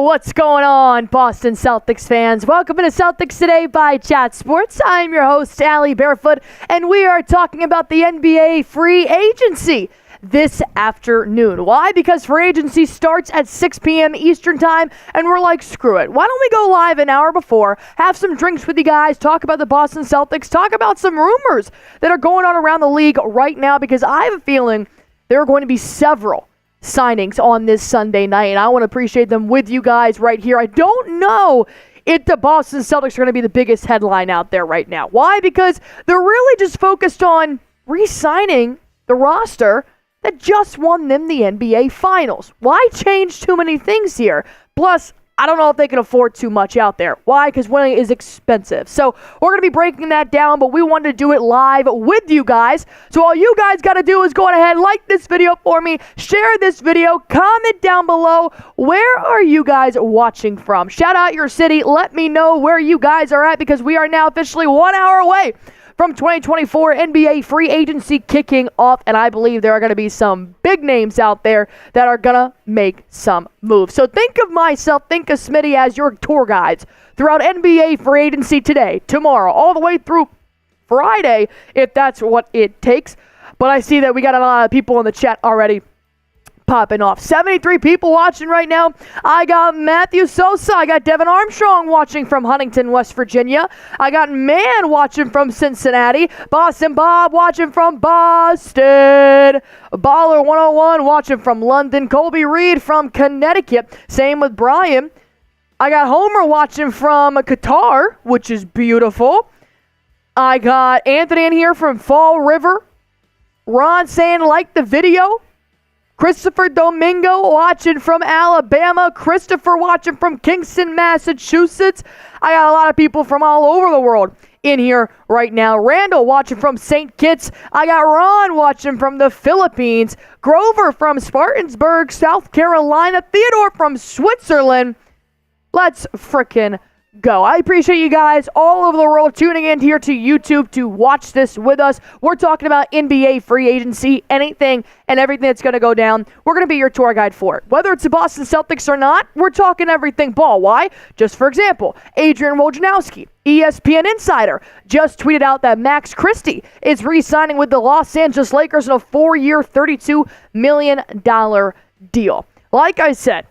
What's going on, Boston Celtics fans? Welcome to Celtics Today by Chat Sports. I'm your host, Allie Barefoot, and we are talking about the NBA free agency this afternoon. Why? Because free agency starts at 6 p.m. Eastern time, and we're like, screw it. Why don't we go live an hour before, have some drinks with you guys, talk about the Boston Celtics, talk about some rumors that are going on around the league right now, because I have a feeling there are going to be several signings on this Sunday night, and I want to appreciate them with you guys right here. I don't know if the Boston Celtics are going to be the biggest headline out there right now. Why? Because they're really just focused on re-signing the roster that just won them the NBA Finals. Why change too many things here? Plus, I don't know if they can afford too much out there. Why? Because winning is expensive. So we're going to be breaking that down, but we wanted to do it live with you guys. So all you guys got to do is go ahead, like this video for me, share this video, comment down below. Where are you guys watching from? Shout out your city. Let me know where you guys are at, because we are now officially 1 hour away from 2024 NBA free agency kicking off, and I believe there are going to be some big names out there that are going to make some moves. So think of myself, think of Smitty as your tour guides throughout NBA free agency today, tomorrow, all the way through Friday, if that's what it takes. But I see that we got a lot of people in the chat already popping off. 73 people watching right now. I got Matthew Sosa. I got Devin Armstrong watching from Huntington, West Virginia. I got Man watching from Cincinnati. Boston Bob watching from Boston. Baller 101 watching from London. Colby Reed from Connecticut. Same with Brian. I got Homer watching from Qatar, which is beautiful. I got Anthony in here from Fall River. Ron saying like the video. Christopher Domingo watching from Alabama. Christopher watching from Kingston, Massachusetts. I got a lot of people from all over the world in here right now. Randall watching from St. Kitts. I got Ron watching from the Philippines. Grover from Spartansburg, South Carolina. Theodore from Switzerland. Let's frickin' go. I appreciate you guys all over the world tuning in here to YouTube to watch this with us. We're talking about NBA free agency, anything and everything that's going to go down. We're going to be your tour guide for it. Whether it's the Boston Celtics or not, we're talking everything ball. Why? Just for example, Adrian Wojnarowski, ESPN Insider, just tweeted out that Max Christie is re-signing with the Los Angeles Lakers in a 4-year, $32 million deal. Like I said,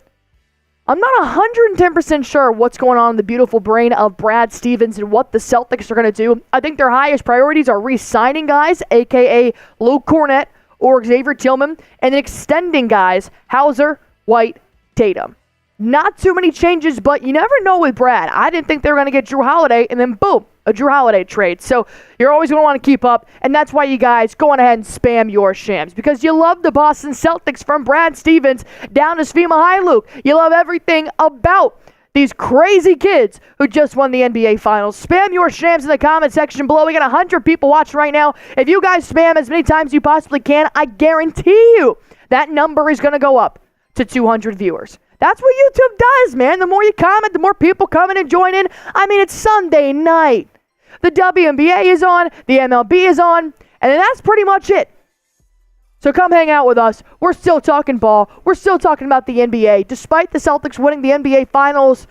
I'm not 110% sure what's going on in the beautiful brain of Brad Stevens and what the Celtics are going to do. I think their highest priorities are re-signing guys, a.k.a. Luke Kornet or Xavier Tillman, and then extending guys, Hauser, White, Tatum. Not too many changes, but you never know with Brad. I didn't think they were going to get Drew Holiday, and then boom, a Drew Holiday trade. So you're always going to want to keep up, and that's why you guys go on ahead and spam your shams, because you love the Boston Celtics from Brad Stevens down to Svima Hailuk. You love everything about these crazy kids who just won the NBA Finals. Spam your shams in the comment section below. We got 100 people watching right now. If you guys spam as many times as you possibly can, I guarantee you that number is going to go up to 200 viewers. That's what YouTube does, man. The more you comment, the more people come in and join in. I mean, it's Sunday night. The WNBA is on, the MLB is on, and then that's pretty much it. So come hang out with us. We're still talking ball. We're still talking about the NBA. Despite the Celtics winning the NBA Finals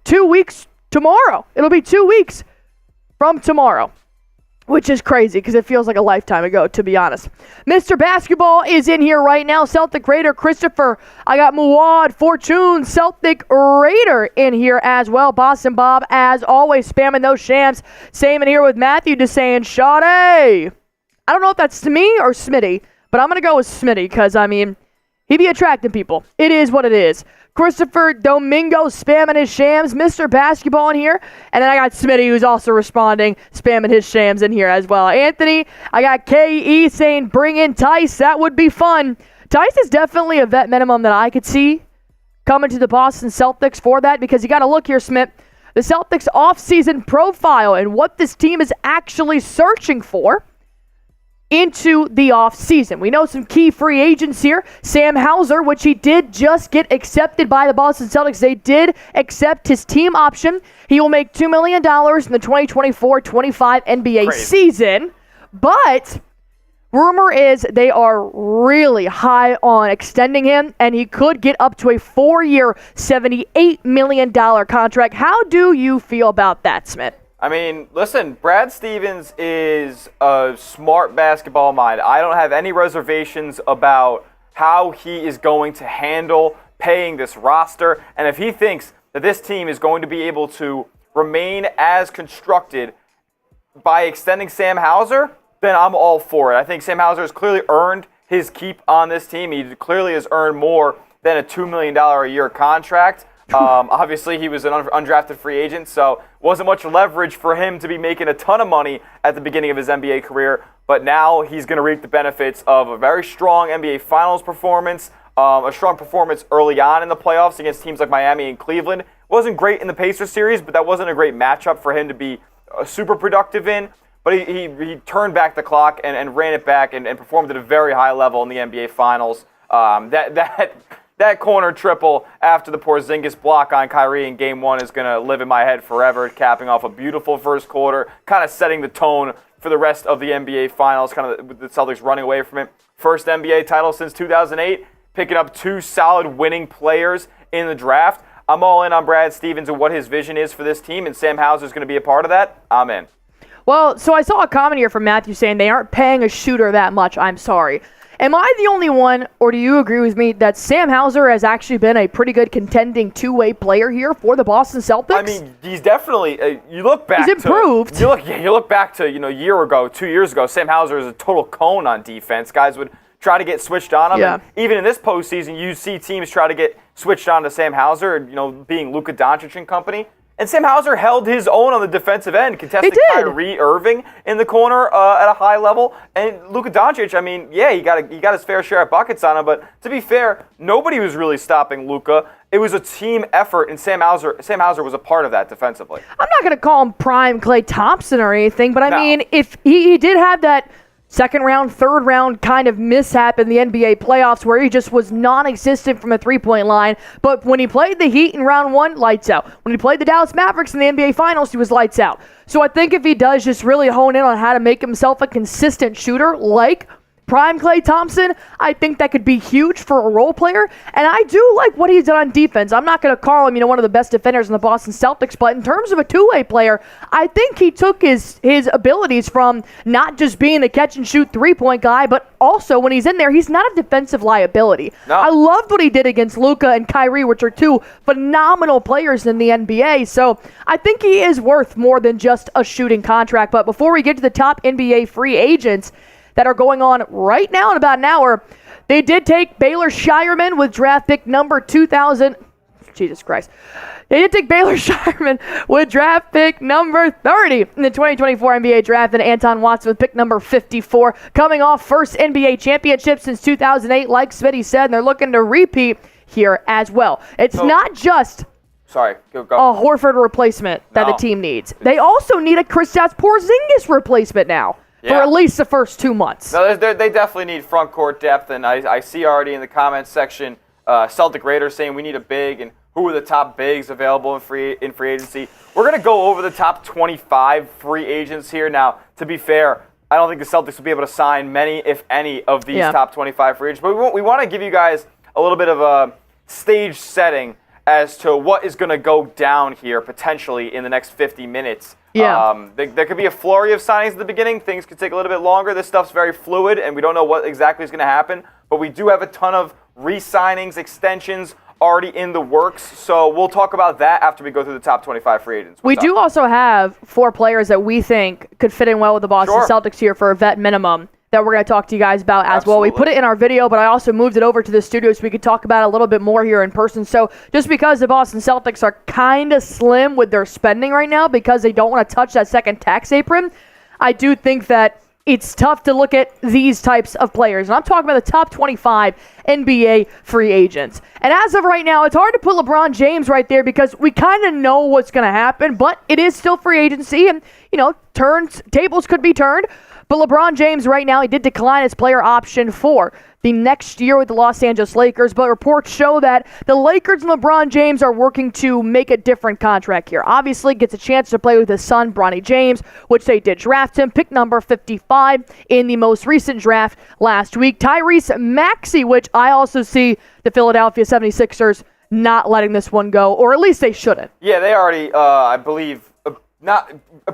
2 weeks tomorrow. It'll be 2 weeks from tomorrow, which is crazy because it feels like a lifetime ago, to be honest. Mr. Basketball is in here right now. Celtic Raider Christopher. I got Muad Fortune, Celtic Raider in here as well. Boston Bob, as always, spamming those shams. Same in here with Matthew just saying, Sade. I don't know if that's me or Smitty, but I'm going to go with Smitty because, I mean, he be attracting people. It is what it is. Christopher Domingo spamming his shams. Mr. Basketball in here. And then I got Smitty who's also responding, spamming his shams in here as well. Anthony, I got KE saying bring in Theis. That would be fun. Theis is definitely a vet minimum that I could see coming to the Boston Celtics for that, because you got to look here, Smith. The Celtics offseason profile and what this team is actually searching for into the offseason. We know some key free agents here. Sam Hauser, which he did just get accepted by the Boston Celtics. They did accept his team option. He will make $2 million in the 2024-25 NBA season. But Rumor is they are really high on extending him, and he could get up to a 4-year, $78 million contract. How do you feel about that, Smith? I mean, listen, Brad Stevens is a smart basketball mind. I don't have any reservations about how he is going to handle paying this roster. And if he thinks that this team is going to be able to remain as constructed by extending Sam Hauser, then I'm all for it. I think Sam Hauser has clearly earned his keep on this team. He clearly has earned more than a $2 million a year contract. Obviously, he was an undrafted free agent, so wasn't much leverage for him to be making a ton of money at the beginning of his NBA career. But now he's going to reap the benefits of a very strong NBA Finals performance, a strong performance early on in the playoffs against teams like Miami and Cleveland. Wasn't great in the Pacers series, but that wasn't a great matchup for him to be super productive in. But he turned back the clock and ran it back and performed at a very high level in the NBA Finals. That corner triple after the Porzingis block on Kyrie in Game 1 is going to live in my head forever, capping off a beautiful first quarter, kind of setting the tone for the rest of the NBA Finals, kind of with the Celtics running away from it. First NBA title since 2008, picking up 2 solid winning players in the draft. I'm all in on Brad Stevens and what his vision is for this team, and Sam Hauser is going to be a part of that. I'm in. Well, so I saw a comment here from Matthew saying they aren't paying a shooter that much. I'm sorry. Am I the only one, or do you agree with me, that Sam Hauser has actually been a pretty good contending two-way player here for the Boston Celtics? I mean, he's definitely, you look back he's improved. You look back to, a year ago, 2 years ago, Sam Hauser is a total cone on defense. Guys would try to get switched on him. Yeah. And even in this postseason, you see teams try to get switched on to Sam Hauser, being Luka Doncic and company. And Sam Hauser held his own on the defensive end, contesting Kyrie Irving in the corner at a high level. And Luka Doncic, I mean, yeah, he got his fair share of buckets on him. But to be fair, nobody was really stopping Luka. It was a team effort, and Sam Hauser was a part of that defensively. I'm not going to call him prime Klay Thompson or anything, but I mean, if he did have that second round, third round kind of mishap in the NBA playoffs where he just was non-existent from a three-point line. But when he played the Heat in round 1, lights out. When he played the Dallas Mavericks in the NBA Finals, he was lights out. So I think if he does just really hone in on how to make himself a consistent shooter like prime Klay Thompson, I think that could be huge for a role player. And I do like what he's done on defense. I'm not going to call him, one of the best defenders in the Boston Celtics, but in terms of a two-way player, I think he took his abilities from not just being a catch-and-shoot three-point guy, but also when he's in there, he's not a defensive liability. No. I loved what he did against Luka and Kyrie, which are 2 phenomenal players in the NBA. So I think he is worth more than just a shooting contract. But before we get to the top NBA free agents that are going on right now in about an hour, they did take Baylor Shireman with draft pick number 2000. Jesus Christ. They did take Baylor Shireman with draft pick number 30 in the 2024 NBA draft, and Anton Watson with pick number 54, coming off first NBA championship since 2008, like Smitty said, and they're looking to repeat here as well. It's not just go. a Horford replacement that the team needs. They also need a Kristaps Porzinigis replacement now. For at least the first 2 months. No, they definitely need front court depth, and I see already in the comments section Celtic Raiders saying we need a big, and who are the top bigs available in free agency. We're going to go over the top 25 free agents here. Now, to be fair, I don't think the Celtics will be able to sign many, if any, of these top 25 free agents, but we want to give you guys a little bit of a stage setting as to what is going to go down here potentially in the next 50 minutes. Yeah. There could be a flurry of signings at the beginning. Things could take a little bit longer. This stuff's very fluid, and we don't know what exactly is going to happen. But we do have a ton of re-signings, extensions already in the works. So we'll talk about that after we go through the top 25 free agents. We do also have 4 players that we think could fit in well with the Boston Celtics here for a vet minimum that we're going to talk to you guys about as well. We put it in our video, but I also moved it over to the studio so we could talk about it a little bit more here in person. So just because the Boston Celtics are kind of slim with their spending right now because they don't want to touch that second tax apron, I do think that it's tough to look at these types of players. And I'm talking about the top 25 NBA free agents. And as of right now, it's hard to put LeBron James right there because we kind of know what's going to happen, but it is still free agency and, tables could be turned. But LeBron James right now, he did decline his player option for the next year with the Los Angeles Lakers, but reports show that the Lakers and LeBron James are working to make a different contract here. Obviously, gets a chance to play with his son, Bronny James, which they did draft him, pick number 55 in the most recent draft last week. Tyrese Maxey, which I also see the Philadelphia 76ers not letting this one go, or at least they shouldn't. Yeah, they already, I believe,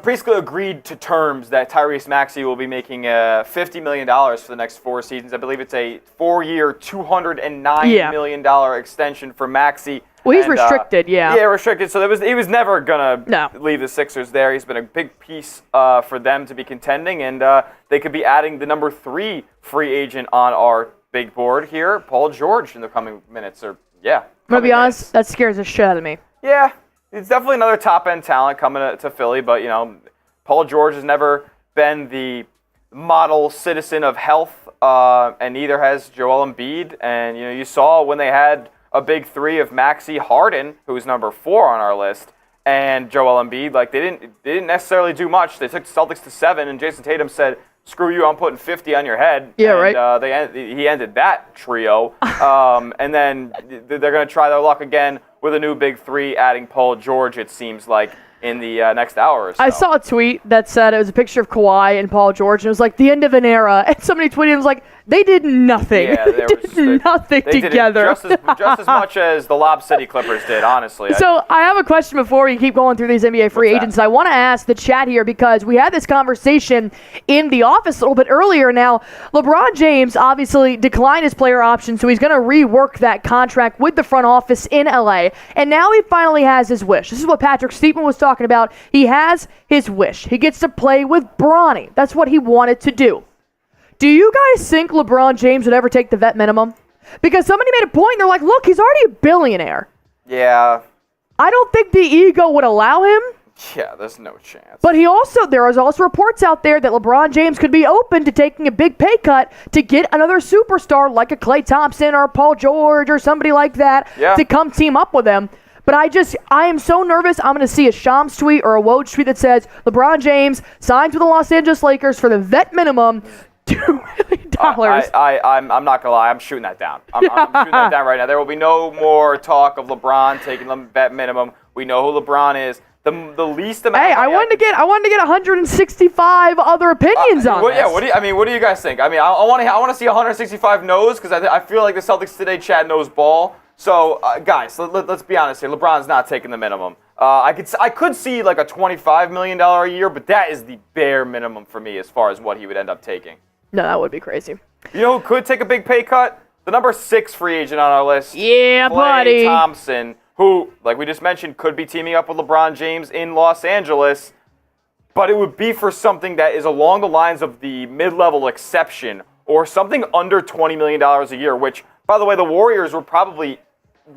basically agreed to terms that Tyrese Maxey will be making $50 million for the next 4 seasons. I believe it's a 4-year, $209 million extension for Maxey. Well, he's restricted, Yeah, restricted. So he was never going to leave the Sixers there. He's been a big piece for them to be contending, and they could be adding the number 3 free agent on our big board here, Paul George, in the coming minutes. I'm going to be honest, that scares the shit out of me. Yeah. It's definitely another top-end talent coming to Philly, but, Paul George has never been the model citizen of health, and neither has Joel Embiid. And, you saw when they had a big 3 of Maxey, Harden, who was number 4 on our list, and Joel Embiid, they didn't necessarily do much. They took the Celtics to 7, and Jason Tatum said, "Screw you, I'm putting 50 on your head." Yeah, right. He ended that trio, and then they're going to try their luck again with a new big 3, adding Paul George, it seems like, in the next hour or so. I saw a tweet that said it was a picture of Kawhi and Paul George, and it was like the end of an era. And somebody tweeted, it was like, they did nothing. Yeah, they did nothing together. Did just as much as the Lob City Clippers did, honestly. So I have a question before we keep going through these NBA free agents. I want to ask the chat here because we had this conversation in the office a little bit earlier. Now, LeBron James obviously declined his player option, so he's going to rework that contract with the front office in LA. And now he finally has his wish. This is what Patrick Steepman was talking about. He has his wish. He gets to play with Bronny. That's what he wanted to do. Do you guys think LeBron James would ever take the vet minimum? Because somebody made a point, they're like, look, he's already a billionaire. Yeah. I don't think the ego would allow him. Yeah, there's no chance. But there is also reports out there that LeBron James could be open to taking a big pay cut to get another superstar like a Klay Thompson or Paul George or somebody like that to come team up with him. But I am so nervous. I'm going to see a Shams tweet or a Woj tweet that says LeBron James signs with the Los Angeles Lakers for the vet minimum, $2 million. I'm not going to lie. I'm shooting that down. I'm shooting that down right now. There will be no more talk of LeBron taking the vet minimum. We know who LeBron is. The least amount. Hey, I wanted to get 165 other opinions on this. Yeah, what do you guys think? I want to see 165 no's because I feel like the Celtics Today chat knows ball. So, guys, let's be honest here. LeBron's not taking the minimum. I could see like a $25 million a year, but that is the bare minimum for me as far as what he would end up taking. No, that would be crazy. You know who could take a big pay cut? The number 6 free agent on our list. Yeah, buddy. Klay Thompson, who, like we just mentioned, could be teaming up with LeBron James in Los Angeles. But it would be for something that is along the lines of the mid-level exception or something under $20 million a year, which, by the way, the Warriors were probably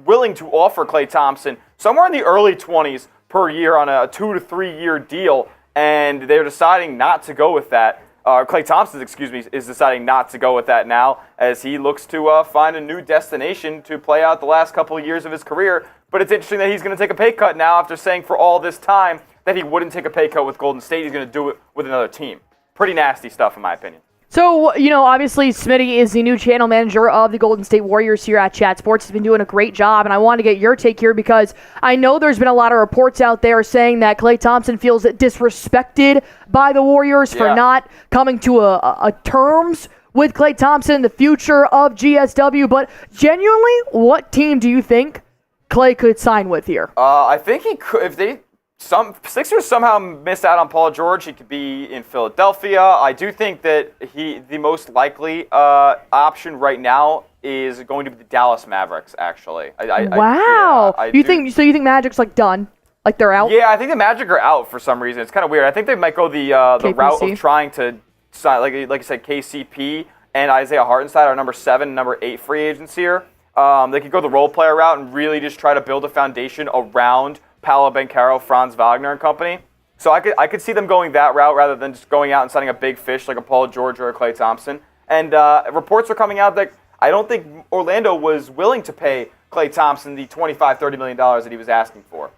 willing to offer Klay Thompson somewhere in the early 20s per year on a 2 to 3 year deal, and they're deciding not to go with that. Klay Thompson, is deciding not to go with that now as he looks to find a new destination to play out the last couple of years of his career. But it's interesting that he's going to take a pay cut now after saying for all this time that he wouldn't take a pay cut with Golden State. He's going to do it with another team. Pretty nasty stuff, in my opinion. So, obviously, Smitty is the new channel manager of the Golden State Warriors here at Chat Sports. He's been doing a great job, and I want to get your take here because I know there's been a lot of reports out there saying that Klay Thompson feels disrespected by the Warriors for not coming to a terms with Klay Thompson, the future of GSW. But genuinely, what team do you think Klay could sign with here? I think he could, if some Sixers somehow missed out on Paul George, he could be in Philadelphia. I do think that the most likely option right now is going to be the Dallas Mavericks, actually. Wow. You think Magic's done? Like they're out? Yeah, I think the Magic are out for some reason. It's kind of weird. I think they might go the route of trying to sign, like you said, KCP and Isaiah Hartenstein are number 7 and number 8 free agents here. They could go the role player route and really just try to build a foundation around Paolo Banchero, Franz Wagner, and company. So I could see them going that route rather than just going out and signing a big fish like a Paul George or a Klay Thompson. And reports are coming out that I don't think Orlando was willing to pay Klay Thompson the $25-30 million that he was asking for.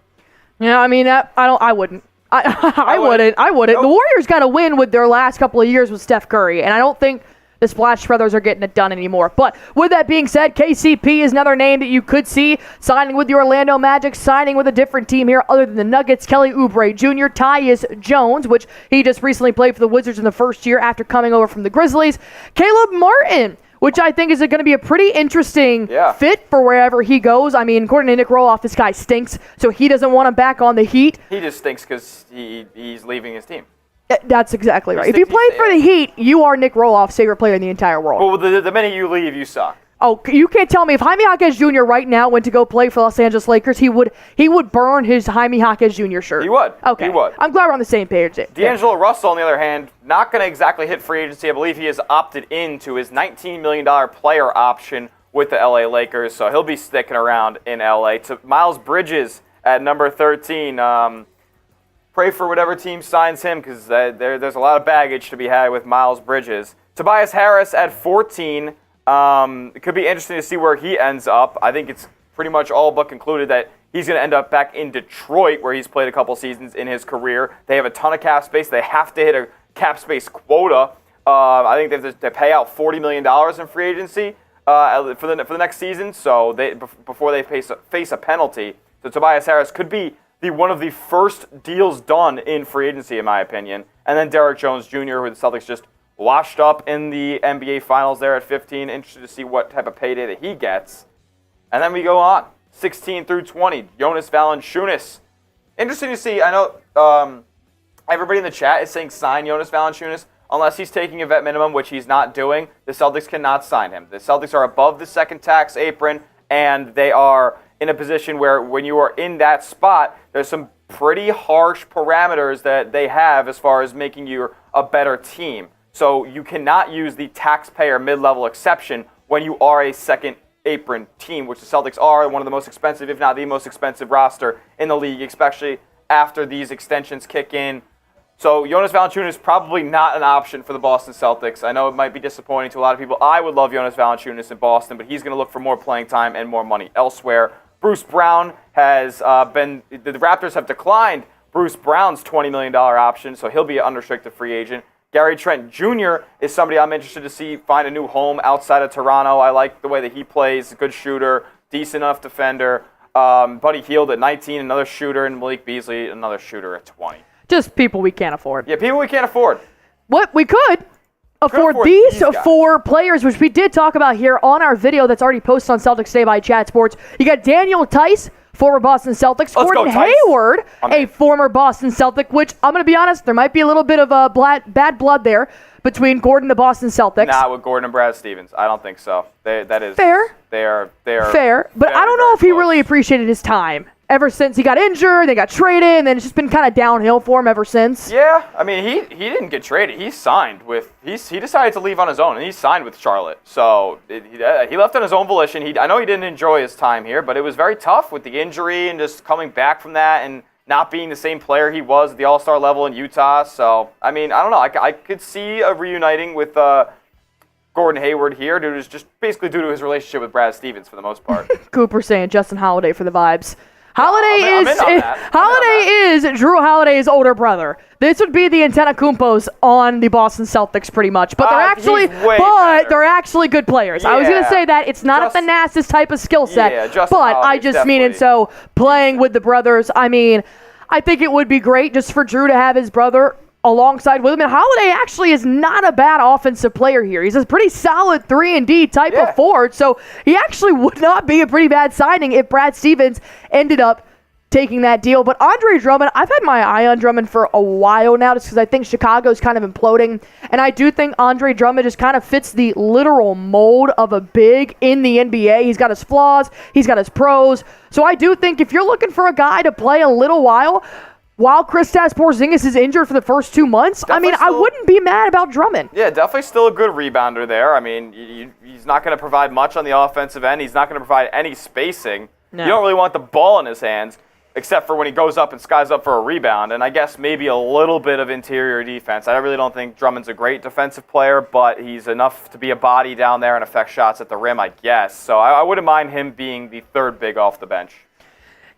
Yeah, I wouldn't. I wouldn't. Nope. The Warriors got to win with their last couple of years with Steph Curry, and I don't think the Splash Brothers are getting it done anymore. But with that being said, KCP is another name that you could see signing with the Orlando Magic, signing with a different team here other than the Nuggets. Kelly Oubre Jr., Tyus Jones, which he just recently played for the Wizards in the first year after coming over from the Grizzlies. Caleb Martin, which I think is going to be a pretty interesting fit for wherever he goes. I mean, according to Nick Roloff, this guy stinks, so he doesn't want him back on the Heat. He just stinks because he's leaving his team. That's exactly right. If you play for the Heat, you are Nick Roloff's favorite player in the entire world. Well, the minute you leave, you suck. Oh, you can't tell me if Jaime Jaquez Jr. right now went to go play for Los Angeles Lakers, he would burn his Jaime Jaquez Jr. shirt. He would. Okay. He would. I'm glad we're on the same page. D'Angelo Russell, on the other hand, not going to exactly hit free agency. I believe he has opted into his $19 million player option with the LA Lakers, so he'll be sticking around in LA. To Miles Bridges at number 13. Pray for whatever team signs him because there's a lot of baggage to be had with Miles Bridges. Tobias Harris at 14. It could be interesting to see where he ends up. I think it's pretty much all but concluded that he's going to end up back in Detroit, where he's played a couple seasons in his career. They have a ton of cap space. They have to hit a cap space quota. I think they have to pay out $40 million in free agency for the next season. So before they face a penalty, so Tobias Harris could be one of the first deals done in free agency, in my opinion. And then Derrick Jones Jr., who the Celtics just washed up in the NBA Finals there at 15. Interested to see what type of payday that he gets. And then we go on, 16 through 20, Jonas Valanciunas. Interesting to see. I know everybody in the chat is saying sign Jonas Valanciunas. Unless he's taking a vet minimum, which he's not doing, the Celtics cannot sign him. The Celtics are above the second tax apron, and they are in a position where when you are in that spot, there's some pretty harsh parameters that they have as far as making you a better team. So you cannot use the taxpayer mid-level exception when you are a second apron team, which the Celtics are, one of the most expensive, if not the most expensive roster in the league, especially after these extensions kick in. So Jonas Valanciunas is probably not an option for the Boston Celtics. I know it might be disappointing to a lot of people. I would love Jonas Valanciunas in Boston, but he's going to look for more playing time and more money elsewhere. Bruce Brown has the Raptors have declined Bruce Brown's $20 million option, so he'll be an unrestricted free agent. Gary Trent Jr. is somebody I'm interested to see find a new home outside of Toronto. I like the way that he plays, a good shooter, decent enough defender. Buddy Hield at 19, another shooter, and Malik Beasley, another shooter at 20. Just people we can't afford. Yeah, people we can't afford. What we could afford these four players, which we did talk about here on our video that's already posted on Celtics Today by Chat Sports. You got Daniel Theis, former Boston Celtics. Gordon Hayward, a former Boston Celtic, which I'm going to be honest, there might be a little bit of bad blood there between Gordon and the Boston Celtics. Nah, with Gordon and Brad Stevens. I don't think so. That is fair. They are fair, but I don't know if he really appreciated his time. Ever since he got injured, they got traded, and then it's just been kind of downhill for him ever since. Yeah, I mean, he didn't get traded. He signed with he decided to leave on his own, and he signed with Charlotte. So he left on his own volition. I know he didn't enjoy his time here, but it was very tough with the injury and just coming back from that and not being the same player he was at the All-Star level in Utah. So, I mean, I don't know. I could see a reuniting with Gordon Hayward here, just basically due to his relationship with Brad Stevens for the most part. Cooper saying Justin Holiday for the vibes. I'm in is Drew Holiday's older brother. This would be the Antetokounmpos on the Boston Celtics, pretty much. But they're actually good players. Yeah. I was gonna say that it's not a Thanasis type of skill set. Yeah, Justin but I Holiday's just mean it. So playing with the brothers, I mean, I think it would be great just for Drew to have his brother alongside with him. And Holiday actually is not a bad offensive player here. He's a pretty solid 3-and-D type of forward. So he actually would not be a pretty bad signing if Brad Stevens ended up taking that deal. But Andre Drummond, I've had my eye on Drummond for a while now just because I think Chicago's kind of imploding. And I do think Andre Drummond just kind of fits the literal mold of a big in the NBA. He's got his flaws. He's got his pros. So I do think if you're looking for a guy to play a little while Kristaps Porzinigis is injured for the first 2 months, I wouldn't be mad about Drummond. Yeah, definitely still a good rebounder there. I mean, he's not going to provide much on the offensive end. He's not going to provide any spacing. No. You don't really want the ball in his hands, except for when he goes up and skies up for a rebound. And I guess maybe a little bit of interior defense. I really don't think Drummond's a great defensive player, but he's enough to be a body down there and affect shots at the rim, I guess. So I wouldn't mind him being the third big off the bench.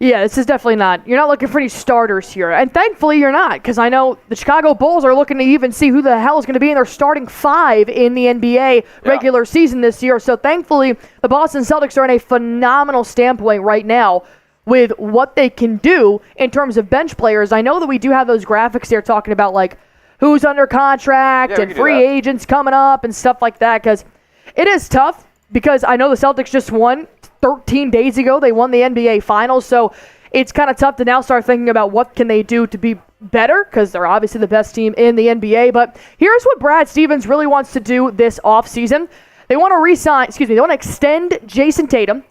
Yeah, this is definitely not. You're not looking for any starters here. And thankfully you're not, because I know the Chicago Bulls are looking to even see who the hell is going to be in their starting 5 in the NBA regular season this year. So thankfully, the Boston Celtics are in a phenomenal standpoint right now with what they can do in terms of bench players. I know that we do have those graphics there talking about like who's under contract and free agents coming up and stuff like that, because it is tough, because I know the Celtics just won 13 days ago. They won the NBA Finals, so it's kind of tough to now start thinking about what can they do to be better, because they're obviously the best team in the NBA. But here's what Brad Stevens really wants to do this offseason. They want to extend Jason Tatum.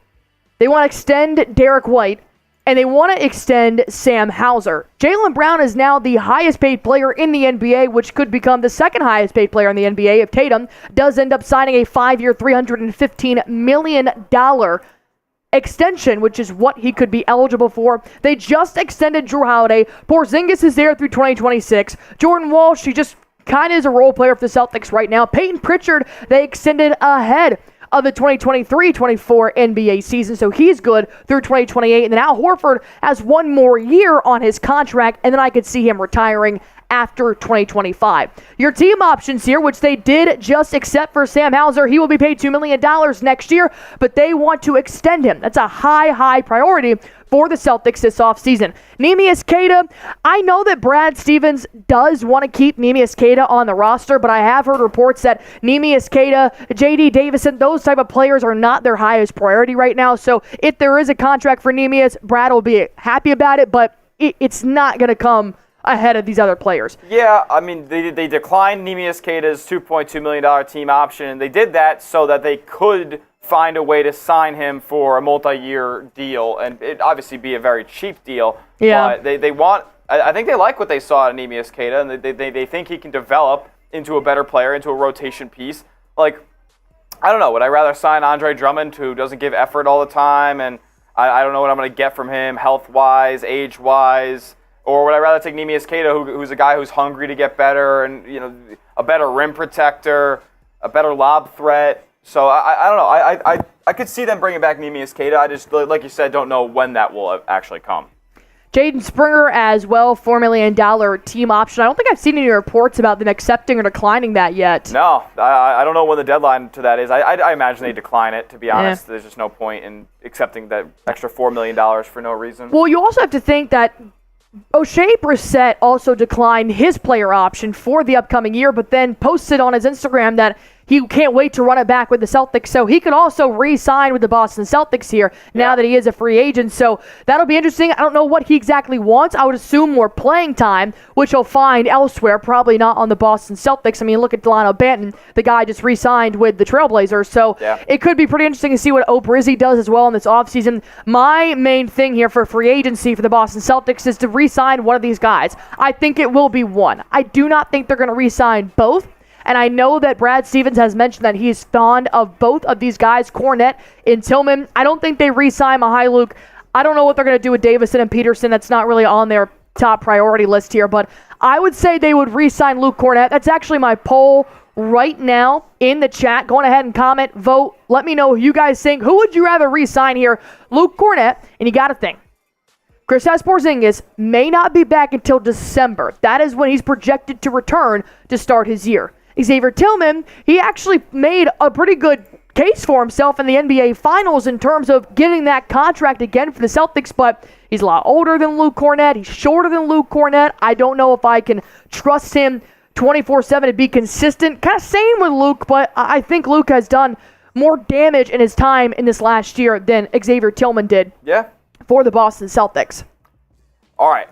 They want to extend Derek White. And they want to extend Sam Hauser. Jaylen Brown is now the highest paid player in the NBA, which could become the second highest paid player in the NBA if Tatum does end up signing a 5-year, $315 million extension, which is what he could be eligible for. They just extended Drew Holiday. Porzingis is there through 2026. Jordan Walsh, he just kind of is a role player for the Celtics right now. Peyton Pritchard, they extended ahead of the 2023-24 NBA season, so he's good through 2028. And then Al Horford has one more year on his contract, and then I could see him retiring after 2025. Your team options here, which they did just accept for Sam Hauser, he will be paid $2 million next year, but they want to extend him. That's a high priority for the Celtics this offseason. Neemias Queta, I know that Brad Stevens does want to keep Neemias Queta on the roster, but I have heard reports that Neemias Queta, J.D. Davison, those type of players are not their highest priority right now. So if there is a contract for Neemias, Brad will be happy about it, but it's not going to come ahead of these other players. Yeah, I mean, they declined Neemias Queta's $2.2 million team option. They did that so that they could find a way to sign him for a multi-year deal, and it'd obviously be a very cheap deal. Yeah. But they want, I think they like what they saw in Neemias Queta, and they think he can develop into a better player, into a rotation piece. Like, I don't know, would I rather sign Andre Drummond, who doesn't give effort all the time, and I don't know what I'm going to get from him health-wise, age-wise, or would I rather take Neemias Queta, who's a guy who's hungry to get better, and a better rim protector, a better lob threat. So I don't know. I could see them bringing back Neemias Queta. I just, like you said, don't know when that will actually come. Jaden Springer as well, $4 million team option. I don't think I've seen any reports about them accepting or declining that yet. No, I don't know when the deadline to that is. I imagine they decline it, to be honest. There's just no point in accepting that extra $4 million for no reason. Well, you also have to think that O'Shea Brissett also declined his player option for the upcoming year, but then posted on his Instagram that he can't wait to run it back with the Celtics, so he could also re-sign with the Boston Celtics here now that he is a free agent. So that'll be interesting. I don't know what he exactly wants. I would assume more playing time, which he'll find elsewhere, probably not on the Boston Celtics. I mean, look at Delano Banton. The guy just re-signed with the Trailblazers, so it could be pretty interesting to see what O'Brizzy does as well in this offseason. My main thing here for free agency for the Boston Celtics is to re-sign one of these guys. I think it will be one. I do not think they're going to re-sign both. And I know that Brad Stevens has mentioned that he's fond of both of these guys, Kornet and Tillman. I don't think they re-sign Mykhailiuk. I don't know what they're going to do with Davison and Peterson. That's not really on their top priority list here. But I would say they would re-sign Luke Kornet. That's actually my poll right now in the chat. Go on ahead and comment, vote. Let me know who you guys think. Who would you rather re-sign here? Luke Kornet. And you got to think, Kristaps Porzinigis may not be back until December. That is when he's projected to return to start his year. Xavier Tillman, he actually made a pretty good case for himself in the NBA Finals in terms of getting that contract again for the Celtics, but he's a lot older than Luke Kornet. He's shorter than Luke Kornet. I don't know if I can trust him 24/7 to be consistent. Kind of same with Luke, but I think Luke has done more damage in his time in this last year than Xavier Tillman did for the Boston Celtics. All right.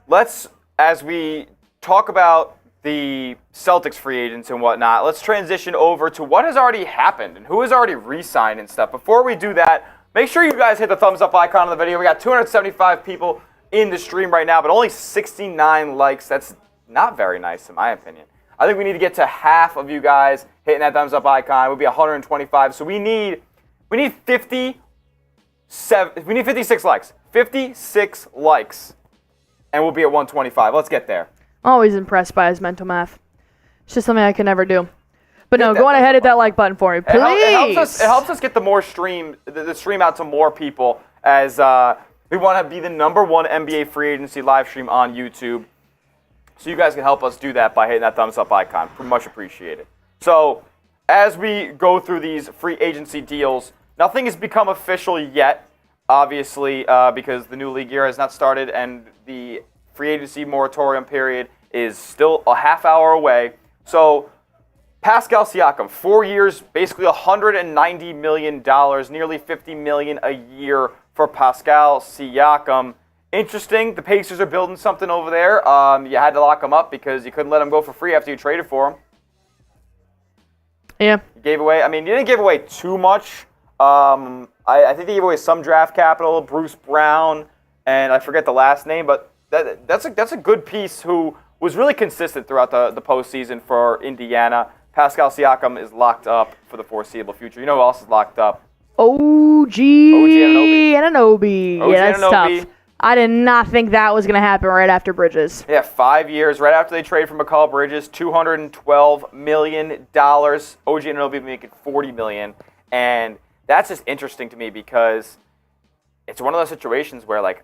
Let's, as we talk about the Celtics free agents and whatnot, let's transition over to what has already happened and who has already re-signed and stuff. Before we do that, make sure you guys hit the thumbs up icon on the video. We got 275 people in the stream right now, but only 69 likes. That's not very nice in my opinion. I think we need to get to half of you guys hitting that thumbs up icon. It would be 125. So we need 56 likes. 56 likes. And we'll be at 125. Let's get there. Always impressed by his mental math. It's just something I can never do. But no, go on ahead, hit that like button for me, please. It helps us get the stream out to more people as We want to be the #1 NBA free agency live stream on YouTube. So you guys can help us do that by hitting that thumbs up icon. Much appreciated. So as we go through these free agency deals, nothing has become official yet, obviously, because the new league year has not started and the free agency moratorium period is still a half hour away. So Pascal Siakam, 4 years, basically $190 million, nearly $50 million a year for Pascal Siakam. Interesting. The Pacers are building something over there. You had to lock him up because you couldn't let him go for free after you traded for him. Yeah. You gave away. I mean, you didn't give away too much. I think they gave away some draft capital, Bruce Brown, and I forget the last name, but that's a good piece who was really consistent throughout the postseason for Indiana. Pascal Siakam is locked up for the foreseeable future. You know who else is locked up? OG Anunoby. Yeah, that's Anunoby. tough. I did not think that was going to happen right after Bridges. Yeah, 5 years. Right after they trade for Mikel Bridges, $212 million. OG Anunoby making $40 million. And that's just interesting to me because it's one of those situations where, like,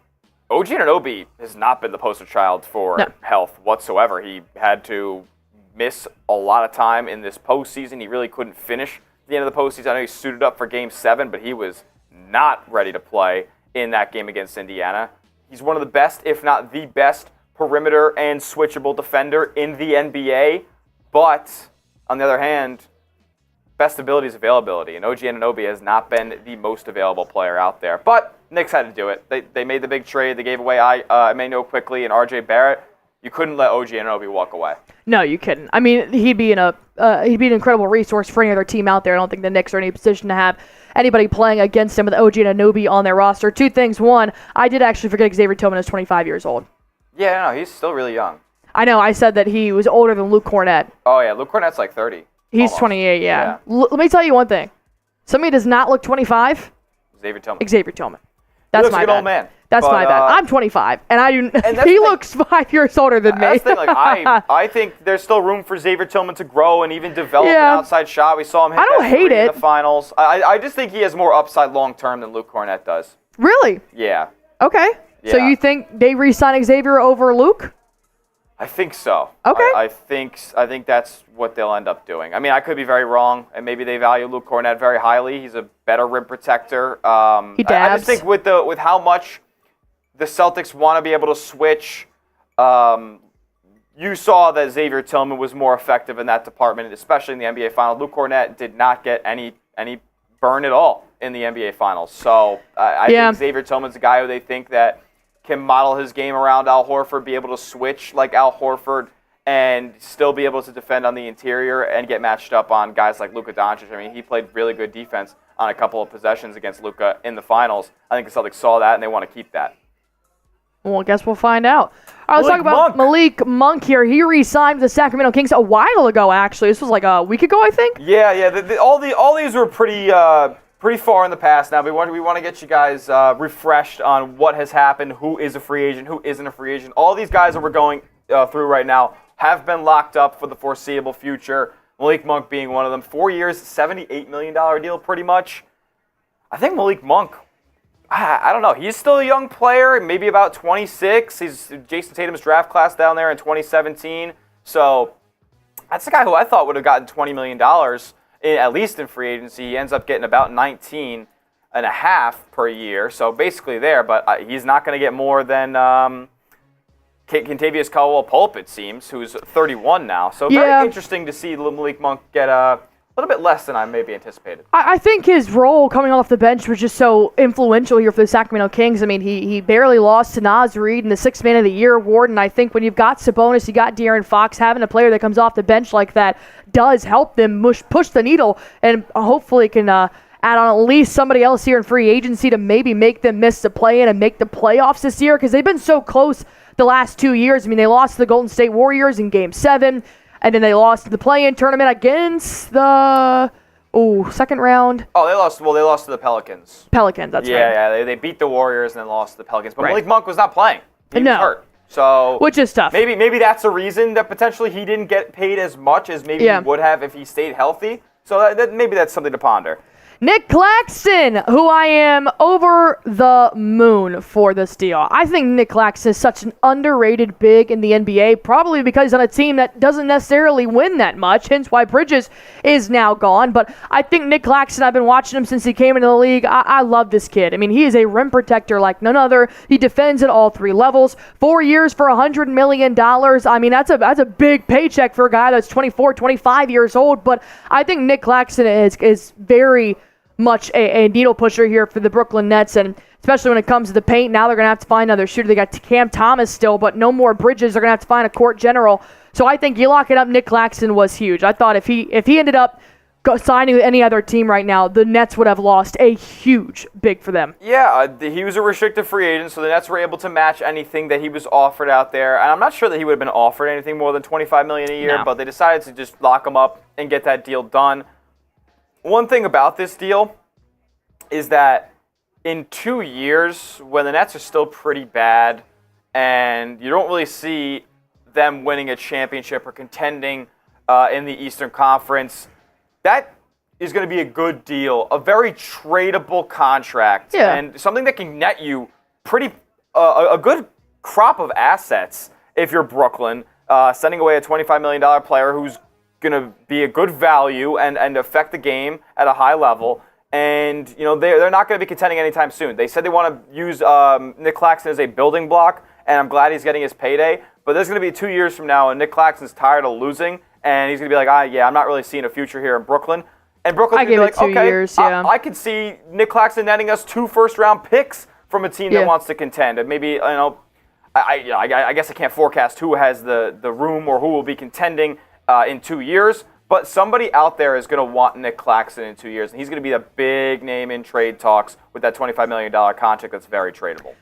OG Anunoby has not been the poster child for health whatsoever. He had to miss a lot of time in this postseason. He really couldn't finish the end of the postseason. I know he suited up for Game 7, but he was not ready to play in that game against Indiana. He's one of the best, if not the best, perimeter and switchable defender in the NBA. But, on the other hand, best ability is availability. And OG Anunoby has not been the most available player out there. But Knicks had to do it. They made the big trade. They gave away Emmanuel Quickley and RJ Barrett. You couldn't let OG Anunoby walk away. No, you couldn't. I mean, he'd be an incredible resource for any other team out there. I don't think the Knicks are in any position to have anybody playing against him with OG Anunoby on their roster. Two things. One, I did actually forget Xavier Tillman is 25 years old. Yeah, no, he's still really young. I know. I said that he was older than Luke Kornet. Oh, yeah. Luke Kornet's like 30. He's almost. 28, yeah. Let me tell you one thing. Somebody does not look 25. Xavier Tillman. That's he looks my like an bad. old man. That's my bad. I'm 25, and I do. He looks 5 years older than me. That's the thing. Like, I think there's still room for Xavier Tillman to grow and even develop an outside shot. We saw him hit that three in the finals. I just think he has more upside long term than Luke Kornet does. Really? Yeah. Okay. Yeah. So you think they re-sign Xavier over Luke? I think so. Okay. I think that's what they'll end up doing. I mean, I could be very wrong, and maybe they value Luke Kornet very highly. He's a better rim protector. He dabs. I just think with how much the Celtics want to be able to switch, you saw that Xavier Tillman was more effective in that department, especially in the NBA Finals. Luke Kornet did not get any burn at all in the NBA Finals. So I think Xavier Tillman's a guy who they think that can model his game around Al Horford, be able to switch like Al Horford, and still be able to defend on the interior and get matched up on guys like Luka Doncic. I mean, he played really good defense on a couple of possessions against Luka in the finals. I think the Celtics saw that, and they want to keep that. Well, I guess we'll find out. All right, let's talk about Malik Monk here. He re-signed with the Sacramento Kings a while ago, actually. This was like a week ago, I think. Yeah. All these were pretty far in the past now. We want to get you guys refreshed on what has happened, who is a free agent, who isn't a free agent. All these guys that we're going through right now have been locked up for the foreseeable future. Malik Monk being one of them. 4 years, $78 million deal, pretty much. I think Malik Monk, I don't know. He's still a young player, maybe about 26. He's Jason Tatum's draft class down there in 2017. So that's a guy who I thought would have gotten $20 million, at least in free agency. He ends up getting about 19 and a half per year. So basically there, but he's not going to get more than Kentavious Caldwell-Pope, it seems, who's 31 now. So very interesting to see Malik Monk get a little bit less than I maybe anticipated. I think his role coming off the bench was just so influential here for the Sacramento Kings. I mean, he barely lost to Naz Reid in the Sixth Man of the Year award, and I think when you've got Sabonis, you got De'Aaron Fox, having a player that comes off the bench like that does help them push the needle, and hopefully can add on at least somebody else here in free agency to maybe make them miss the play-in and make the playoffs this year, because they've been so close the last 2 years. I mean, they lost to the Golden State Warriors in Game 7, and then they lost the play-in tournament against the second round. Oh, they lost. Well, they lost to the Pelicans. That's right. Yeah. They beat the Warriors and then lost to the Pelicans. But Malik Monk was not playing. He was hurt. So which is tough. Maybe that's a reason that potentially he didn't get paid as much as maybe he would have if he stayed healthy. So maybe that's something to ponder. Nick Claxton, who I am over the moon for this deal. I think Nick Claxton is such an underrated big in the NBA, probably because he's on a team that doesn't necessarily win that much, hence why Bridges is now gone. But I think Nick Claxton, I've been watching him since he came into the league. I love this kid. I mean, he is a rim protector like none other. He defends at all three levels. 4 years for $100 million. I mean, that's a big paycheck for a guy that's 24, 25 years old. But I think Nick Claxton is very much a needle pusher here for the Brooklyn Nets, and especially when it comes to the paint. Now they're going to have to find another shooter. They got Cam Thomas still, but no more Bridges. They're going to have to find a court general. So I think you lock it up. Nick Claxton was huge. I thought if he ended up signing with any other team right now, the Nets would have lost a huge big for them. Yeah, he was a restricted free agent, so the Nets were able to match anything that he was offered out there. And I'm not sure that he would have been offered anything more than $25 million a year, but they decided to just lock him up and get that deal done. One thing about this deal is that in 2 years, when the Nets are still pretty bad and you don't really see them winning a championship or contending in the Eastern Conference, that is going to be a good deal, a very tradable contract, and something that can net you a good crop of assets if you're Brooklyn, sending away a $25 million player who's going to be a good value and affect the game at a high level. And, they're not going to be contending anytime soon. They said they want to use Nick Claxton as a building block, and I'm glad he's getting his payday. But there's going to be 2 years from now, and Nick Claxton's tired of losing, and he's going to be like, I'm not really seeing a future here in Brooklyn. And Brooklyn's going to be like, okay, years, I could see Nick Claxton netting us 2 first-round picks from a team that wants to contend. And maybe, I guess I can't forecast who has the room or who will be contending in 2 years, but somebody out there is going to want Nick Claxton in 2 years, and he's going to be a big name in trade talks with that $25 million contract that's very tradable.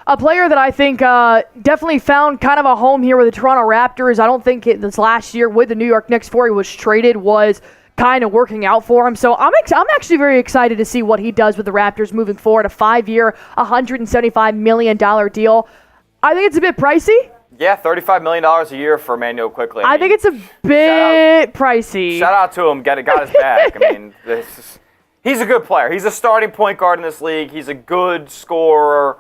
A player that I think definitely found kind of a home here with the Toronto Raptors. I don't think this last year with the New York Knicks before he was traded was kind of working out for him. So I'm actually very excited to see what he does with the Raptors moving forward. A 5-year, $175 million deal. I think it's a bit pricey. Yeah, $35 million a year for Emmanuel Quickley. I think it's a bit pricey. Shout out to him, got his back. I mean, he's a good player. He's a starting point guard in this league. He's a good scorer,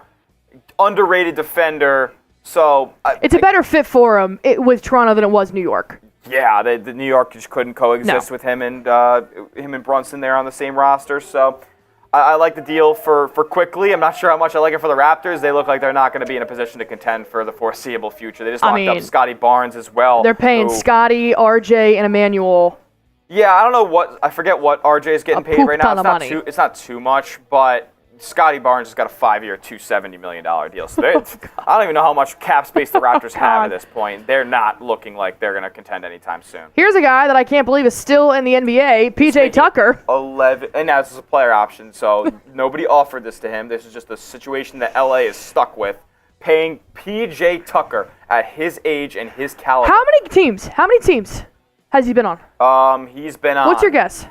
underrated defender. So it's a better fit for him with Toronto than it was New York. Yeah, the New York just couldn't coexist with him and Brunson there on the same roster. So I like the deal for Quickley. I'm not sure how much I like it for the Raptors. They look like they're not going to be in a position to contend for the foreseeable future. They just locked up Scotty Barnes as well. They're paying Scotty, RJ, and Emmanuel. Yeah, I don't know I forget what RJ is getting paid right now. It's not too much, but Scotty Barnes has got a 5-year, $270 million deal. So I don't even know how much cap space the Raptors have at this point. They're not looking like they're going to contend anytime soon. Here's a guy that I can't believe is still in the NBA, PJ Tucker. 11, and now this is a player option, so nobody offered this to him. This is just a situation that LA is stuck with, paying PJ Tucker at his age and his caliber. How many teams has he been on? He's been on. What's your guess?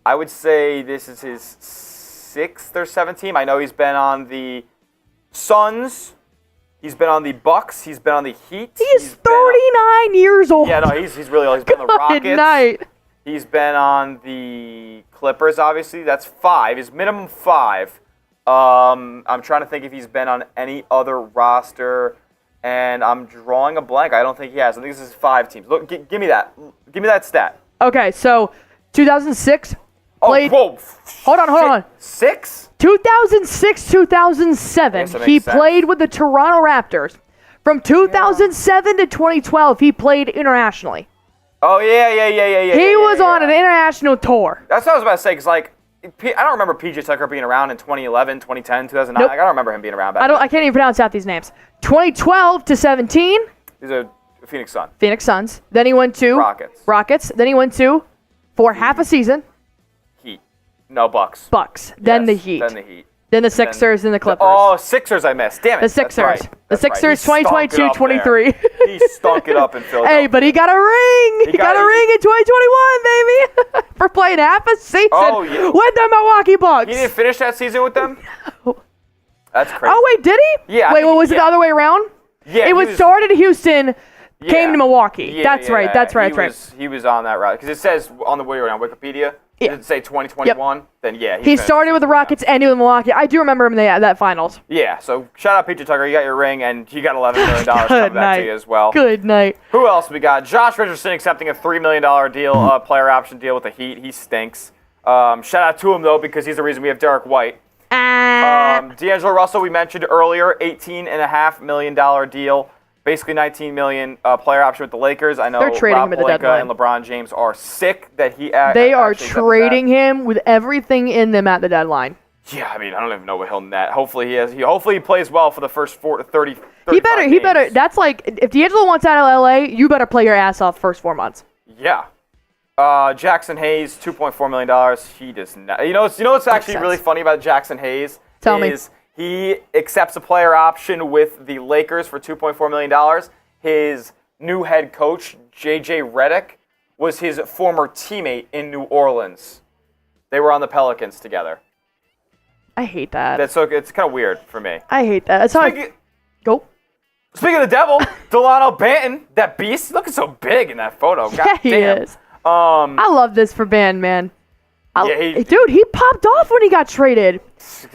I would say this is his 6th or 7th team. I know he's been on the Suns. He's been on the Bucks. He's been on the Heat. He's 39 years old. Yeah, no, he's really old. He's been on the Rockets. Good night. He's been on the Clippers, obviously. That's 5. His minimum 5. I'm trying to think if he's been on any other roster, and I'm drawing a blank. I don't think he has. I think this is 5 teams. Look, give me that. Give me that stat. Okay, so 2006. Played, whoa. Hold on. 6? 2006, 2007, he played with the Toronto Raptors. From 2007 to 2012, he played internationally. Oh, yeah. He was on an international tour. That's what I was about to say, because, I don't remember PJ Tucker being around in 2011, 2010, 2009. Nope. I don't remember him being around back then. I can't even pronounce out these names. 2012 to 17. He's a Phoenix Sun. Phoenix Suns. Then he went to Rockets. Then he went to, for half a season, No, Bucks. Then the Heat. Then the Sixers and the Clippers. Oh, Sixers I missed. Damn it. The Sixers. The Sixers 2022-23. He stunk it up in Philadelphia. Hey, but he got a ring. He got a ring in 2021, baby. For playing half a season with the Milwaukee Bucks. He didn't finish that season with them? That's crazy. Oh, wait, did he? Yeah. Wait, was it the other way around? Yeah. It was started in Houston, came to Milwaukee. That's right. He was on that route. Because it says on the way around Wikipedia, Did it say 2021? Then yeah. He started with the Rockets, ended with Milwaukee. I do remember him in that finals. Yeah, so shout out PJ Tucker. You got your ring, and you got $11 million coming back to you as well. Good night. Who else we got? Josh Richardson accepting a $3 million deal, player option deal with the Heat. He stinks. Shout out to him, though, because he's the reason we have Derek White. D'Angelo Russell, we mentioned earlier, $18.5 million deal. Basically $19 million player option with the Lakers. I know they're trading Rob him at the deadline. and LeBron James are sick that he They are trading him with everything in them at the deadline. Yeah, I mean, I don't even know what he'll net. Hopefully he plays well for the first 30 He better. That's like, if D'Angelo wants out of LA, you better play your ass off first 4 months. Yeah. Jackson Hayes, $2.4 million. He does not. You know what's actually really funny about Jackson Hayes? Tell me. He accepts a player option with the Lakers for $2.4 million. His new head coach, J.J. Redick, was his former teammate in New Orleans. They were on the Pelicans together. I hate that. It's kind of weird for me. I hate that. That's how Go. Speaking of the devil, Delano Banton, that beast, looking so big in that photo. God yeah, he damn. is. I love this for Ban, man. Dude, he popped off when he got traded.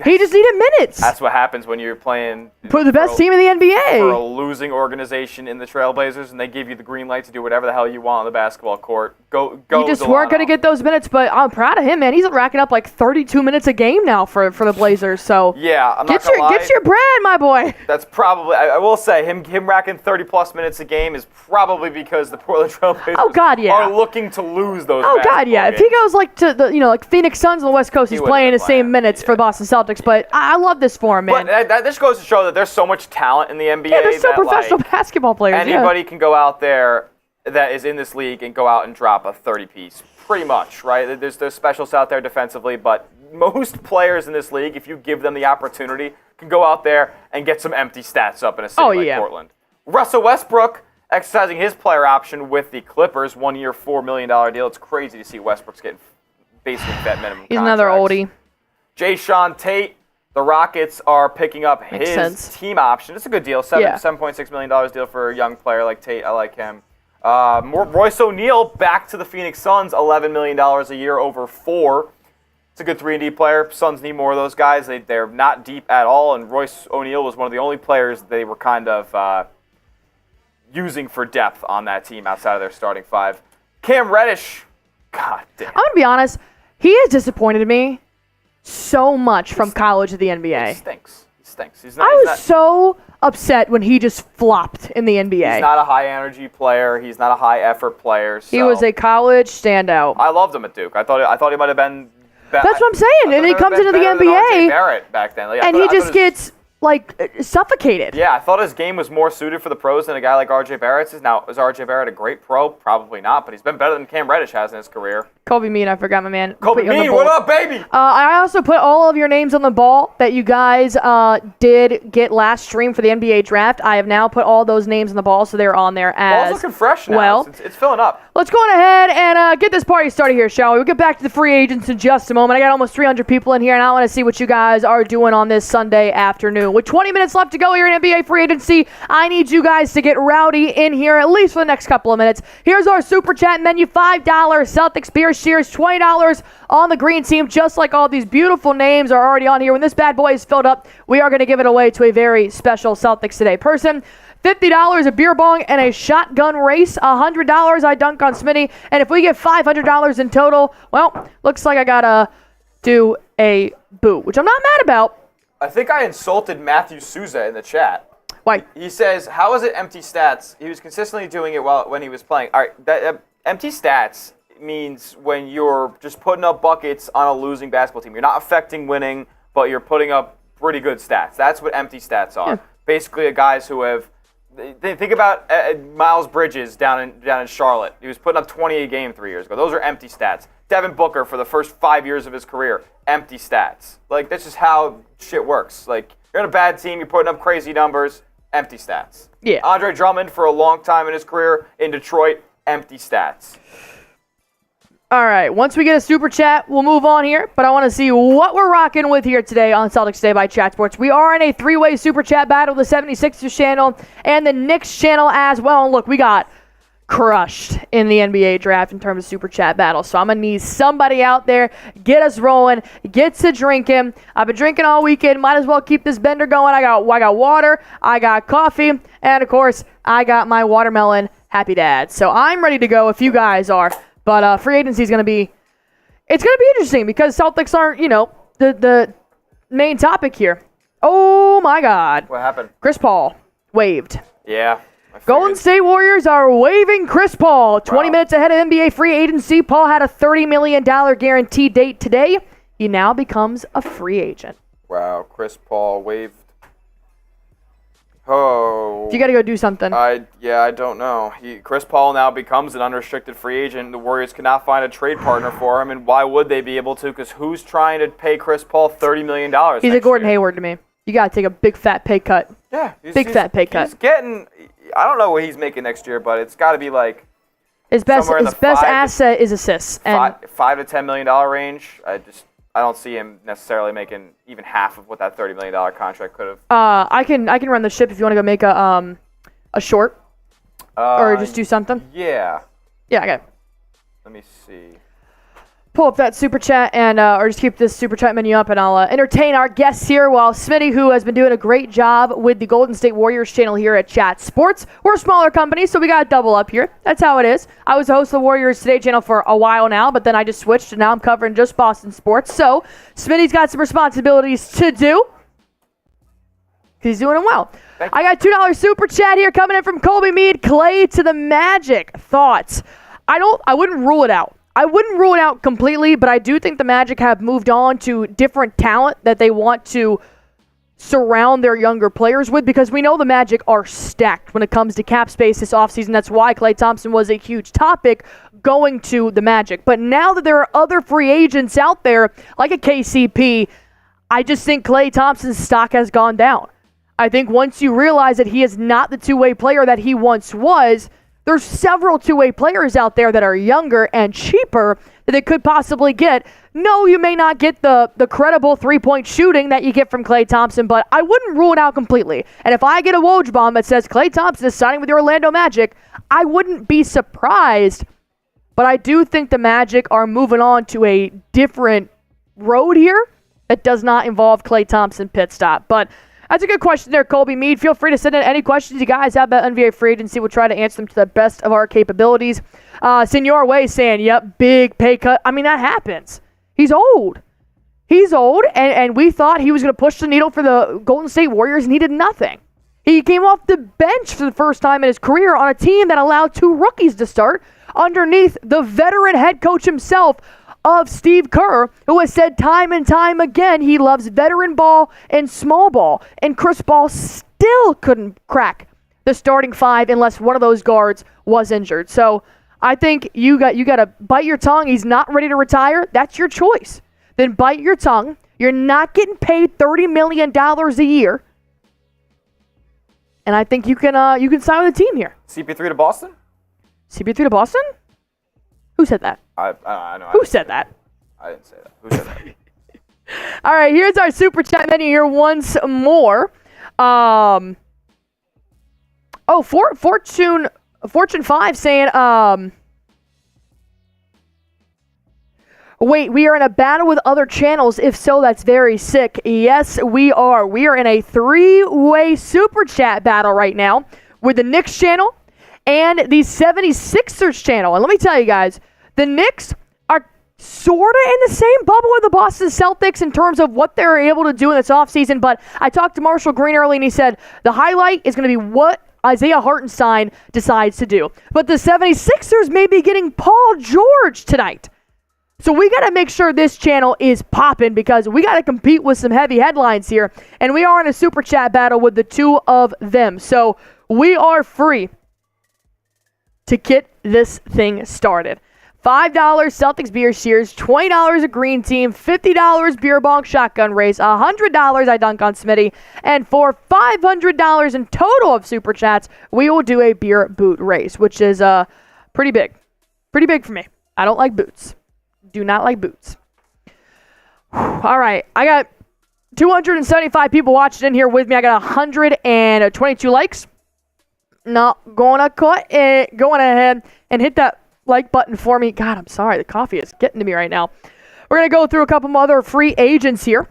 He just needed minutes. That's what happens when you're playing for the best team in the NBA. For a losing organization in the Trailblazers, and they give you the green light to do whatever the hell you want on the basketball court. Go. You just weren't going to get those minutes, but I'm proud of him, man. He's racking up like 32 minutes a game now for the Blazers. So yeah, I'm not gonna lie. Get your bread, my boy. That's probably. I will say him racking 30+ minutes a game is probably because the Portland Trailblazers are looking to lose those. Oh God, yeah. Games. If he goes like to the like Phoenix Suns on the West Coast, he's playing the same minutes for Boston Celtics. But I love this for him, man. But that just goes to show that there's so much talent in the NBA. Yeah, there's so professional basketball players. Anybody can go out there that is in this league and go out and drop a 30-piece, pretty much, right? There's specialists out there defensively, but most players in this league, if you give them the opportunity, can go out there and get some empty stats up in a city like Portland. Russell Westbrook exercising his player option with the Clippers, 1 year, $4 million deal. It's crazy to see Westbrook's getting basically vet minimum He's contracts. another oldie. Jayshawn Tate, the Rockets are picking up his team option. It's a good deal, $7.6 million deal for a young player like Tate. I like him. Royce O'Neal back to the Phoenix Suns, $11 million a year over 4. It's a good 3-and-D player. Suns need more of those guys. They're not deep at all, and Royce O'Neal was one of the only players they were kind of using for depth on that team outside of their starting 5. Cam Reddish, God damn. I'm going to be honest. He has disappointed me so much from college to the NBA. He stinks. I was so upset when he just flopped in the NBA. He's not a high-energy player. He's not a high-effort player. So. He was a college standout. I loved him at Duke. I thought he might have been. That's what I'm saying. And then he comes into the NBA. Barrett back then. And he just gets suffocated. Yeah, I thought his game was more suited for the pros than a guy like R.J. Barrett's is. Now, is R.J. Barrett a great pro? Probably not, but he's been better than Cam Reddish has in his career. Kobe Mean, I forgot my man. Kobe Mean, what up, baby? I also put all of your names on the ball that you guys did get last stream for the NBA draft. I have now put all those names on the ball, so they're on there as ball's looking fresh now. Well, it's filling up. Let's go on ahead and get this party started here, shall we? We'll get back to the free agents in just a moment. I got almost 300 people in here, and I want to see what you guys are doing on this Sunday afternoon. With 20 minutes left to go here in NBA free agency, I need you guys to get rowdy in here at least for the next couple of minutes. Here's our super chat menu: $5 Celtics beer shares, $20 on the green team. Just like all these beautiful names are already on here. When this bad boy is filled up, we are going to give it away to a very special Celtics Today person. $50 a beer bong and a shotgun race. $100 I dunk on Smitty. And if we get $500 in total, well, looks like I got to do a boo, which I'm not mad about. I think I insulted Matthew Souza in the chat. Why? He says, how is it empty stats? He was consistently doing it when he was playing. All right, that empty stats means when you're just putting up buckets on a losing basketball team. You're not affecting winning, but you're putting up pretty good stats. That's what empty stats are. Yeah. Basically, guys who have... Think about Miles Bridges down in Charlotte. He was putting up 20 a game 3 years ago. Those are empty stats. Devin Booker, for the first 5 years of his career, empty stats. Like, that's just how shit works. Like, you're on a bad team, you're putting up crazy numbers, empty stats. Yeah. Andre Drummond, for a long time in his career in Detroit, empty stats. All right, once we get a super chat, we'll move on here, but I want to see what we're rocking with here today on Celtics Today by Chat Sports. We are in a 3-way super chat battle, the 76ers channel and the Knicks channel as well. And look, we got crushed in the NBA draft in terms of Super Chat battle. So I'm going to need somebody out there, get us rolling, get to drinking. I've been drinking all weekend. Might as well keep this bender going. I got water, I got coffee, and of course, I got my watermelon Happy Dad. So I'm ready to go if you guys are. But free agency is going to be, it's going to be interesting because Celtics aren't, the main topic here. Oh my God. What happened? Chris Paul waived. Yeah. Golden State Warriors are waiving Chris Paul. 20 minutes ahead of NBA free agency, Paul had a $30 million guaranteed date today. He now becomes a free agent. Wow, Chris Paul waived. Oh. You got to go do something. I don't know. Chris Paul now becomes an unrestricted free agent. The Warriors cannot find a trade partner for him, and why would they be able to? Because who's trying to pay Chris Paul $30 million He's a Gordon Hayward to me. You got to take a big fat pay cut. Yeah. Fat pay cut. He's getting, I don't know what he's making next year, but it's got to be like his best asset is assists. And $5 to $10 million range. I don't see him necessarily making even half of what that $30 million contract could have. I can run the ship if you want to go make a short or just do something. Yeah. Yeah, okay. Let me see. Pull up that super chat and or just keep this super chat menu up, and I'll entertain our guests here while Smitty, who has been doing a great job with the Golden State Warriors channel here at Chat Sports. We're a smaller company, so we got a double up here. That's how it is. I was the host of the Warriors Today channel for a while now, but then I just switched, and now I'm covering just Boston sports. So Smitty's got some responsibilities to do. He's doing them well. I got $2 super chat here coming in from Colby Mead. Klay to the Magic. Thoughts? I wouldn't rule it out. I wouldn't rule it out completely, but I do think the Magic have moved on to different talent that they want to surround their younger players with, because we know the Magic are stacked when it comes to cap space this offseason. That's why Klay Thompson was a huge topic going to the Magic. But now that there are other free agents out there, like a KCP, I just think Klay Thompson's stock has gone down. I think once you realize that he is not the two-way player that he once was, there's several two-way players out there that are younger and cheaper that they could possibly get. No, you may not get the credible three-point shooting that you get from Klay Thompson, but I wouldn't rule it out completely. And if I get a Woj bomb that says Klay Thompson is signing with the Orlando Magic, I wouldn't be surprised. But I do think the Magic are moving on to a different road here that does not involve Klay Thompson pit stop. But that's a good question there, Colby Mead. Feel free to send in any questions you guys have about NBA free agency. We'll try to answer them to the best of our capabilities. Senor Way saying, yep, big pay cut. I mean, that happens. He's old. And we thought he was going to push the needle for the Golden State Warriors, and he did nothing. He came off the bench for the first time in his career on a team that allowed two rookies to start underneath the veteran head coach himself, of Steve Kerr, who has said time and time again he loves veteran ball and small ball. And Chris Paul still couldn't crack the starting five unless one of those guards was injured. So I think you got to bite your tongue. He's not ready to retire. That's your choice. Then bite your tongue. You're not getting paid $30 million a year. And I think you can sign with the team here. CP3 to Boston? CP3 to Boston? Who said that? I know. Who said that? I didn't say that. Who said that? All right, here's our super chat menu here once more. Fortune 5 saying, wait, we are in a battle with other channels. If so, that's very sick. Yes, we are. We are in a three-way super chat battle right now with the Knicks channel and the 76ers channel. And let me tell you guys, the Knicks are sort of in the same bubble with the Boston Celtics in terms of what they're able to do in this offseason. But I talked to Marshall Green early, and he said the highlight is going to be what Isaiah Hartenstein decides to do. But the 76ers may be getting Paul George tonight. So we got to make sure this channel is popping, because we got to compete with some heavy headlines here. And we are in a super chat battle with the two of them. So we are free to get this thing started. $5 Celtics beer cheers, $20 a green team, $50 beer bong shotgun race, $100 I dunk on Smitty, and for $500 in total of super chats, we will do a beer boot race, which is pretty big. Pretty big for me. I don't like boots. Do not like boots. All right, I got 275 people watching in here with me. I got 122 likes. not going to cut it. Going ahead and hit that like button for me. God, I'm sorry. The coffee is getting to me right now. We're going to go through a couple other free agents here.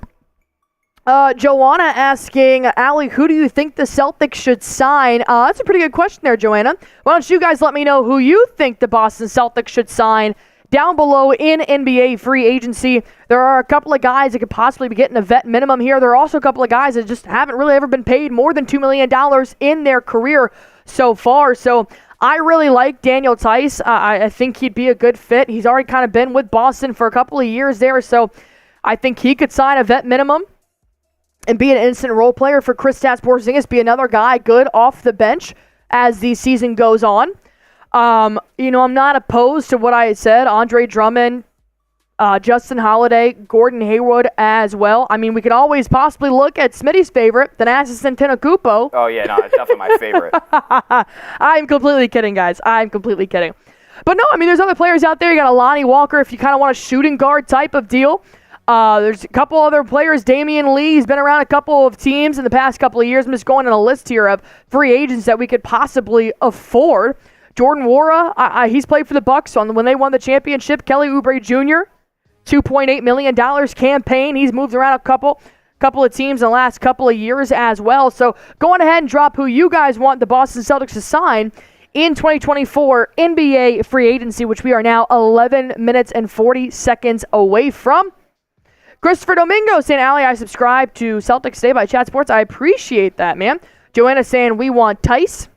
Joanna asking, Allie, who do you think the Celtics should sign? That's a pretty good question there, Joanna. Why don't you guys let me know who you think the Boston Celtics should sign down below in NBA free agency. There are a couple of guys that could possibly be getting a vet minimum here. There are also a couple of guys that just haven't really ever been paid more than $2 million in their career so far. So I really like Daniel Theis. I think he'd be a good fit. He's already kind of been with Boston for a couple of years there. So I think he could sign a vet minimum and be an instant role player for Kristaps Porzinigis, be another guy good off the bench as the season goes on. I'm not opposed to what I had said. Andre Drummond, Justin Holiday, Gordon Hayward as well. I mean, we could always possibly look at Smitty's favorite, Thanasis Antetokounmpo. Oh, yeah, no, it's definitely my favorite. I'm completely kidding, guys. I'm completely kidding. But no, I mean, there's other players out there. You got a Lonnie Walker if you kind of want a shooting guard type of deal. There's a couple other players. Damian Lee, he's been around a couple of teams in the past couple of years. I'm just going on a list here of free agents that we could possibly afford. Jordan Nwora, he's played for the Bucks when they won the championship. Kelly Oubre Jr., $2.8 million campaign. He's moved around a couple of teams in the last couple of years as well. So go on ahead and drop who you guys want the Boston Celtics to sign in 2024 NBA free agency, which we are now 11 minutes and 40 seconds away from. Christopher Domingo saying, Allie, I subscribe to Celtics Today by Chat Sports. I appreciate that, man. Joanna saying, we want Theis.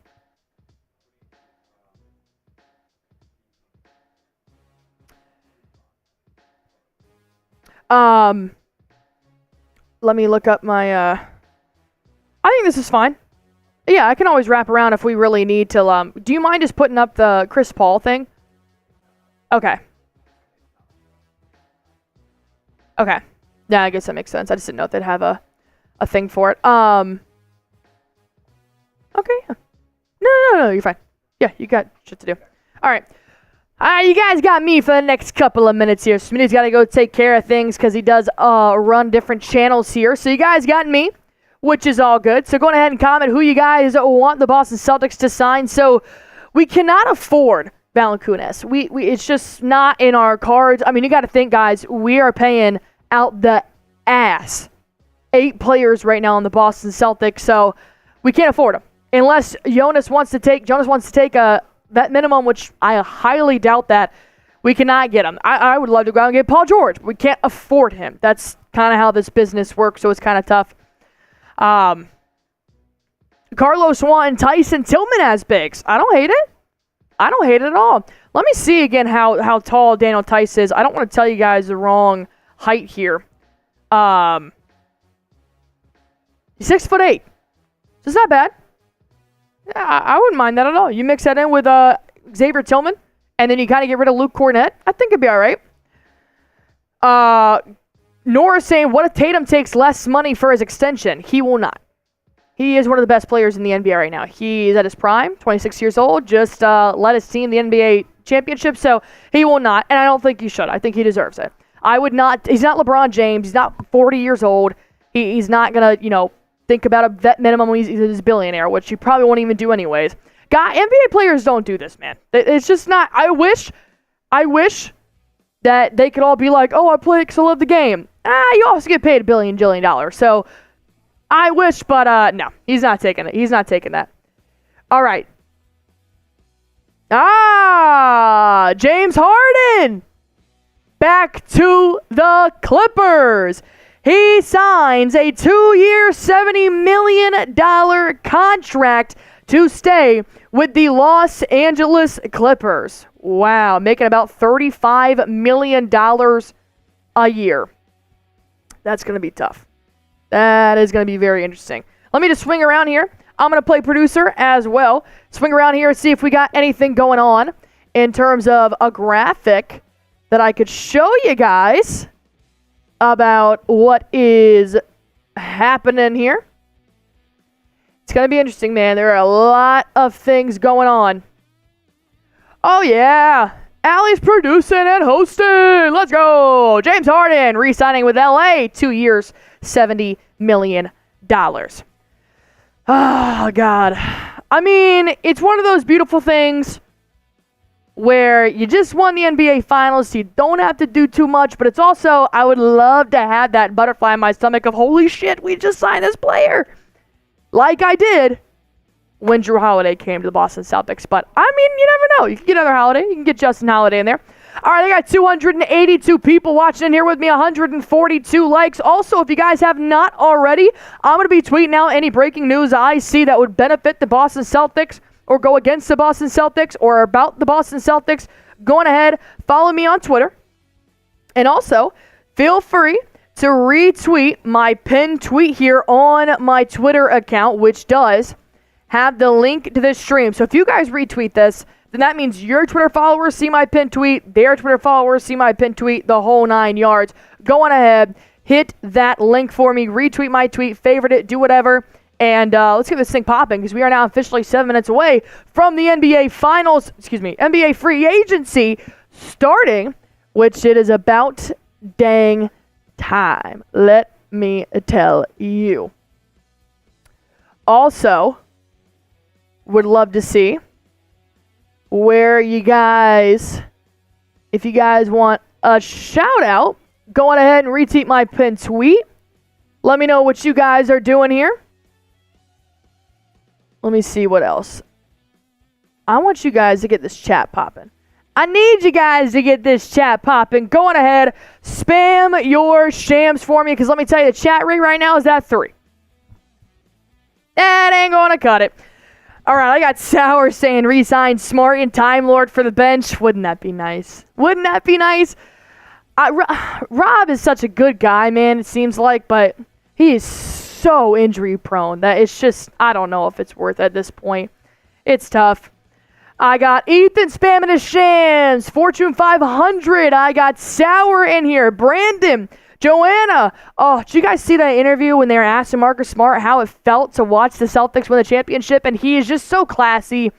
Let me look up my, I think this is fine. Yeah, I can always wrap around if we really need to, do you mind just putting up the Chris Paul thing? Okay. Okay. Yeah, I guess that makes sense. I just didn't know if they'd have a thing for it. Okay. No, you're fine. Yeah, you got shit to do. All right. You guys got me for the next couple of minutes here. Smitty's got to go take care of things because he does run different channels here. So you guys got me, which is all good. So go ahead and comment who you guys want the Boston Celtics to sign. So we cannot afford Valanciunas. It's just not in our cards. I mean, you got to think, guys, we are paying out the ass 8 players right now on the Boston Celtics, so we can't afford them unless Jonas wants to take that minimum, which I highly doubt that. We cannot get him. I would love to go out and get Paul George, but we can't afford him. That's kind of how this business works, so it's kind of tough. Carlos wanting Tyson Tillman as bigs. I don't hate it. I don't hate it at all. Let me see again how tall Daniel Theis is. I don't want to tell you guys the wrong height here. He's 6'8". So it's not bad. Yeah, I wouldn't mind that at all. You mix that in with Xavier Tillman, and then you kind of get rid of Luke Kornet. I think it'd be all right. Nora's saying, what if Tatum takes less money for his extension? He will not. He is one of the best players in the NBA right now. He's at his prime, 26 years old, just led his team the NBA championship, so he will not, and I don't think he should. I think he deserves it. I would not. He's not LeBron James. He's not 40 years old. He's not going to, think about a vet minimum when he's a billionaire, which he probably won't even do anyways. NBA players don't do this, man. It's just not. I wish that they could all be like, oh, I play because I love the game. You also get paid $1 billion. So I wish, but no, he's not taking it. He's not taking that. All right. James Harden. Back to the Clippers. He signs a 2-year, $70 million contract to stay with the Los Angeles Clippers. Wow, making about $35 million a year. That's going to be tough. That is going to be very interesting. Let me just swing around here. I'm going to play producer as well. Swing around here and see if we got anything going on in terms of a graphic that I could show you guys about what is happening here. It's going to be interesting, man. There are a lot of things going on. Oh, yeah. Allie's producing and hosting. Let's go. James Harden re-signing with LA. 2 years, $70 million. Oh, God. I mean, it's one of those beautiful things where you just won the NBA Finals, so you don't have to do too much, but it's also, I would love to have that butterfly in my stomach of, holy shit, we just signed this player. Like I did when Drew Holiday came to the Boston Celtics. But, I mean, you never know. You can get another Holiday. You can get Justin Holiday in there. All right, I got 282 people watching in here with me, 142 likes. Also, if you guys have not already, I'm going to be tweeting out any breaking news I see that would benefit the Boston Celtics or go against the Boston Celtics or about the Boston Celtics. Going ahead, follow me on Twitter. And also, feel free to retweet my pinned tweet here on my Twitter account, which does have the link to this stream. So if you guys retweet this, then that means your Twitter followers see my pinned tweet, their Twitter followers see my pinned tweet, the whole 9 yards. Go on ahead, hit that link for me, retweet my tweet, favorite it, do whatever. And let's get this thing popping because we are now officially 7 minutes away from the NBA free agency starting, which it is about dang time. Let me tell you. Also, would love to see where you guys, if you guys want a shout out, go on ahead and retweet my pinned tweet. Let me know what you guys are doing here. Let me see what else. I want you guys to get this chat popping. I need you guys to get this chat popping. Go on ahead, spam your shams for me, because let me tell you, the chat rate right now is at 3. That ain't going to cut it. All right, I got Sour saying resign Smart and Time Lord for the bench. Wouldn't that be nice? Wouldn't that be nice? Rob is such a good guy, man, it seems like, but he is so injury prone that it's just, I don't know if it's worth it at this point. It's tough. I got Ethan spamming his shams. Fortune 500. I got Sour in here. Brandon. Joanna. Oh, did you guys see that interview when they were asking Marcus Smart how it felt to watch the Celtics win the championship? And he is just so classy.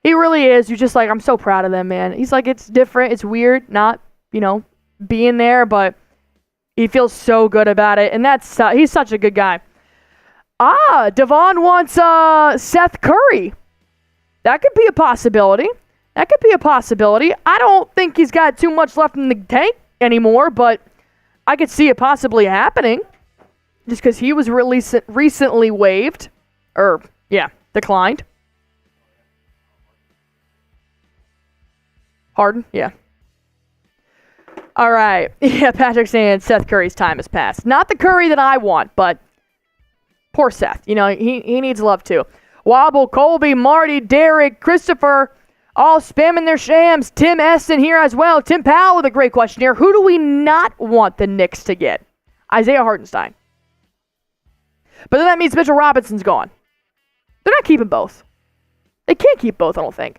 He really is. You're just like, I'm so proud of them, man. He's like, it's different. It's weird not, being there, but he feels so good about it. And he's such a good guy. Devon wants Seth Curry. That could be a possibility. I don't think he's got too much left in the tank anymore, but I could see it possibly happening just because he was recently waived. Declined. Harden? Yeah. All right. Yeah, Patrick's saying Seth Curry's time has passed. Not the Curry that I want, but poor Seth. He needs love too. Wobble, Colby, Marty, Derek, Christopher, all spamming their shams. Tim Eston here as well. Tim Powell with a great question here. Who do we not want the Knicks to get? Isaiah Hartenstein. But then that means Mitchell Robinson's gone. They're not keeping both. They can't keep both, I don't think.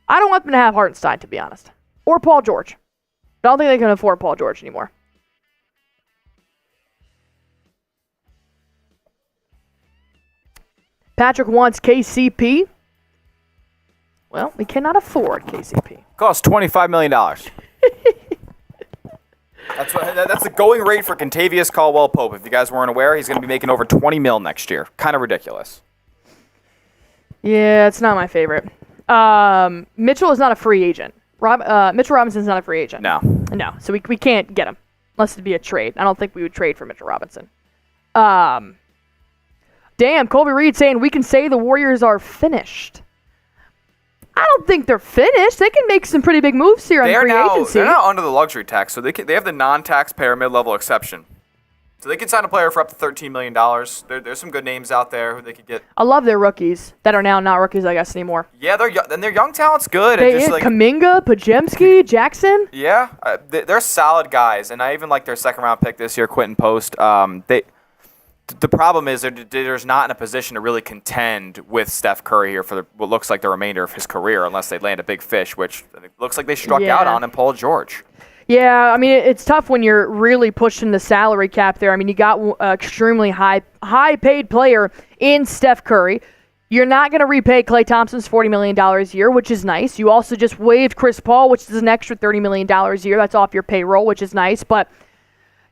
I don't want them to have Hartenstein, to be honest. Or Paul George. I don't think they can afford Paul George anymore. Patrick wants KCP. Well, we cannot afford KCP. Costs $25 million. That's the going rate for Kentavious Caldwell-Pope. If you guys weren't aware, he's going to be making over $20 million next year. Kind of ridiculous. Yeah, it's not my favorite. Mitchell is not a free agent. Mitchell Robinson's not a free agent. No. So we can't get him unless it be a trade. I don't think we would trade for Mitchell Robinson. Damn, Colby Reed saying we can say the Warriors are finished. I don't think they're finished. They can make some pretty big moves here on free agency. They're now under the luxury tax, so they have the non-taxpayer mid-level exception. So they can sign a player for up to $13 million. There's some good names out there who they could get. I love their rookies that are now not rookies, I guess, anymore. Yeah, their young talent's good. Kuminga, Pajemski, Jackson. Yeah, they're solid guys, and I even like their second-round pick this year, Quentin Post. The problem is they're not in a position to really contend with Steph Curry here for what looks like the remainder of his career unless they land a big fish, which it looks like they struck out on in Paul George. Yeah, I mean, it's tough when you're really pushing the salary cap there. I mean, you got an extremely high-paid player in Steph Curry. You're not going to repay Klay Thompson's $40 million a year, which is nice. You also just waived Chris Paul, which is an extra $30 million a year. That's off your payroll, which is nice. But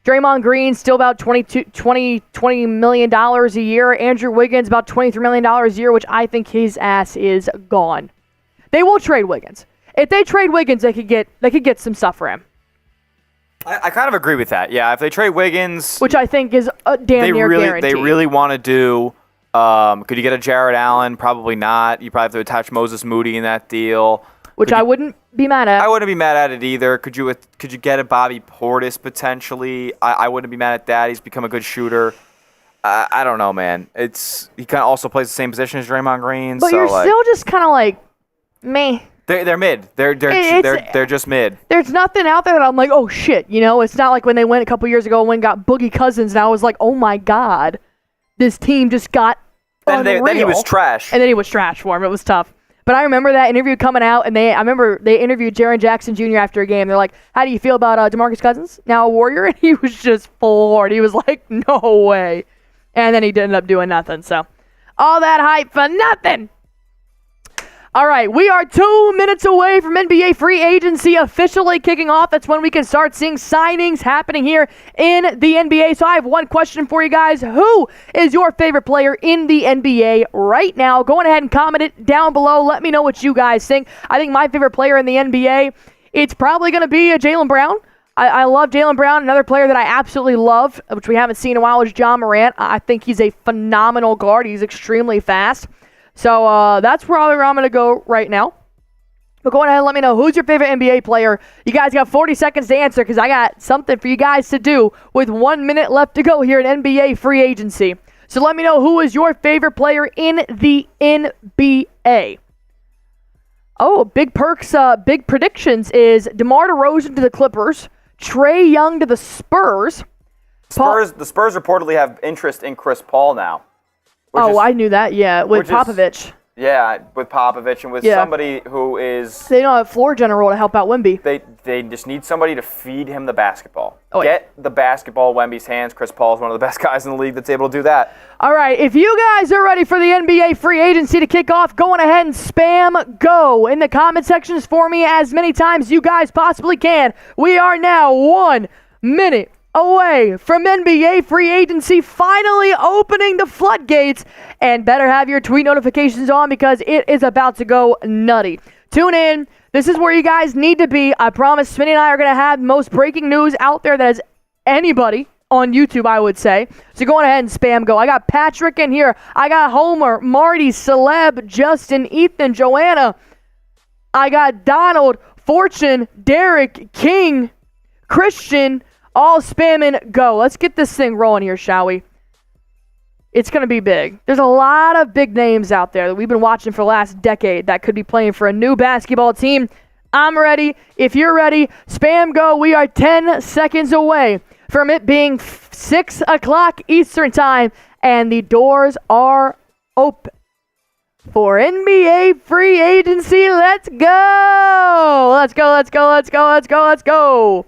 Draymond Green still about $20 million a year. Andrew Wiggins about $23 million a year, which I think his ass is gone. They will trade Wiggins. If they trade Wiggins, they could get some stuff for him. I kind of agree with that. Yeah, if they trade Wiggins, which I think is a damn near guaranteed. They really want to do. Could you get a Jared Allen? Probably not. You probably have to attach Moses Moody in that deal, which I wouldn't be mad at. I wouldn't be mad at it either. Could you get a Bobby Portis potentially? I wouldn't be mad at that. He's become a good shooter. I don't know, man. He kind of also plays the same position as Draymond Green. But so you're still just kind of like, meh. They're mid. They're just mid. There's nothing out there that I'm like, oh shit, it's not like when they went a couple years ago and got Boogie Cousins, and I was like, oh my god, this team just got unreal. Then he was trash. And then he was trash for him. It was tough. But I remember that interview coming out, and I remember they interviewed Jaren Jackson Jr. after a game. They're like, how do you feel about DeMarcus Cousins, now a Warrior? And he was just floored. He was like, no way. And then he ended up doing nothing. So all that hype for nothing. All right, we are 2 minutes away from NBA free agency officially kicking off. That's when we can start seeing signings happening here in the NBA. So I have one question for you guys. Who is your favorite player in the NBA right now? Go ahead and comment it down below. Let me know what you guys think. I think my favorite player in the NBA, it's probably going to be Jaylen Brown. I love Jaylen Brown. Another player that I absolutely love, which we haven't seen in a while, is John Morant. I think he's a phenomenal guard. He's extremely fast. So that's probably where I'm going to go right now. But go ahead and let me know, who's your favorite NBA player. You guys got 40 seconds to answer because I got something for you guys to do with 1 minute left to go here in NBA free agency. So let me know, who is your favorite player in the NBA. Oh, big predictions is DeMar DeRozan to the Clippers, Trae Young to the Spurs. The Spurs reportedly have interest in Chris Paul now. I knew that, yeah, with Popovich. With Popovich and with somebody who is... They don't have floor general to help out Wemby. They just need somebody to feed him the basketball. Get the basketball in Wemby's hands. Chris Paul is one of the best guys in the league that's able to do that. All right, if you guys are ready for the NBA free agency to kick off, go on ahead and spam GO in the comment sections for me as many times you guys possibly can. We are now 1 minute away from NBA free agency finally opening the floodgates, and better have your tweet notifications on because it is about to go nutty. Tune in. This is where you guys need to be. I promise Smitty and I are going to have the most breaking news out there that is anybody on YouTube, I would say. So go on ahead and spam GO. I got Patrick in here. I got Homer, Marty, Celeb, Justin, Ethan, Joanna. I got Donald, Fortune, Derek, King, Christian, all spamming GO. Let's get this thing rolling here, shall we? It's going to be big. There's a lot of big names out there that we've been watching for the last decade that could be playing for a new basketball team. I'm ready. If you're ready, spam GO. We are 10 seconds away from it being 6 o'clock Eastern time, and the doors are open for NBA free agency. Let's go. Let's go, let's go, let's go, let's go, let's go.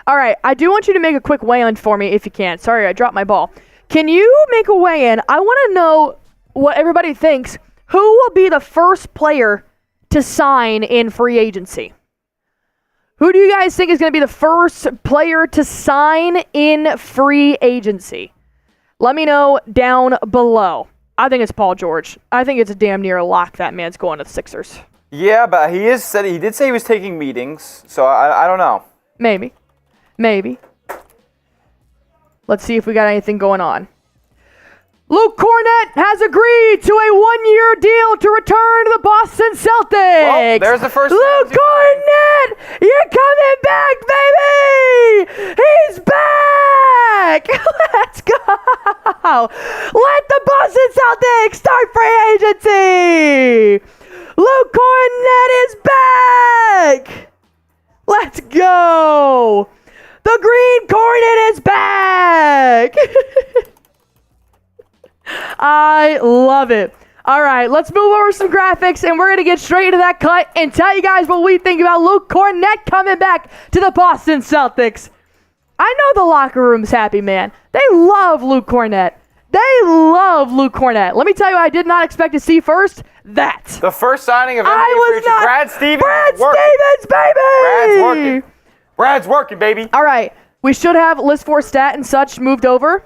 All right, I do want you to make a quick weigh-in for me if you can. Sorry, I dropped my ball. Can you make a weigh-in? I want to know what everybody thinks. Who will be the first player to sign in free agency? Who do you guys think is going to be the first player to sign in free agency? Let me know down below. I think it's Paul George. I think it's a damn near a lock that man's going to the Sixers. Yeah, but he did say he was taking meetings, so I don't know. Maybe. Let's see if we got anything going on. Luke Kornet has agreed to a 1-year deal to return to the Boston Celtics. Well, there's the first. Luke Kornet, you're coming back, baby. He's back. Let's go. Let the Boston Celtics start free agency. Luke Kornet is back. Let's go. The Green Kornet is back. I love it. All right, let's move over some graphics, and we're going to get straight into that cut and tell you guys what we think about Luke Kornet coming back to the Boston Celtics. I know the locker room's happy, man. They love Luke Kornet. Let me tell you what I did not expect to see first. The first signing of NBA free agent, Brad Stevens. Stevens, baby! Brad's working. Brad's working, baby. All right. We should have list for stat and such moved over.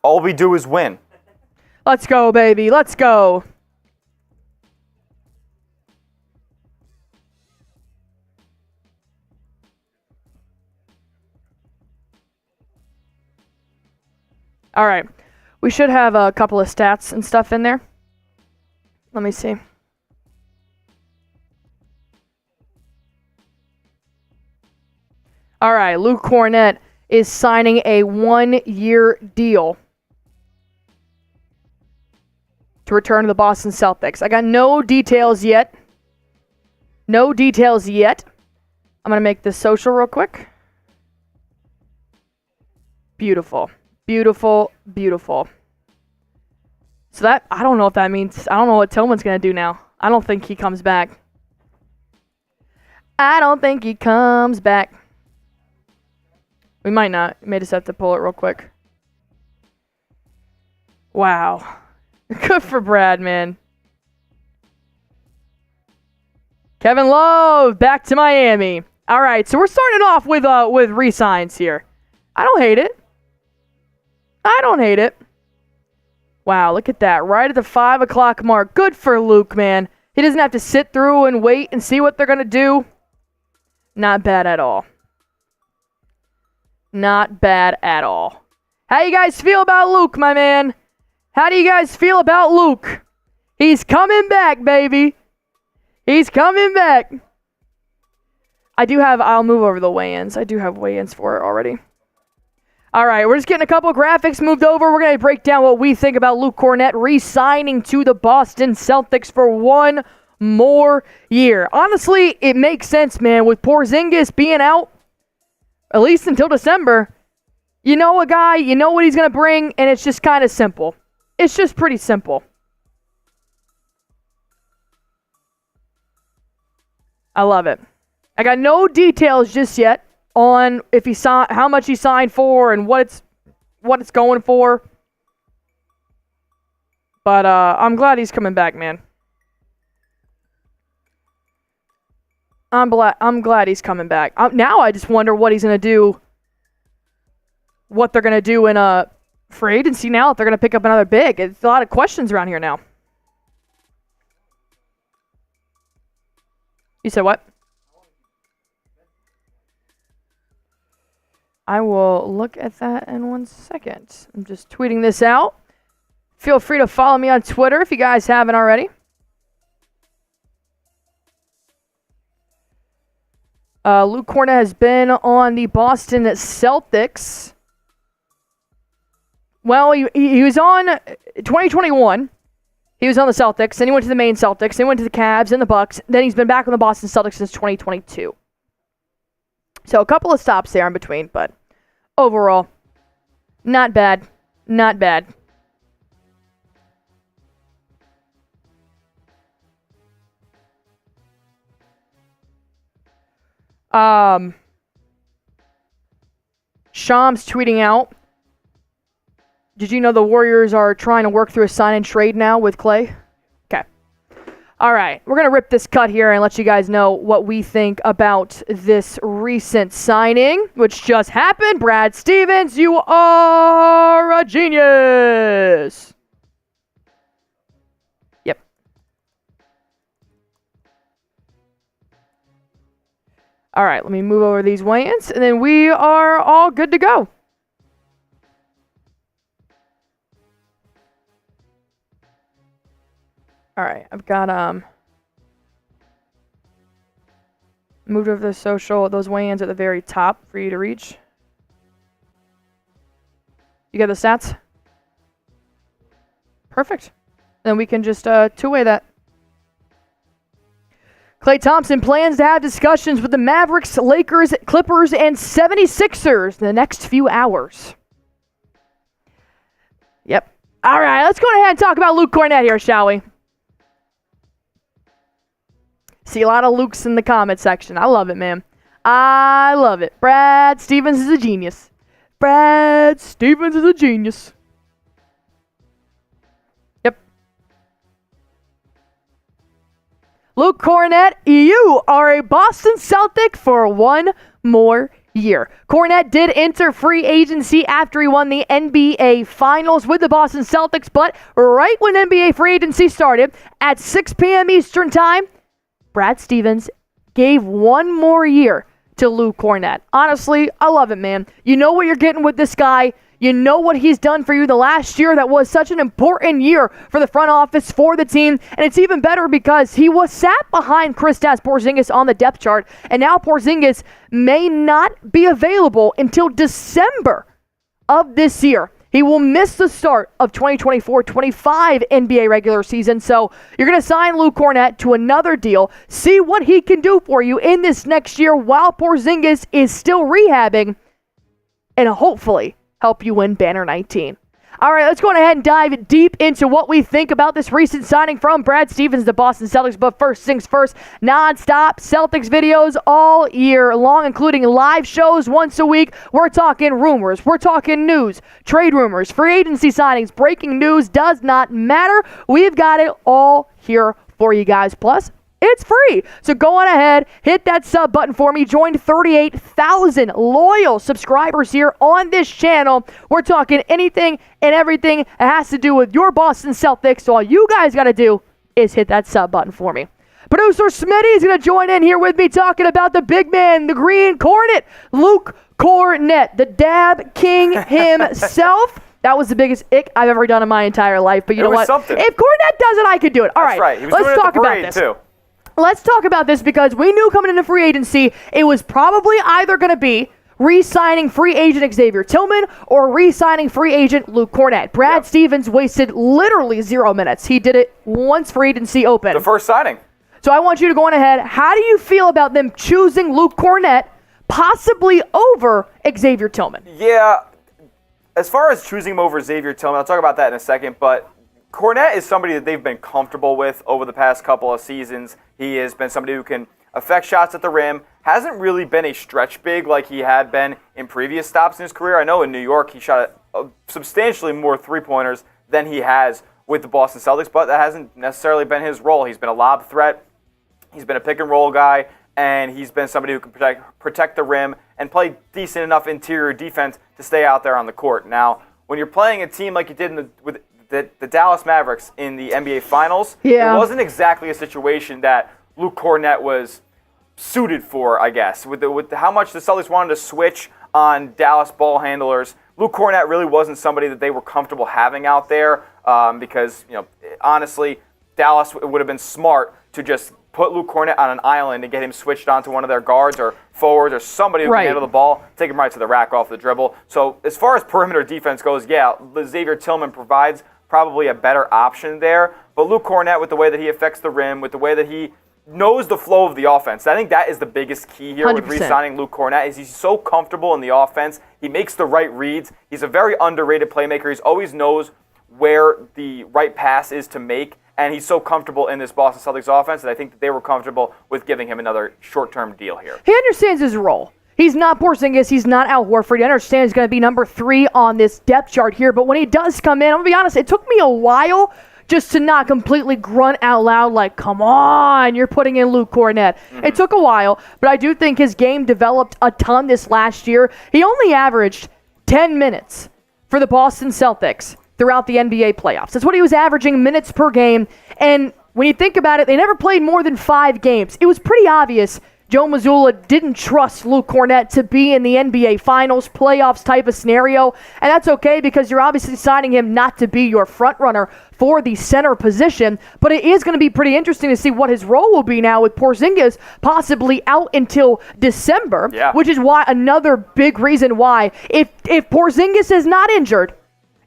All we do is win. Let's go, baby. Let's go. All right. We should have a couple of stats and stuff in there. Let me see. All right. Luke Kornet is signing a 1-year deal to return to the Boston Celtics. I got no details yet. No details yet. I'm going to make this social real quick. Beautiful. Beautiful, beautiful. So that, I don't know if that means, I don't know what Tillman's going to do now. I don't think he comes back. I don't think he comes back. We might not. We may just have to pull it real quick. Wow. Good for Brad, man. Kevin Love, back to Miami. All right, so we're starting off with re-signs here. I don't hate it. I don't hate it. Wow, look at that. Right at the 5 o'clock mark. Good for Luke, man. He doesn't have to sit through and wait and see what they're going to do. Not bad at all. Not bad at all. How you guys feel about Luke, my man? How do you guys feel about Luke? He's coming back, baby. He's coming back. I'll move over the weigh-ins. I do have weigh-ins for it already. All right, we're just getting a couple graphics moved over. We're going to break down what we think about Luke Kornet re-signing to the Boston Celtics for 1 more year. Honestly, it makes sense, man. With Porzingis being out, at least until December, you know a guy, you know what he's going to bring, and it's just kind of simple. It's just pretty simple. I love it. I got no details just yet on if he signed, how much he signed for, and what it's going for. But I'm glad he's coming back, man. I'm glad he's coming back. Now I just wonder what he's gonna do. What they're gonna do in free agency now. If they're gonna pick up another big, it's a lot of questions around here now. You said what? I will look at that in 1 second. I'm just tweeting this out. Feel free to follow me on Twitter if you guys haven't already. Luke Kornet has been on the Boston Celtics. Well, he was on 2021. He was on the Celtics, then he went to the main Celtics, then he went to the Cavs and the Bucks. Then he's been back on the Boston Celtics since 2022. So a couple of stops there in between, but overall, not bad. Not bad. Shams tweeting out, did you know the Warriors are trying to work through a sign and trade now with Klay? Okay. All right. We're going to rip this cut here and let you guys know what we think about this recent signing, which just happened. Brad Stevens, you are a genius. Yep. All right. Let me move over these weigh-ins, and then we are all good to go. All right, I've got moved over the social. Those weigh-ins at the very top for you to reach. You got the stats? Perfect. Then we can just two-way that. Klay Thompson plans to have discussions with the Mavericks, Lakers, Clippers, and 76ers in the next few hours. Yep. All right, let's go ahead and talk about Luke Kornet here, shall we? See a lot of Lukes in the comment section. I love it, man. I love it. Brad Stevens is a genius. Brad Stevens is a genius. Yep. Luke Kornet, you are a Boston Celtic for one more year. Kornet did enter free agency after he won the NBA Finals with the Boston Celtics, but right when NBA free agency started at 6 p.m. Eastern Time, Brad Stevens gave one more year to Luke Kornet. Honestly, I love it, man. You know what you're getting with this guy. You know what he's done for you the last year that was such an important year for the front office, for the team. And it's even better because he was sat behind Kristaps Porzinigis on the depth chart. And now Porzinigis may not be available until December of this year. He will miss the start of 2024-25 NBA regular season. So you're going to sign Luke Kornet to another deal, see what he can do for you in this next year while Porzinigis is still rehabbing, and hopefully help you win Banner 19. All right, let's go ahead and dive deep into what we think about this recent signing from Brad Stevens, the Boston Celtics. But first things first, non-stop Celtics videos all year long, including live shows once a week. We're talking rumors, we're talking news, trade rumors, free agency signings, breaking news, does not matter. We've got it all here for you guys. Plus, it's free. So go on ahead, hit that sub button for me. Join 38,000 loyal subscribers here on this channel. We're talking anything and everything that has to do with your Boston Celtics. So all you guys got to do is hit that sub button for me. Producer Smitty is going to join in here with me talking about the big man, the green Kornet, Luke Kornet, the dab king himself. That was the biggest ick I've ever done in my entire life. But you know what? Something. If Kornet does it, I could do it. All That's right. He was let's doing talk it at the about parade this. too. Let's talk about this because we knew coming into free agency, it was probably either going to be re-signing free agent Xavier Tillman or re-signing free agent Luke Kornet. Brad Stevens wasted literally 0 minutes. He did it once free agency opened. The first signing. So I want you to go on ahead. How do you feel about them choosing Luke Kornet possibly over Xavier Tillman? Yeah, as far as choosing him over Xavier Tillman, I'll talk about that in a second, but Kornet is somebody that they've been comfortable with over the past couple of seasons. He has been somebody who can affect shots at the rim. Hasn't really been a stretch big like he had been in previous stops in his career. I know in New York he shot substantially more three-pointers than he has with the Boston Celtics, but that hasn't necessarily been his role. He's been a lob threat. He's been a pick-and-roll guy, and he's been somebody who can protect the rim and play decent enough interior defense to stay out there on the court. Now, when you're playing a team like you did with the Dallas Mavericks in the NBA Finals, it wasn't exactly a situation that Luke Kornet was suited for, I guess. With how much the Celtics wanted to switch on Dallas ball handlers, Luke Kornet really wasn't somebody that they were comfortable having out there because, honestly, Dallas would have been smart to just put Luke Kornet on an island and get him switched onto one of their guards or forwards or somebody who can handle the ball, take him right to the rack off the dribble. So as far as perimeter defense goes, Xavier Tillman provides probably a better option there. But Luke Kornet, with the way that he affects the rim, with the way that he knows the flow of the offense, I think that is the biggest key here 100%. With re-signing Luke Kornet, is he's so comfortable in the offense. He makes the right reads. He's a very underrated playmaker. He always knows where the right pass is to make, and he's so comfortable in this Boston Celtics offense that I think that they were comfortable with giving him another short-term deal here. He understands his role. He's not Porzingis. He's not Al Horford. He understands he's going to be number 3 on this depth chart here. But when he does come in, I'm going to be honest, it took me a while just to not completely grunt out loud like, come on, you're putting in Luke Kornet. Mm-hmm. It took a while, but I do think his game developed a ton this last year. He only averaged 10 minutes for the Boston Celtics throughout the NBA playoffs. That's what he was averaging minutes per game. And when you think about it, they never played more than 5 games. It was pretty obvious Joe Mazzulla didn't trust Luke Kornet to be in the NBA Finals, playoffs type of scenario. And that's okay because you're obviously signing him not to be your front runner for the center position. But it is going to be pretty interesting to see what his role will be now with Porzingis possibly out until December, which is why another big reason why if Porzingis is not injured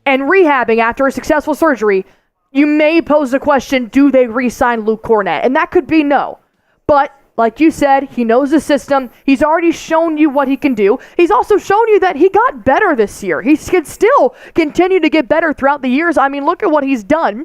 and rehabbing after a successful surgery, you may pose the question, do they re-sign Luke Kornet? And that could be no. But like you said, he knows the system. He's already shown you what he can do. He's also shown you that he got better this year. He can still continue to get better throughout the years. I mean, look at what he's done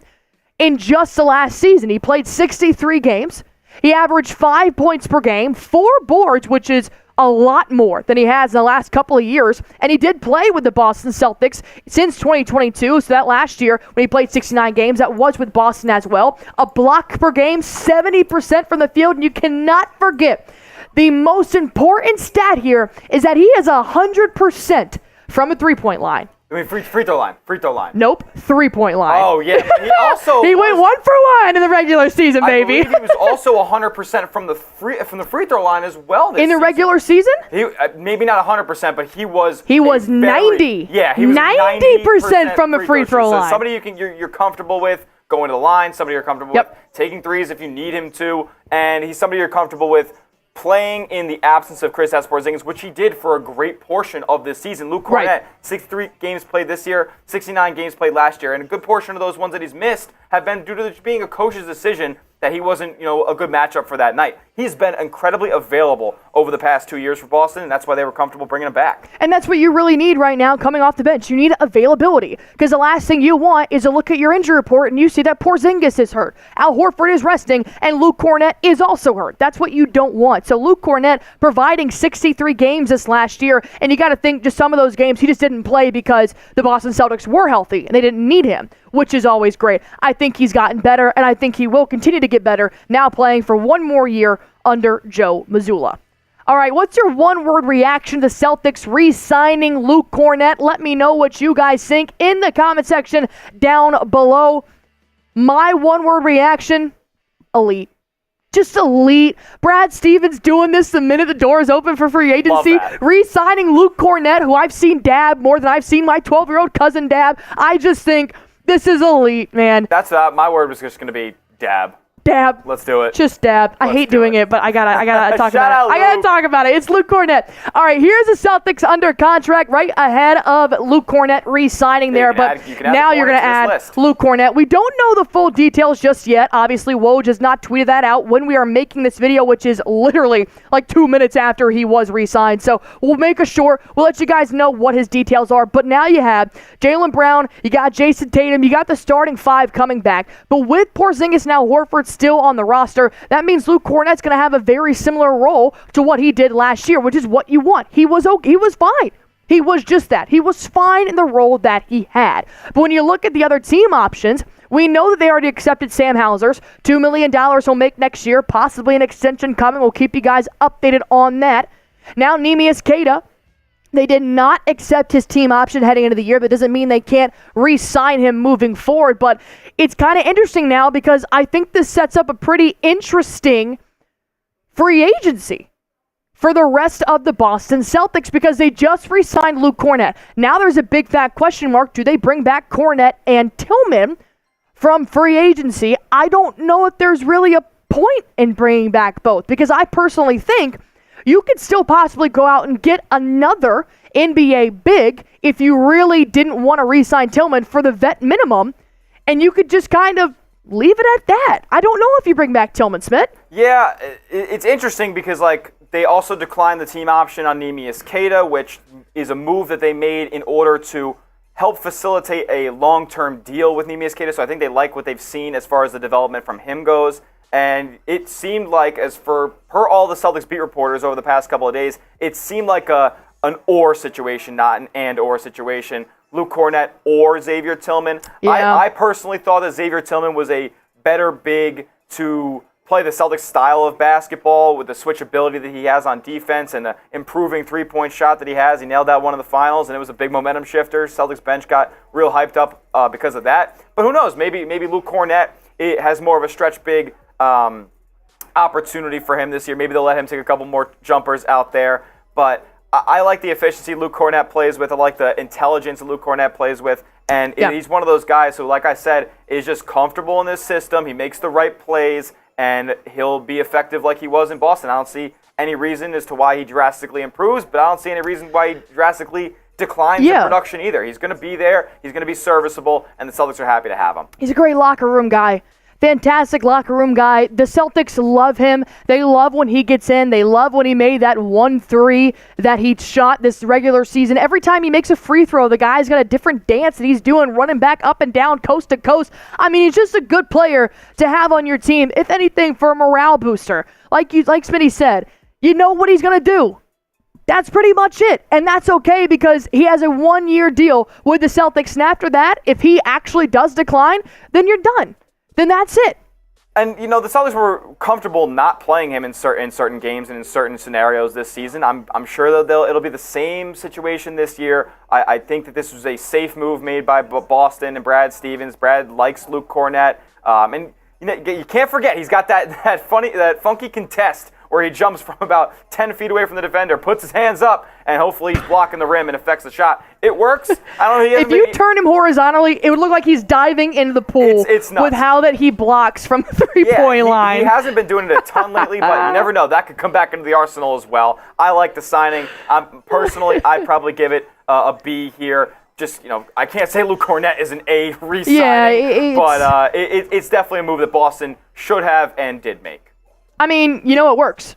in just the last season. He played 63 games. He averaged 5 points per game, 4 boards, which is a lot more than he has in the last couple of years. And he did play with the Boston Celtics since 2022. So that last year when he played 69 games, that was with Boston as well. A block per game, 70% from the field. And you cannot forget the most important stat here is that he is 100% from the three-point line. I mean, free throw line. Nope, three-point line. Oh, yeah. But he also he went 1 for 1 in the regular season, baby. I believe he was also 100% from the free throw line as well this in the season. Regular season? He maybe not 100%, but he was. He was 90. Yeah, he was 90% from the free throw line. So somebody you're comfortable with going to the line, somebody you're comfortable with taking threes if you need him to, and he's somebody you're comfortable with playing in the absence of Kristaps Porzinigis, which he did for a great portion of this season. Luke Kornet, 63 games played this year, 69 games played last year, and a good portion of those ones that he's missed have been due to being a coach's decision that he wasn't, a good matchup for that night. He's been incredibly available over the past 2 years for Boston, and that's why they were comfortable bringing him back. And that's what you really need right now coming off the bench. You need availability, because the last thing you want is to look at your injury report and you see that Porzingis is hurt, Al Horford is resting, and Luke Kornet is also hurt. That's what you don't want. So Luke Kornet providing 63 games this last year, and you got to think just some of those games he just didn't play because the Boston Celtics were healthy and they didn't need him, which is always great. I think he's gotten better, and I think he will continue to get better now playing for one more year under Joe Mazzulla. All right, what's your one-word reaction to the Celtics re-signing Luke Kornet? Let me know what you guys think in the comment section down below. My one-word reaction, elite. Just elite. Brad Stevens doing this the minute the doors open for free agency. Re-signing Luke Kornet, who I've seen dab more than I've seen my 12-year-old cousin dab. I just think this is elite, man. That's my word was just going to be dab. Dab. Let's do it. Just dab. I hate doing it, but I gotta talk about it. I gotta talk about it. It's Luke Kornet. All right, here's the Celtics under contract right ahead of Luke Kornet re-signing there, but now you're gonna add Luke Kornet. We don't know the full details just yet. Obviously, Woj has not tweeted that out when we are making this video, which is literally like 2 minutes after he was re-signed. So we'll we'll let you guys know what his details are. But now you have Jaylen Brown, you got Jason Tatum, you got the starting five coming back. But with Porzingis now, Horford still on the roster, that means Luke Kornet's going to have a very similar role to what he did last year, which is what you want. He was fine. He was just that. He was fine in the role that he had. But when you look at the other team options, we know that they already accepted Sam Hauser's $2 million he'll make next year, possibly an extension coming. We'll keep you guys updated on that. Now Neemias Queta, they did not accept his team option heading into the year, but it doesn't mean they can't re-sign him moving forward. But it's kind of interesting now because I think this sets up a pretty interesting free agency for the rest of the Boston Celtics because they just re-signed Luke Kornet. Now there's a big fat question mark. Do they bring back Kornet and Tillman from free agency? I don't know if there's really a point in bringing back both because I personally think you could still possibly go out and get another NBA big if you really didn't want to re-sign Tillman for the vet minimum, and you could just kind of leave it at that. I don't know if you bring back Tillman, Smith. Yeah, it's interesting because they also declined the team option on Neemias Queta, which is a move that they made in order to help facilitate a long-term deal with Neemias Queta. So I think they like what they've seen as far as the development from him goes. And it seemed like, as per all the Celtics beat reporters over the past couple of days, it seemed like an or situation, not an and/or situation. Luke Kornet or Xavier Tillman. Yeah. I personally thought that Xavier Tillman was a better big to play the Celtics style of basketball with the switchability that he has on defense and the improving three-point shot that he has. He nailed that one in the finals, and it was a big momentum shifter. Celtics bench got real hyped up because of that. But who knows? Maybe Luke Kornet has more of a stretch big opportunity for him this year. Maybe they'll let him take a couple more jumpers out there. But I like the efficiency Luke Kornet plays with. I like the intelligence that Luke Kornet plays with. And he's one of those guys who, like I said, is just comfortable in this system. He makes the right plays, and he'll be effective like he was in Boston. I don't see any reason as to why he drastically improves, but I don't see any reason why he drastically declines in production either. He's going to be there. He's going to be serviceable, and the Celtics are happy to have him. He's a great locker room guy. Fantastic locker room guy. The Celtics love him. They love when he gets in. They love when he made that 1-3 that he shot this regular season. Every time he makes a free throw, the guy's got a different dance that he's doing, running back up and down, coast to coast. I mean, he's just a good player to have on your team, if anything, for a morale booster. Like Smitty said, you know what he's going to do. That's pretty much it. And that's okay because he has a 1-year deal with the Celtics. And after that, if he actually does decline, then you're done. Then that's it. And, the Celtics were comfortable not playing him in certain games and in certain scenarios this season. I'm sure that it'll be the same situation this year. I think that this was a safe move made by Boston and Brad Stevens. Brad likes Luke Kornet. And you can't forget, he's got that funky contest where he jumps from about 10 feet away from the defender, puts his hands up, and hopefully he's blocking the rim and affects the shot. It works. I don't know. If you turn him horizontally, it would look like he's diving into the pool. It's nuts. With how that he blocks from the three-point line. He hasn't been doing it a ton lately, but you never know. That could come back into the arsenal as well. I like the signing. Personally, I'd probably give it a B here. Just, I can't say Luke Kornet is an A re-signing, but it's definitely a move that Boston should have and did make. I mean, it works.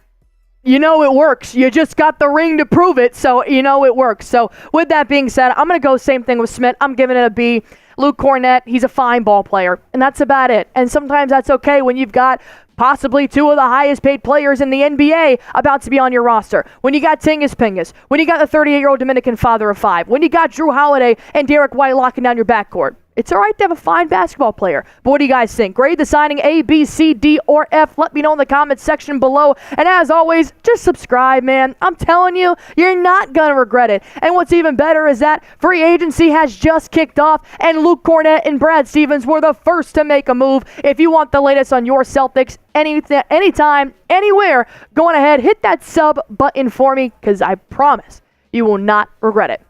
It works. You just got the ring to prove it, so it works. So with that being said, I'm going to go same thing with Smith. I'm giving it a B. Luke Kornet, he's a fine ball player, and that's about it. And sometimes that's okay when you've got possibly two of the highest paid players in the NBA about to be on your roster. When you got Tingus Pingus, when you got the 38-year-old Dominican father of 5, when you got Drew Holiday and Derek White locking down your backcourt. It's all right to have a fine basketball player. But what do you guys think? Grade the signing A, B, C, D, or F. Let me know in the comments section below. And as always, just subscribe, man. I'm telling you, you're not going to regret it. And what's even better is that free agency has just kicked off, and Luke Kornet and Brad Stevens were the first to make a move. If you want the latest on your Celtics, anytime, anywhere, go on ahead, hit that sub button for me, because I promise you will not regret it.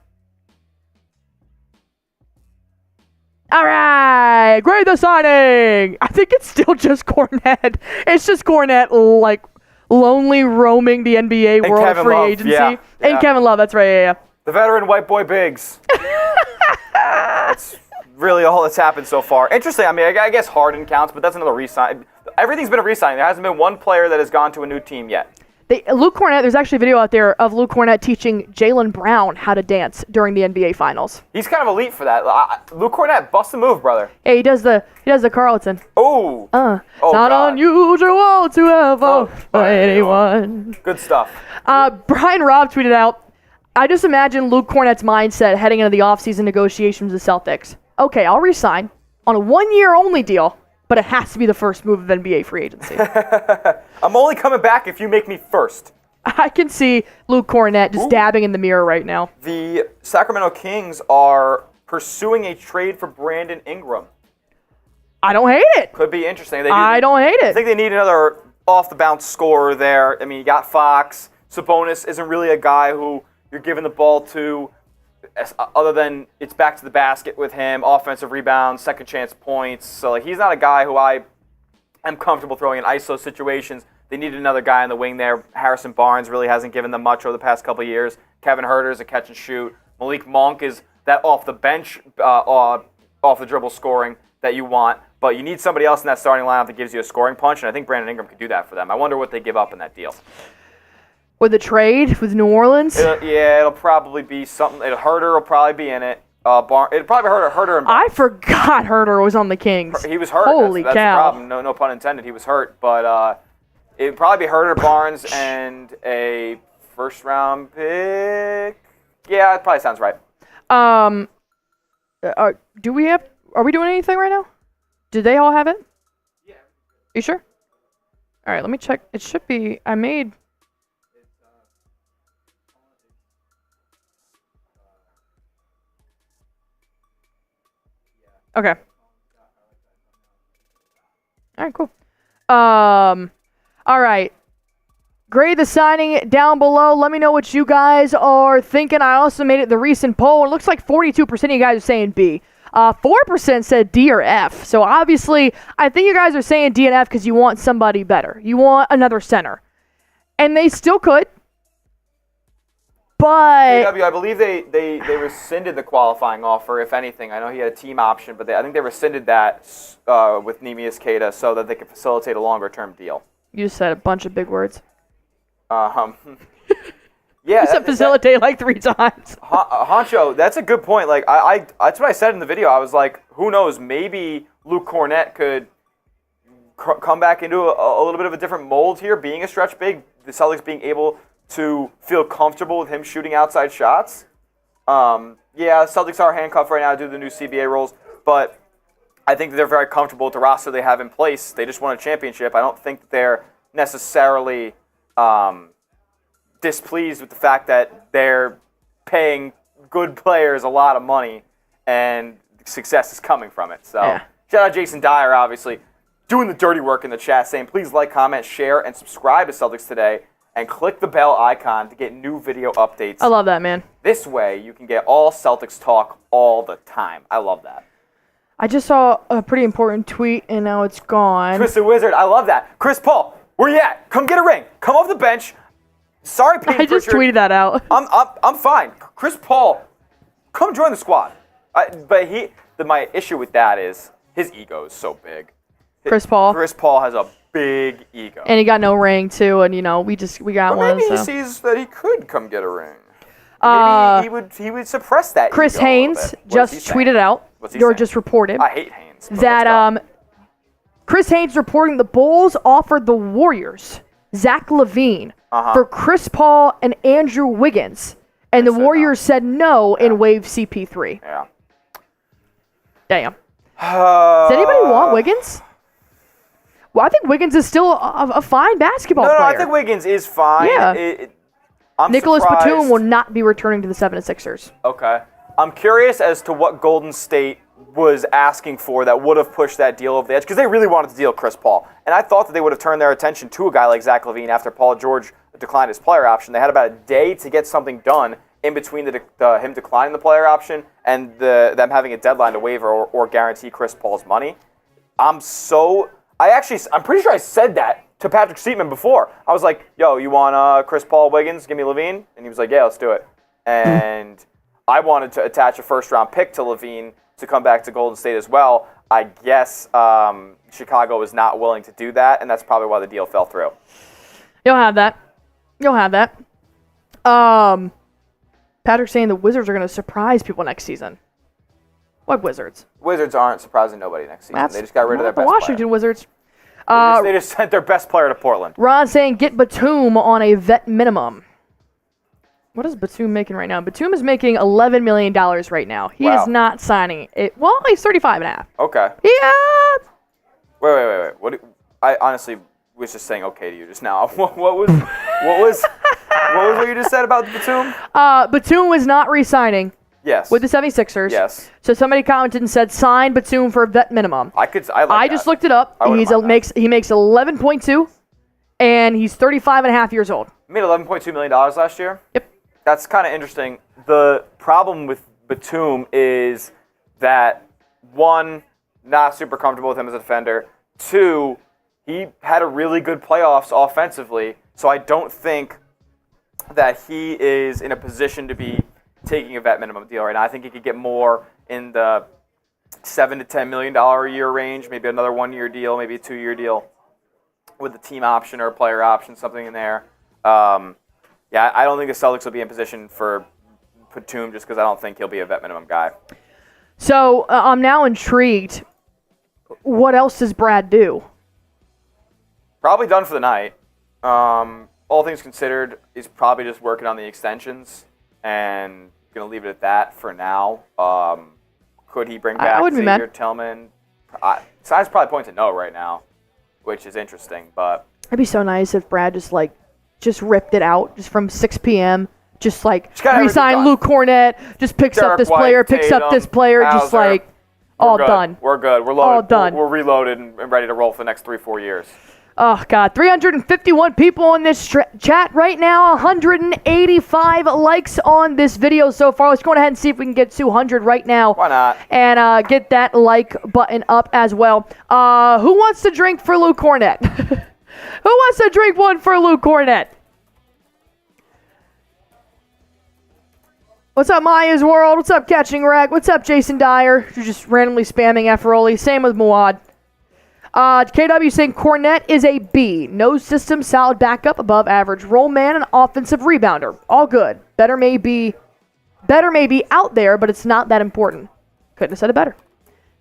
All right, grade the signing. I think it's still just Kornet. It's just Kornet, lonely roaming the NBA and world Kevin free Love. agency. Yeah. And Kevin Love, that's right, yeah. The veteran white boy Biggs. That's really all that's happened so far. Interesting, I guess Harden counts, but that's another re-sign. Everything's been a re-signing. There hasn't been one player that has gone to a new team yet. Luke Kornet, there's actually a video out there of Luke Kornet teaching Jaylen Brown how to dance during the NBA Finals. He's kind of elite for that. Luke Kornet, bust a move, brother. Yeah, he does the Carlton. Oh. It's not God. Unusual to ever for anyone. Good stuff. Brian Robb tweeted out, I just imagine Luke Kornet's mindset heading into the offseason negotiations with the Celtics. Okay, I'll resign on a 1-year only deal, but it has to be the first move of NBA free agency. I'm only coming back if you make me first. I can see Luke Kornet just dabbing in the mirror right now. The Sacramento Kings are pursuing a trade for Brandon Ingram. I don't hate it. Could be interesting. I don't hate it. I think they need another off-the-bounce scorer there. I mean, you got Fox. Sabonis isn't really a guy who you're giving the ball to, other than it's back to the basket with him, offensive rebounds, second chance points. So he's not a guy who I am comfortable throwing in ISO situations. They needed another guy in the wing there. Harrison Barnes really hasn't given them much over the past couple of years. Kevin Huerter is a catch and shoot. Malik Monk is that off the bench, off the dribble scoring that you want. But you need somebody else in that starting lineup that gives you a scoring punch, and I think Brandon Ingram could do that for them. I wonder what they give up in that deal. With the trade with New Orleans? It'll probably be something. Huerter will probably be in it. It'll probably Huerter and Barnes. I forgot Huerter was on the Kings. He was hurt. Holy that's cow. the problem. No pun intended. He was hurt. But it'd probably be Huerter, Barnes, and a first-round pick. Yeah, it probably sounds right. Are we doing anything right now? Do they all have it? Yeah. You sure? All right, let me check. It should be. Okay. All right, cool. All right. Grade the signing down below. Let me know what you guys are thinking. I also made it the recent poll. It looks like 42% of you guys are saying B. 4% said D or F. So obviously, I think you guys are saying D and F because you want somebody better. You want another center. And they still could. But I believe they rescinded the qualifying offer, if anything. I know he had a team option, but I think they rescinded that with Neemias Queta so that they could facilitate a longer-term deal. You said a bunch of big words. Yeah, you said facilitate like 3 times. Honcho, that's a good point. Like that's what I said in the video. I was like, who knows? Maybe Luke Kornet could come back into a little bit of a different mold here, being a stretch big. The Celtics being able to feel comfortable with him shooting outside shots. Celtics are handcuffed right now due to the new CBA rules, but I think that they're very comfortable with the roster they have in place. They just won a championship. I don't think that they're necessarily displeased with the fact that they're paying good players a lot of money and success is coming from it. So Shout out Jason Dyer, obviously, doing the dirty work in the chat, saying please like, comment, share, and subscribe to Celtics Today, and click the bell icon to get new video updates. I love that, man. This way, you can get all Celtics talk all the time. I love that. I just saw a pretty important tweet, and now it's gone. Chris the Wizard, I love that. Chris Paul, where you at? Come get a ring. Come off the bench. Sorry, Peyton I just Pritchard. tweeted that out. I'm fine. Chris Paul, come join the squad. My issue with that is his ego is so big. Chris Paul has a big ego. And he got no ring, too, and, we got one. Maybe he sees that he could come get a ring. Maybe he would suppress that Chris ego Haynes just tweeted out, or just reported. I hate Haynes. That Chris Haynes reporting the Bulls offered the Warriors Zach LaVine for Chris Paul and Andrew Wiggins, and the Warriors said no and waived CP3. Yeah. Damn. Does anybody want Wiggins? Well, I think Wiggins is still a fine basketball player. No, I think Wiggins is fine. Yeah. I'm Nicholas surprised. Batum will not be returning to the 76ers. Okay. I'm curious as to what Golden State was asking for that would have pushed that deal over the edge, because they really wanted to deal Chris Paul. And I thought that they would have turned their attention to a guy like Zach LaVine after Paul George declined his player option. They had about a day to get something done in between him declining the player option and them having a deadline to waiver or guarantee Chris Paul's money. I'm pretty sure I said that to Patrick Seaman before. I was like, yo, you want Chris Paul, Wiggins, give me LaVine? And he was like, yeah, let's do it. And I wanted to attach a first-round pick to LaVine to come back to Golden State as well. I guess Chicago was not willing to do that, and that's probably why the deal fell through. You'll have that. Patrick's saying the Wizards are going to surprise people next season. What Wizards? Wizards aren't surprising nobody next season. They just got rid of their best Washington player. Wizards. They just sent their best player to Portland. Ron saying get Batum on a vet minimum. What is Batum making right now? Batum is making $11 million right now. He is not signing it. Well, he's 35.5. Okay. Yeah. Wait. I honestly was just saying okay to you just now. What was what you just said about Batum? Batum was not re-signing. Yes. With the 76ers. Yes. So somebody commented and said sign Batum for a vet minimum. I just looked it up. He makes 11.2, and he's 35.5 years old. He made $11.2 million last year. Yep. That's kind of interesting. The problem with Batum is that, one, not super comfortable with him as a defender. Two, he had a really good playoffs offensively, so I don't think that he is in a position to be taking a vet minimum deal right now. I think he could get more in the $7 to $10 million a year range, maybe another 1-year deal, maybe a 2-year deal with a team option or a player option, something in there. I don't think the Celtics will be in position for Batum just because I don't think he'll be a vet minimum guy. So I'm now intrigued. What else does Brad do? Probably done for the night. All things considered, he's probably just working on the extensions and going to leave it at that for now. Could he bring back Xavier Tillman? Signs probably point to no right now, which is interesting. But it'd be so nice if Brad just ripped it out just from 6 p.m. Just re-sign Luke Kornet, just picks up this player, picks up this player, just like all done. We're good. We're loaded. All done. We're reloaded and ready to roll for the next 3-4 years. Oh, God. 351 people in this chat right now. 185 likes on this video so far. Let's go ahead and see if we can get 200 right now. Why not? And get that like button up as well. Who wants to drink for Luke Kornet? Who wants to drink one for Luke Kornet? What's up, Maya's World? What's up, Catching Rag? What's up, Jason Dyer? You're just randomly spamming F. Rolly. Same with Muad. KW saying Kornet is a B. No system, solid backup, above average roll man, and offensive rebounder. All good. Better may be out there, but it's not that important. Couldn't have said it better.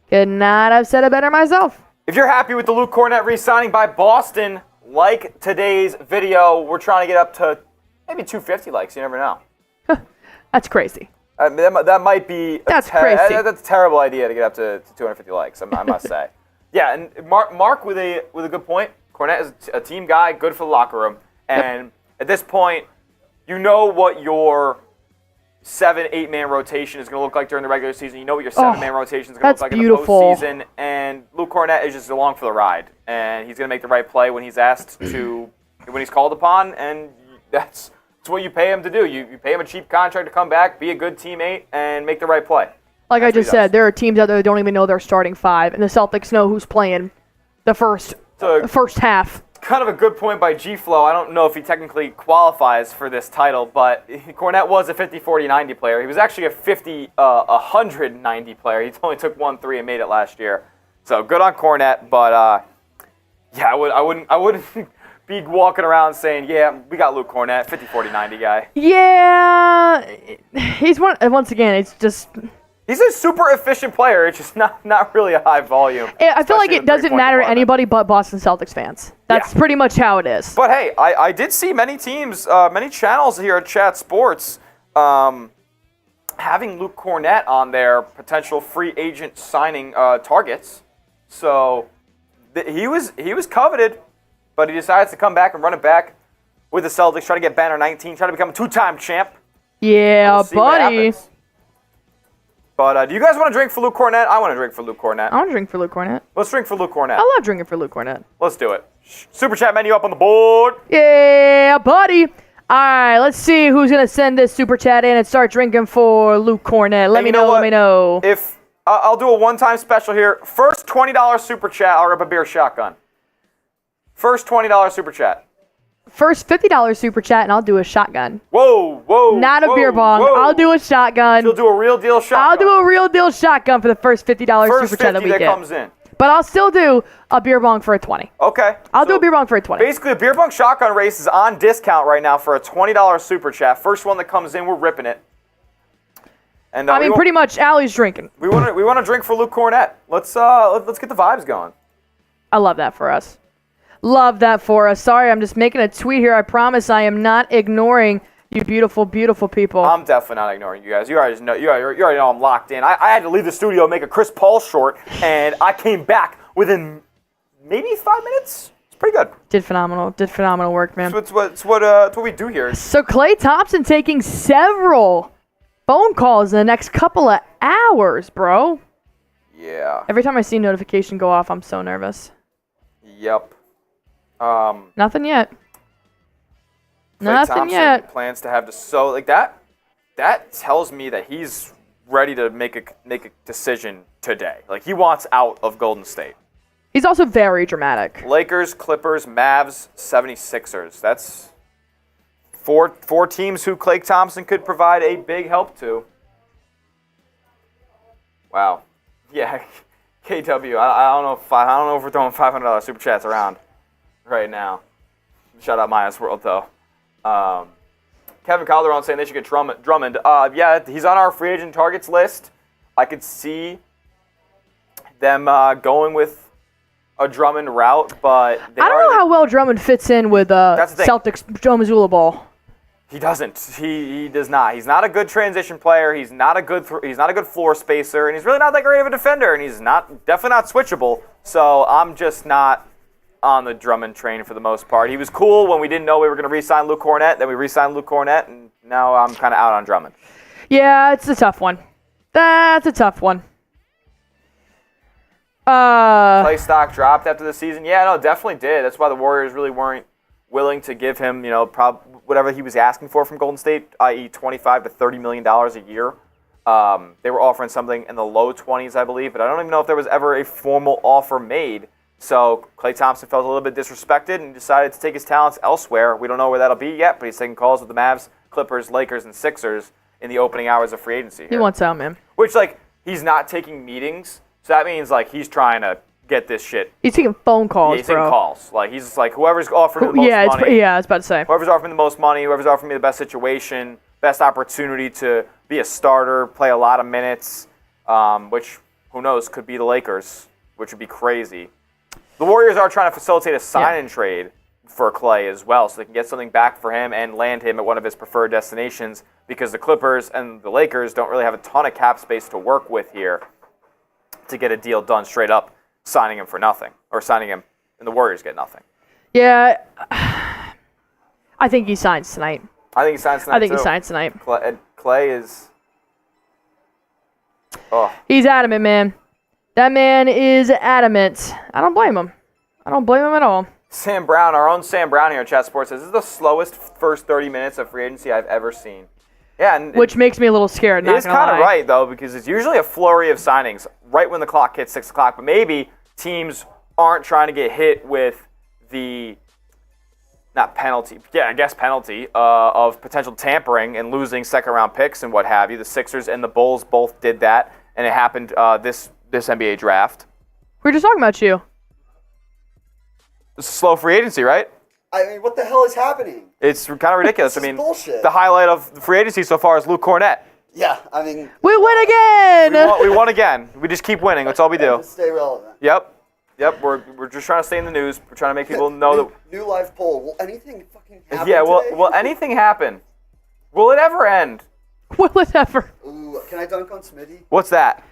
Could not have said it better myself. If you're happy with the Luke Kornet re-signing by Boston, like today's video. We're trying to get up to maybe 250 likes. You never know. That's crazy. I mean, that might be crazy. That's a terrible idea to get up to 250 likes. I must say. Yeah, and Mark with a good point. Kornet is a team guy, good for the locker room, and at this point, you know what your 7-8 man rotation is going to look like during the regular season. You know what your 7-man rotation is going to look like in the postseason. And Luke Kornet is just along for the ride, and he's going to make the right play when he's asked to, when he's called upon, and that's what you pay him to do. You pay him a cheap contract to come back, be a good teammate, and make the right play. Like I just said, there are teams out there that don't even know their starting five, and the Celtics know who's playing the first half. Kind of a good point by G-Flow. I don't know if he technically qualifies for this title, but Kornet was a 50-40-90 player. He was actually a 50-190 player. He only took 1-3 and made it last year. So good on Kornet, but yeah, I wouldn't be walking around saying, yeah, we got Luke Kornet, 50-40-90 guy. Yeah, he's once again, it's just... He's a super efficient player. It's just not really a high volume. I feel like it doesn't matter to anybody but Boston Celtics fans. That's pretty much how it is. But hey, I did see many teams, many channels here at Chat Sports having Luke Kornet on their potential free agent signing targets. So he was coveted, but he decides to come back and run it back with the Celtics, try to get banner 19, try to become a 2-time champ. Yeah, buddy. But do you guys want to drink for Luke Kornet? I want to drink for Luke Kornet. I want to drink for Luke Kornet. Let's drink for Luke Kornet. I love drinking for Luke Kornet. Let's do it. Super chat menu up on the board. Yeah, buddy. All right, let's see who's going to send this super chat in and start drinking for Luke Kornet. Let me know. If I'll do a one-time special here. First $20 super chat, I'll rip a beer shotgun. First $20 super chat. First $50 super chat, and I'll do a shotgun. Whoa. Not a beer bong. I'll do a shotgun. You'll do a real deal shotgun. I'll do a real deal shotgun for the first $50 super chat that we get. First 50 that comes in. But I'll still do a beer bong for a 20. Okay. I'll do a beer bong for a 20. Basically, the beer bong shotgun race is on discount right now for a $20 super chat. First one that comes in, we're ripping it. And I mean, pretty much, Allie's drinking. We want to drink for Luke Kornet. Let's get the vibes going. I love that for us. Love that for us. Sorry, I'm just making a tweet here. I promise I am not ignoring you beautiful, beautiful people. I'm definitely not ignoring you guys. You already know I'm locked in. I had to leave the studio and make a Chris Paul short, and I came back within maybe 5 minutes. It's pretty good. Did phenomenal work, man. It's what we do here. So Klay Thompson taking several phone calls in the next couple of hours, bro. Yeah. Every time I see a notification go off, I'm so nervous. Yep. Nothing yet. Klay Nothing Thompson yet. Plans to have that tells me that he's ready to make a decision today. Like, he wants out of Golden State. He's also very dramatic. Lakers, Clippers, Mavs, 76ers. That's four teams who Klay Thompson could provide a big help to. Wow. Yeah. KW. I don't know if we're throwing $500 super chats around right now. Shout out Maya's World, though. Kevin Calderon saying they should get Drummond. Yeah, he's on our free agent targets list. I could see them going with a Drummond route, but I don't know how well Drummond fits in with Celtics Joe Mazzulla ball. He doesn't. He does not. He's not a good transition player. He's not a good floor spacer, and he's really not that great of a defender. And he's definitely not switchable. So I'm just not on the Drummond train for the most part. He was cool when we didn't know we were going to re-sign Luke Kornet. Then we re-signed Luke Kornet, and now I'm kind of out on Drummond. Yeah, it's a tough one. That's a tough one. Klay stock dropped after the season. Yeah, no, definitely did. That's why the Warriors really weren't willing to give him, whatever he was asking for from Golden State, i.e. $25 to $30 million a year. They were offering something in the low 20s, I believe, but I don't even know if there was ever a formal offer made. So Klay Thompson felt a little bit disrespected and decided to take his talents elsewhere. We don't know where that'll be yet, but he's taking calls with the Mavs, Clippers, Lakers, and Sixers in the opening hours of free agency here. He wants out, man. Which, he's not taking meetings, so that means, he's trying to get this shit. He's taking phone calls, he's taking calls. He's just whoever's offering the most money. I was about to say. Whoever's offering the most money, whoever's offering me the best situation, best opportunity to be a starter, play a lot of minutes, which, who knows, could be the Lakers, which would be crazy. The Warriors are trying to facilitate a sign-and-trade for Klay as well, so they can get something back for him and land him at one of his preferred destinations, because the Clippers and the Lakers don't really have a ton of cap space to work with here to get a deal done straight up, signing him for nothing, or signing him and the Warriors get nothing. Yeah, I think he signs tonight. I think he signs tonight. He signs tonight. Klay is. Oh. He's adamant, man. That man is adamant. I don't blame him. I don't blame him at all. Sam Brown, our own Sam Brown here at Chat Sports, says this is the slowest first 30 minutes of free agency I've ever seen. Yeah, and which makes me a little scared. It is kind of right, though, because it's usually a flurry of signings right when the clock hits 6 o'clock. But maybe teams aren't trying to get hit with the penalty of potential tampering and losing second-round picks and what have you. The Sixers and the Bulls both did that, and it happened this NBA draft. We were just talking about you. It's slow free agency, right? I mean, what the hell is happening? It's kind of ridiculous. Bullshit. The highlight of the free agency so far is Luke Kornet. Yeah, I mean... We win again! We won again. We just keep winning. That's all we do. Stay relevant. Yep. We're just trying to stay in the news. We're trying to make people know that... New life poll. Will anything fucking happen Yeah, today? will anything happen? Will it ever end? Will it ever? Ooh, can I dunk on Smitty? What's that?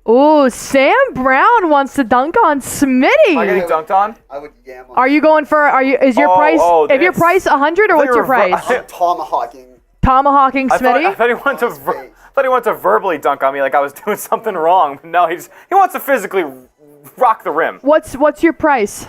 Ooh, Sam Brown wants to dunk on Smitty. Am I getting dunked on? I would yam on. Is your price, is your price 100 or what's your price? I'm tomahawking. Tomahawking Smitty? I thought he wanted to verbally dunk on me like I was doing something wrong. But no, he wants to physically rock the rim. What's your price?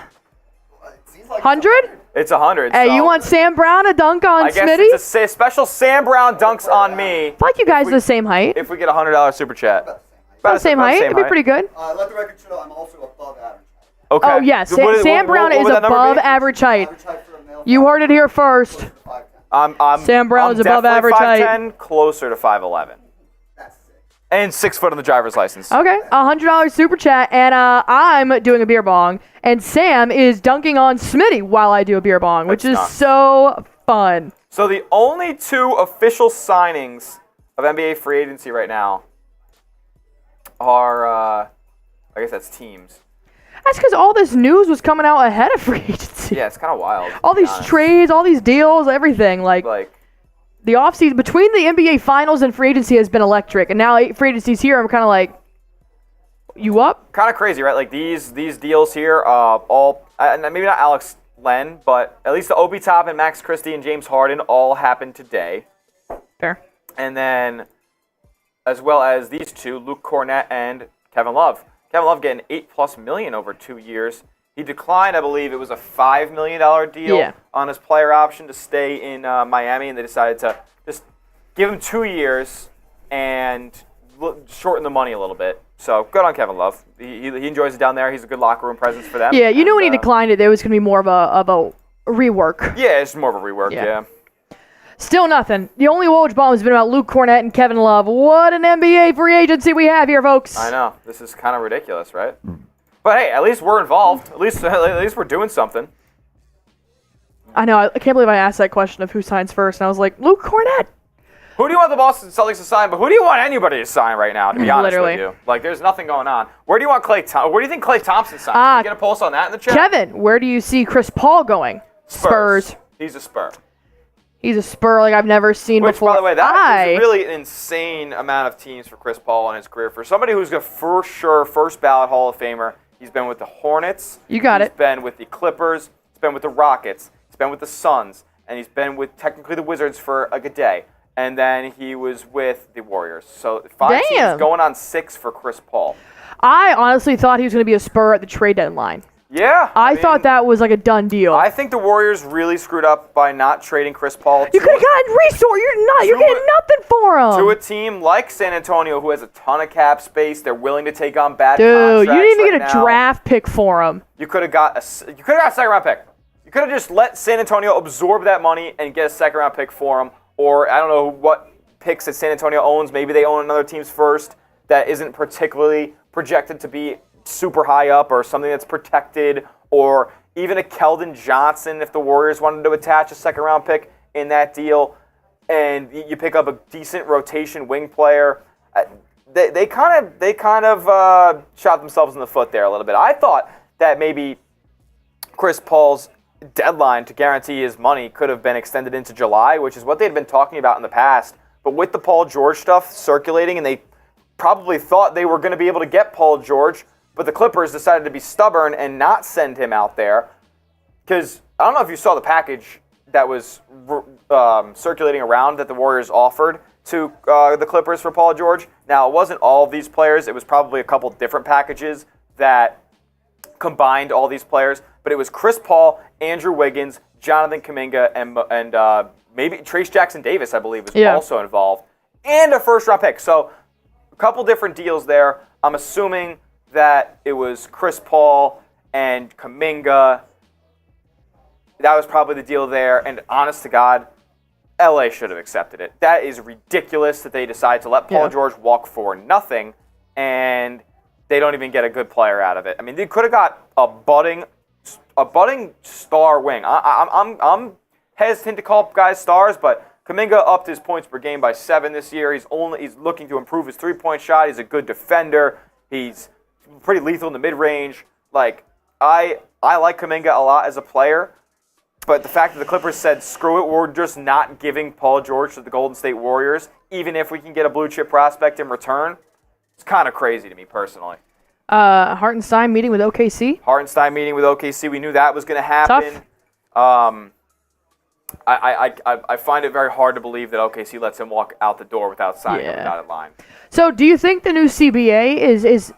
100? It's 100. Hey, so you want Sam Brown to dunk on I guess Smitty? it's a special Sam Brown dunks on me. I feel like you guys are the same height. If we get a $100 super chat. About the same height? It'd be pretty good. Let the record show I'm also above average height. Okay. Oh, yes. Sam Brown is would that number above be? average height. Average height for a male. You heard it here first. Sam Brown is above average height. 5'10", closer to 5'11". That's sick. And 6 foot on the driver's license. Okay, $100 super chat, and I'm doing a beer bong, and Sam is dunking on Smitty while I do a beer bong, which is so fun. So the only 2 official signings of NBA free agency right now are, I guess that's teams. That's because all this news was coming out ahead of free agency. Yeah, it's kind of wild. All these trades, all these deals, everything. Like the offseason, between the NBA Finals and free agency has been electric. And now free agency's here, I'm kind of like, you up? Kind of crazy, right? Like these deals here, maybe not Alex Len, but at least the Obi Top and Max Christie and James Harden all happened today. Fair. And then, as well as these 2, Luke Kornet and Kevin Love. Kevin Love getting $8+ million over 2 years. He declined, I believe it was a $5 million deal on his player option to stay in Miami, and they decided to just give him 2 years and shorten the money a little bit. So good on Kevin Love. He enjoys it down there. He's a good locker room presence for them. Yeah, when he declined it, there was going to be more of a rework. Yeah, it's more of a rework, yeah. Still nothing. The only Woj bomb has been about Luke Kornet and Kevin Love. What an NBA free agency we have here, folks. I know. This is kind of ridiculous, right? But hey, at least we're involved. At least we're doing something. I know. I can't believe I asked that question of who signs first, and I was like, Luke Kornet. Who do you want the Boston Celtics to sign? But who do you want anybody to sign right now, to be honest with you? Like, there's nothing going on. Where do you want Where do you think Klay Thompson signs? Can you get a pulse on that in the chat? Kevin, where do you see Chris Paul going? Spurs. He's a Spur. He's a Spur like I've never seen before. Which, by the way, that is really an insane amount of teams for Chris Paul in his career. For somebody who's a for sure first ballot Hall of Famer, he's been with the Hornets. You got it. He's been with the Clippers. He's been with the Rockets. He's been with the Suns. And he's been with technically the Wizards for like a day. And then he was with the Warriors. So 5 teams going on 6 for Chris Paul. I honestly thought he was going to be a Spur at the trade deadline. Yeah. I thought that was like a done deal. I think the Warriors really screwed up by not trading Chris Paul. You could have gotten resource. You're getting nothing for him. To a team like San Antonio who has a ton of cap space, they're willing to take on bad contracts. Dude, you didn't even get a draft pick for him. You could have got a second round pick. You could have just let San Antonio absorb that money and get a second round pick for him. Or I don't know what picks that San Antonio owns. Maybe they own another team's first that isn't particularly projected to be super high up, or something that's protected, or even a Keldon Johnson if the Warriors wanted to attach a second round pick in that deal, and you pick up a decent rotation wing player. They kind of shot themselves in the foot there a little bit. I thought that maybe Chris Paul's deadline to guarantee his money could have been extended into July, which is what they'd been talking about in the past. But with the Paul George stuff circulating, and they probably thought they were going to be able to get Paul George, but the Clippers decided to be stubborn and not send him out there. Because I don't know if you saw the package that was circulating around that the Warriors offered to the Clippers for Paul George. Now, it wasn't all of these players. It was probably a couple different packages that combined all these players. But it was Chris Paul, Andrew Wiggins, Jonathan Kuminga, and maybe Trace Jackson Davis, I believe, was also involved, and a first-round pick. So a couple different deals there. I'm assuming that it was Chris Paul and Kuminga. That was probably the deal there. And honest to God, LA should have accepted it. That is ridiculous that they decide to let Paul George walk for nothing, and they don't even get a good player out of it. I mean, they could have got a budding star wing. I'm hesitant to call guys stars, but Kuminga upped his points per game by 7 this year. He's looking to improve his three-point shot. He's a good defender. He's pretty lethal in the mid-range. Like, I like Kuminga a lot as a player, but the fact that the Clippers said, screw it, we're just not giving Paul George to the Golden State Warriors, even if we can get a blue-chip prospect in return, it's kind of crazy to me personally. Hartenstein meeting with OKC. We knew that was going to happen. Tough. I find it very hard to believe that OKC lets him walk out the door without signing a dotted line. So, do you think the new CBA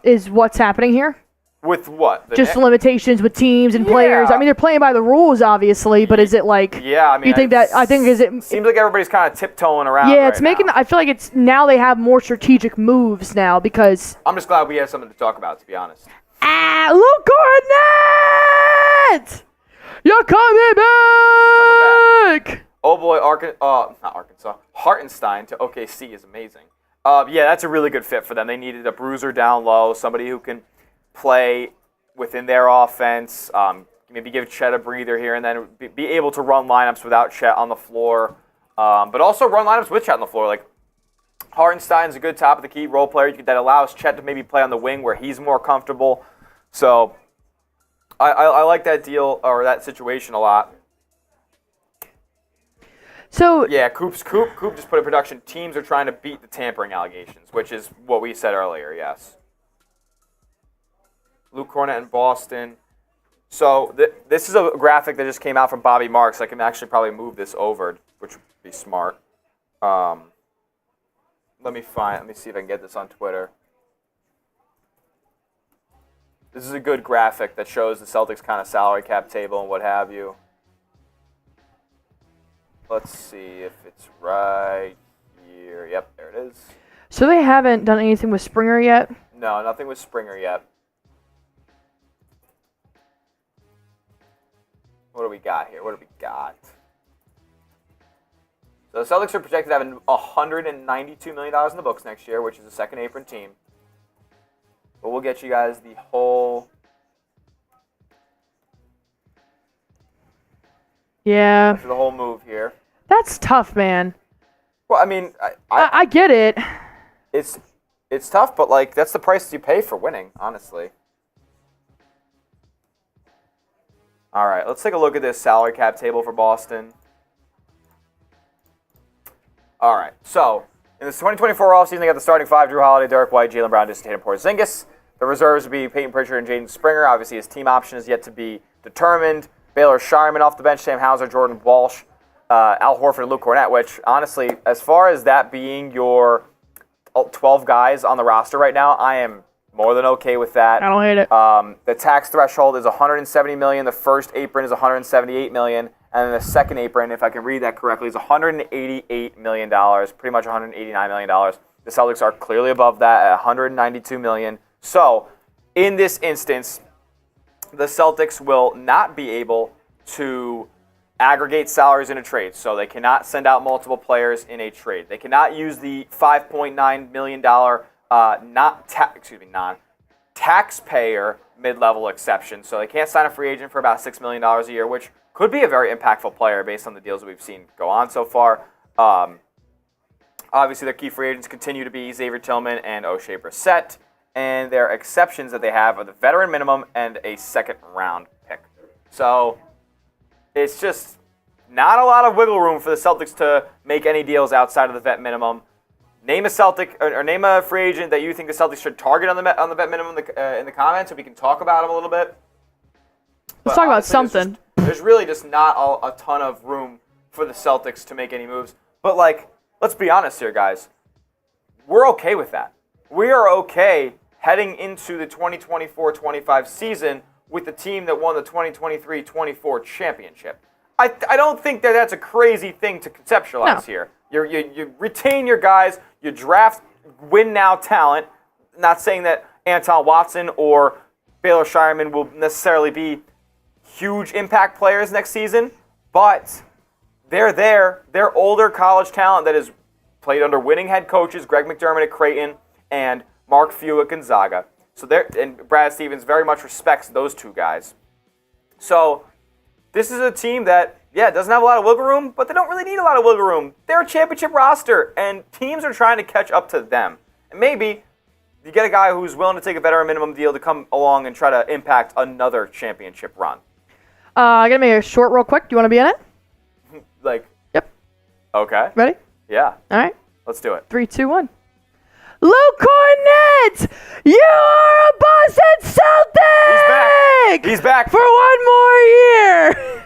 is what's happening here? With what? Just limitations with teams and players. I mean, they're playing by the rules, obviously, but is it like? Yeah, I mean, you think that? I think seems like everybody's kind of tiptoeing around. Yeah, it's making. I feel like it's now they have more strategic moves now because. I'm just glad we have something to talk about, to be honest. Luke Kornet! You're coming back! Oh boy, not Arkansas. Hartenstein to OKC is amazing. Yeah, that's a really good fit for them. They needed a bruiser down low, somebody who can play within their offense, maybe give Chet a breather here, and then be able to run lineups without Chet on the floor, but also run lineups with Chet on the floor. Like, Hartenstein's a good top-of-the-key role player that allows Chet to maybe play on the wing where he's more comfortable. So I like that deal or that situation a lot. So yeah, Coop just put in production. Teams are trying to beat the tampering allegations, which is what we said earlier. Yes. Luke Kornet in Boston. So this is a graphic that just came out from Bobby Marks. I can actually probably move this over, which would be smart. Let me see if I can get this on Twitter. This is a good graphic that shows the Celtics kind of salary cap table and what have you. Let's see if it's right here. Yep, there it is. So they haven't done anything with Springer yet? No, nothing with Springer yet. What do we got here? So the Celtics are projected to have $192 million in the books next year, which is a second apron team. But we'll get you guys the whole... Yeah. The whole move here. That's tough, man. Well, I mean... I get it. It's tough, but, like, that's the price you pay for winning, honestly. All right, let's take a look at this salary cap table for Boston. All right, so in this 2024 offseason, they got the starting five: Drew Holiday, Derek White, Jaylen Brown, Tatum, Porzingis. The reserves would be Peyton Pritchard and Jaden Springer. Obviously, his team option is yet to be determined. Baylor Shireman off the bench, Sam Hauser, Jordan Walsh, Al Horford, and Luke Kornet, which, honestly, as far as that being your 12 guys on the roster right now, I am more than okay with that. I don't hate it. The tax threshold is $170 million. The first apron is $178 million. And then the second apron, if I can read that correctly, is $188 million, pretty much $189 million. The Celtics are clearly above that at $192 million. So, in this instance, the Celtics will not be able to aggregate salaries in a trade. So they cannot send out multiple players in a trade. They cannot use the $5.9 million non-taxpayer mid-level exception. So they can't sign a free agent for about $6 million a year, which could be a very impactful player based on the deals that we've seen go on so far. Obviously, their key free agents continue to be Xavier Tillman and O'Shea Brissett, and their exceptions that they have are the veteran minimum and a second-round pick. So it's just not a lot of wiggle room for the Celtics to make any deals outside of the vet minimum. Name a Celtic or name a free agent that you think the Celtics should target on the vet minimum in the comments, so we can talk about him a little bit. Let's talk about something. There's really just not a ton of room for the Celtics to make any moves. But, let's be honest here, guys. We're okay with that. We are okay heading into the 2024-25 season with the team that won the 2023-24 championship. I don't think that's a crazy thing to conceptualize here. You retain your guys, you draft win-now talent. Not saying that Anton Watson or Baylor Shireman will necessarily be huge impact players next season, but they're there. They're older college talent that has played under winning head coaches, Greg McDermott at Creighton and Mark Few at Gonzaga. And Brad Stevens very much respects those two guys. So this is a team that, doesn't have a lot of wiggle room, but they don't really need a lot of wiggle room. They're a championship roster, and teams are trying to catch up to them. And maybe you get a guy who's willing to take a better minimum deal to come along and try to impact another championship run. I'm going to make a short real quick. Do you want to be in it? Yep. Okay. Ready? Yeah. All right. Let's do it. 3, 2, 1. Luke Kornet! You are a Boston Celtic! He's back. For one more year!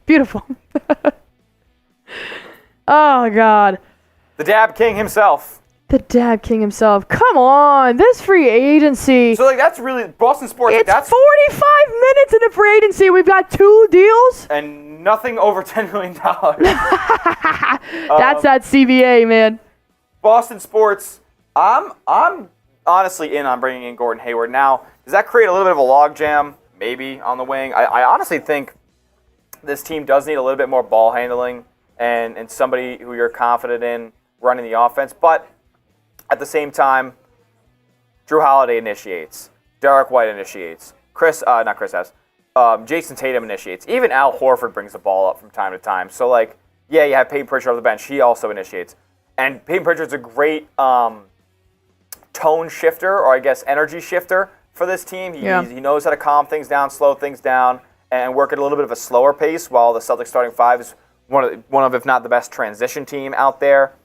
Beautiful. Oh, God. The Dab King himself. The Dab King himself. Come on. This free agency. So, that's really Boston sports. It's that's 45 minutes in the free agency. We've got 2 deals. And nothing over $10 million. That's that CBA, man. Boston sports. I'm honestly in on bringing in Gordon Hayward. Now, does that create a little bit of a logjam? Maybe on the wing. I honestly think this team does need a little bit more ball handling and somebody who you're confident in running the offense. But at the same time, Drew Holiday initiates. Derek White initiates. Jason Tatum initiates. Even Al Horford brings the ball up from time to time. So, you have Peyton Pritchard off the bench. He also initiates. And Peyton Pritchard's a great tone shifter, or I guess energy shifter for this team. He knows how to calm things down, slow things down, and work at a little bit of a slower pace, while the Celtics starting five is one of, if not the best transition team out there.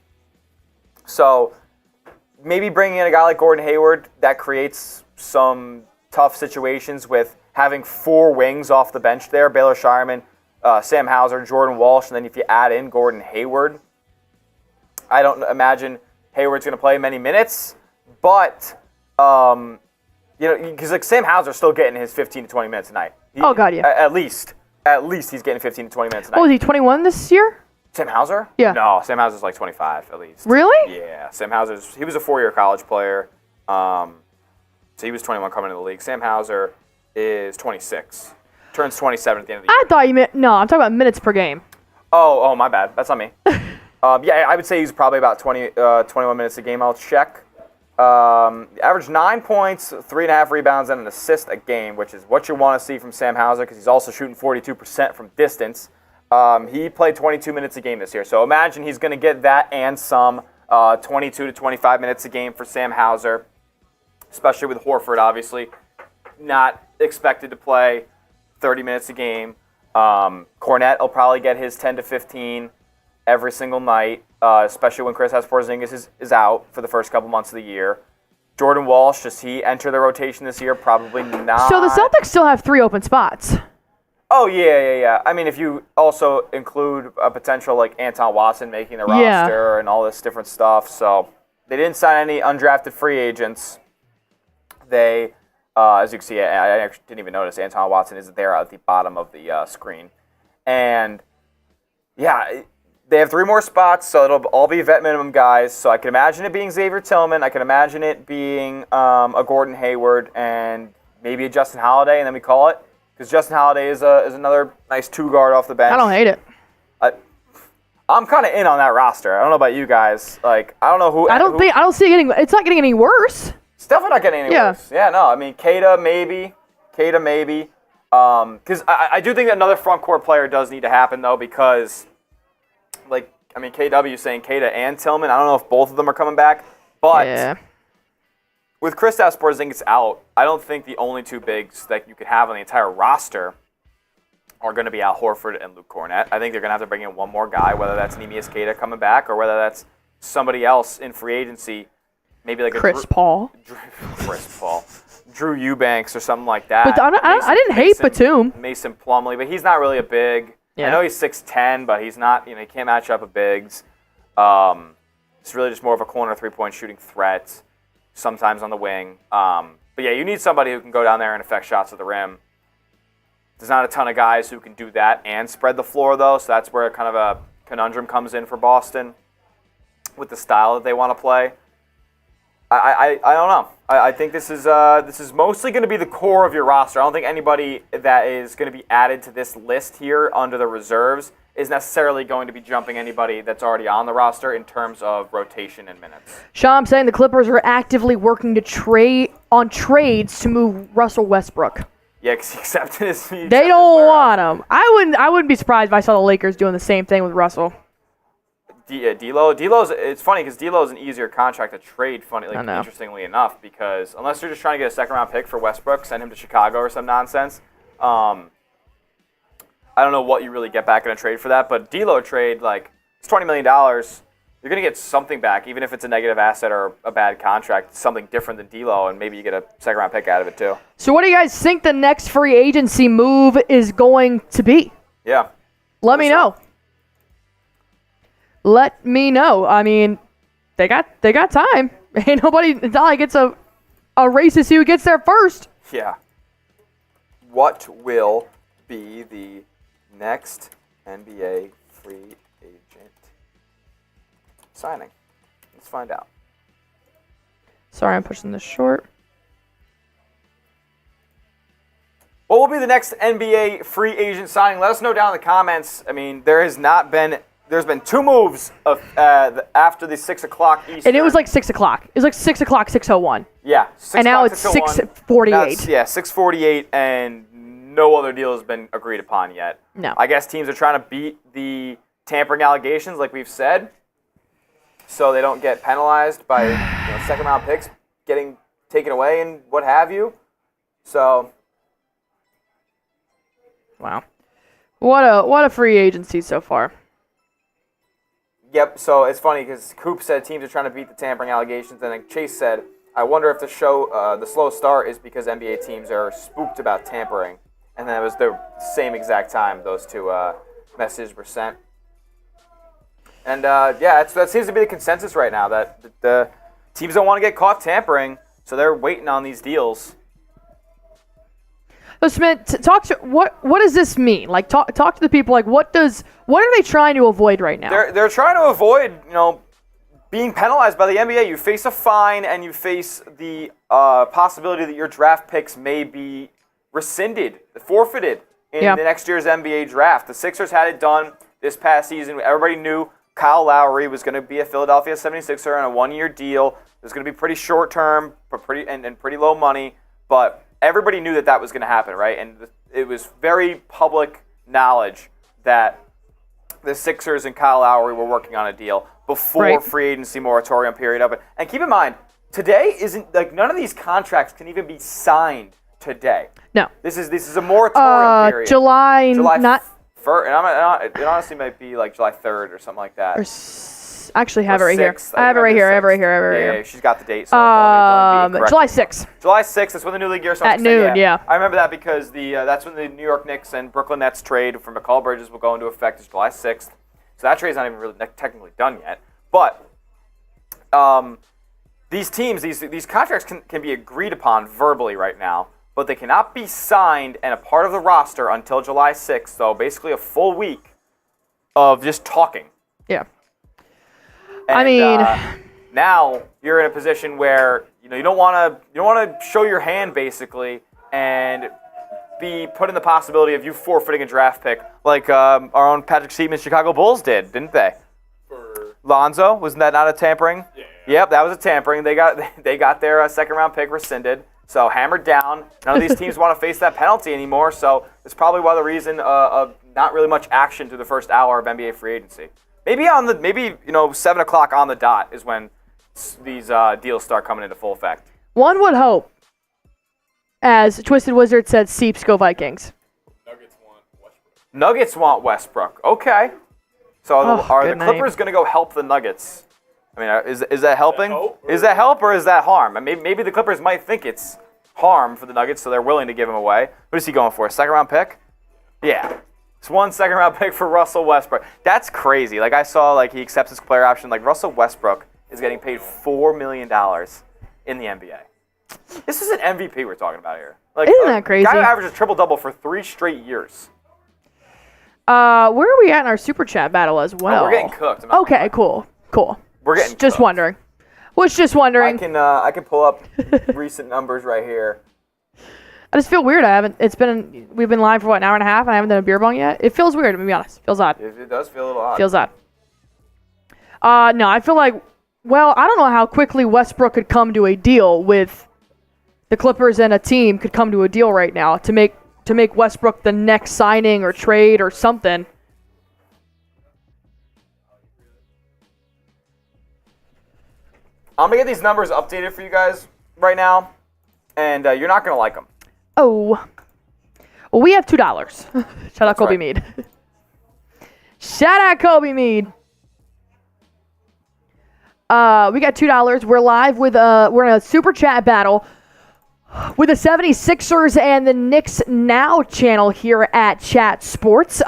So maybe bringing in a guy like Gordon Hayward, that creates some tough situations with having 4 wings off the bench there, Baylor Shireman, Sam Hauser, Jordan Walsh, and then if you add in Gordon Hayward, I don't imagine Hayward's going to play many minutes, but because Sam Hauser's still getting his 15 to 20 minutes a night. At least he's getting 15 to 20 minutes a night. Oh, is he 21 this year? Sam Hauser? Yeah. No, Sam Hauser's 25 at least. Really? Yeah, Sam Hauser's he was a 4-year college player, so he was 21 coming into the league. Sam Hauser is 26, turns 27 at the end of the year. I thought you meant I'm talking about minutes per game. Oh, my bad. That's on me. I would say he's probably about 21 minutes a game. I'll check. Averaged 9 points, 3.5 rebounds, and an assist a game, which is what you want to see from Sam Hauser because he's also shooting 42% from distance. He played 22 minutes a game this year, so imagine he's going to get that and some 22 to 25 minutes a game for Sam Hauser, especially with Horford, obviously, not expected to play 30 minutes a game. Kornet will probably get his 10 to 15 every single night, especially when Kristaps Porzinigis is out for the first couple months of the year. Jordan Walsh, does he enter the rotation this year? Probably not. So the Celtics still have 3 open spots. Oh, yeah. I mean, if you also include a potential like Anton Watson making the roster and all this different stuff. So they didn't sign any undrafted free agents. They, as you can see, I actually didn't even notice Anton Watson is there at the bottom of the screen. And, they have 3 more spots, so it'll all be vet minimum guys. So I can imagine it being Xavier Tillman. I can imagine it being a Gordon Hayward and maybe a Justin Holiday, and then we call it. Because Justin Holiday is another nice 2-guard off the bench. I don't hate it. I'm kind of in on that roster. I don't know about you guys. I don't know who. I don't see it getting. It's not getting any worse. It's definitely not getting any worse. Yeah, no. I mean, Queta maybe. Because I do think that another front court player does need to happen though, because. KW saying Queta and Tillman. I don't know if both of them are coming back. But with Kristaps Porzinigis out, I don't think the only 2 bigs that you could have on the entire roster are going to be Al Horford and Luke Kornet. I think they're going to have to bring in one more guy, whether that's Neemias Queta coming back or whether that's somebody else in free agency, maybe like Chris Paul. Drew Eubanks or something like that. But I didn't hate Batum. Mason Plumlee, but he's not really a big. Yeah. I know he's 6'10", but he's not. He can't match up with bigs. It's really just more of a corner three-point shooting threat, sometimes on the wing. But yeah, you need somebody who can go down there and affect shots at the rim. There's not a ton of guys who can do that and spread the floor, though, so that's where kind of a conundrum comes in for Boston with the style that they want to play. I don't know. I think this is mostly going to be the core of your roster. I don't think anybody that is going to be added to this list here under the reserves is necessarily going to be jumping anybody that's already on the roster in terms of rotation and minutes. Sean saying the Clippers are actively working to trades to move Russell Westbrook. Yeah, because he accepted his. They don't want him. I wouldn't be surprised if I saw the Lakers doing the same thing with Russell. D'Lo's. It's funny because D'Lo is an easier contract to trade. I Interestingly enough, because unless you're just trying to get a second-round pick for Westbrook, send him to Chicago or some nonsense. I don't know what you really get back in a trade for that, but D'Lo trade, like, it's $20 million. You're going to get something back, even if it's a negative asset or a bad contract, something different than D'Lo, and maybe you get a second-round pick out of it too. So what do you guys think the next free agency move is going to be? Yeah. Let me know. Let me know. I mean, they got time. Ain't nobody. It's not like it's a race to see who gets there first. Yeah. What will be the next NBA free agent signing? Let's find out. Sorry, I'm pushing this short. What will be the next NBA free agent signing? Let us know down in the comments. I mean, there's been two moves of after the 6 o'clock Eastern. And it was like 6 o'clock. It was like 6 o'clock, 6:01. Yeah. And now it's 6:48. Yeah, 6:48, and no other deal has been agreed upon yet. No. I guess teams are trying to beat the tampering allegations, like we've said, so they don't get penalized by second-round picks getting taken away and what have you. So. Wow. What a free agency so far. Yep, so it's funny because Coop said teams are trying to beat the tampering allegations, and then Chase said, I wonder if the slow start is because NBA teams are spooked about tampering. And then it was the same exact time those two messages were sent. And that seems to be the consensus right now, that the teams don't want to get caught tampering, so they're waiting on these deals. So Smith, what does this mean? Like, talk to the people. Like, what are they trying to avoid right now? They're trying to avoid, being penalized by the NBA. You face a fine, and you face the possibility that your draft picks may be rescinded, forfeited in the next year's NBA draft. The Sixers had it done this past season. Everybody knew Kyle Lowry was going to be a Philadelphia 76er on a one-year deal. It was going to be pretty short-term, but pretty low money, but everybody knew that was going to happen, right? And it was very public knowledge that the Sixers and Kyle Lowry were working on a deal before free agency moratorium period opened. And keep in mind, today isn't none of these contracts can even be signed today. No. This is a moratorium period. July not. It honestly might be like July 3rd or something like that. Actually, have it right here. I have it right here. Yeah, she's got the date. So don't be July 6th. July 6th. That's when the new league year starts. At noon, yeah. I remember that because that's when the New York Knicks and Brooklyn Nets trade for Mikel Bridges will go into effect. It's July 6th. So that trade's not even really technically done yet. But these teams, these contracts can be agreed upon verbally right now, but they cannot be signed and a part of the roster until July 6th. So basically a full week of just talking. Yeah. And, now you're in a position where you don't want to show your hand basically and be put in the possibility of you forfeiting a draft pick like our own Patrick Seaman's Chicago Bulls did, didn't they? For Lonzo, wasn't that not a tampering? Yeah. Yep, that was a tampering. They got their second round pick rescinded. So hammered down. None of these teams want to face that penalty anymore. So it's probably one of the reason of not really much action through the first hour of NBA free agency. Maybe 7 o'clock on the dot is when these deals start coming into full effect. One would hope, as Twisted Wizard said, Seeps go Vikings. Nuggets want Westbrook. Nuggets want Westbrook. Okay. So are the good Clippers going to go help the Nuggets? I mean, is that helping? Is that help or is that harm? I mean, maybe the Clippers might think it's harm for the Nuggets, so they're willing to give him away. What is he going for? A second-round pick? Yeah. It's 1 second-round pick for Russell Westbrook. That's crazy. Like, I saw, he accepts his player option. Like, Russell Westbrook is getting paid $4 million in the NBA. This is an MVP we're talking about here. Like, Isn't that crazy? Guy who averages triple-double for 3 straight years. Where are we at in our super chat battle as well? Oh, we're getting cooked. Okay, cool. We're getting just cooked. wondering. Was just wondering. I can pull up recent numbers right here. I just feel weird. We've been live for an hour and a half, and I haven't done a beer bong yet. It feels weird, to be honest. It feels odd. It does feel a little odd. Feels odd. No, I feel like, I don't know how quickly Westbrook could come to a deal with the Clippers, and a team could come to a deal right now to make Westbrook the next signing or trade or something. I'm going to get these numbers updated for you guys right now, and you're not going to like them. Oh. Well, we have $2. Shout out Kobe right. Mead. Shout out Kobe Mead. We got $2. We're live with we're in a super chat battle with the 76ers and the Knicks Now channel here at Chat Sports.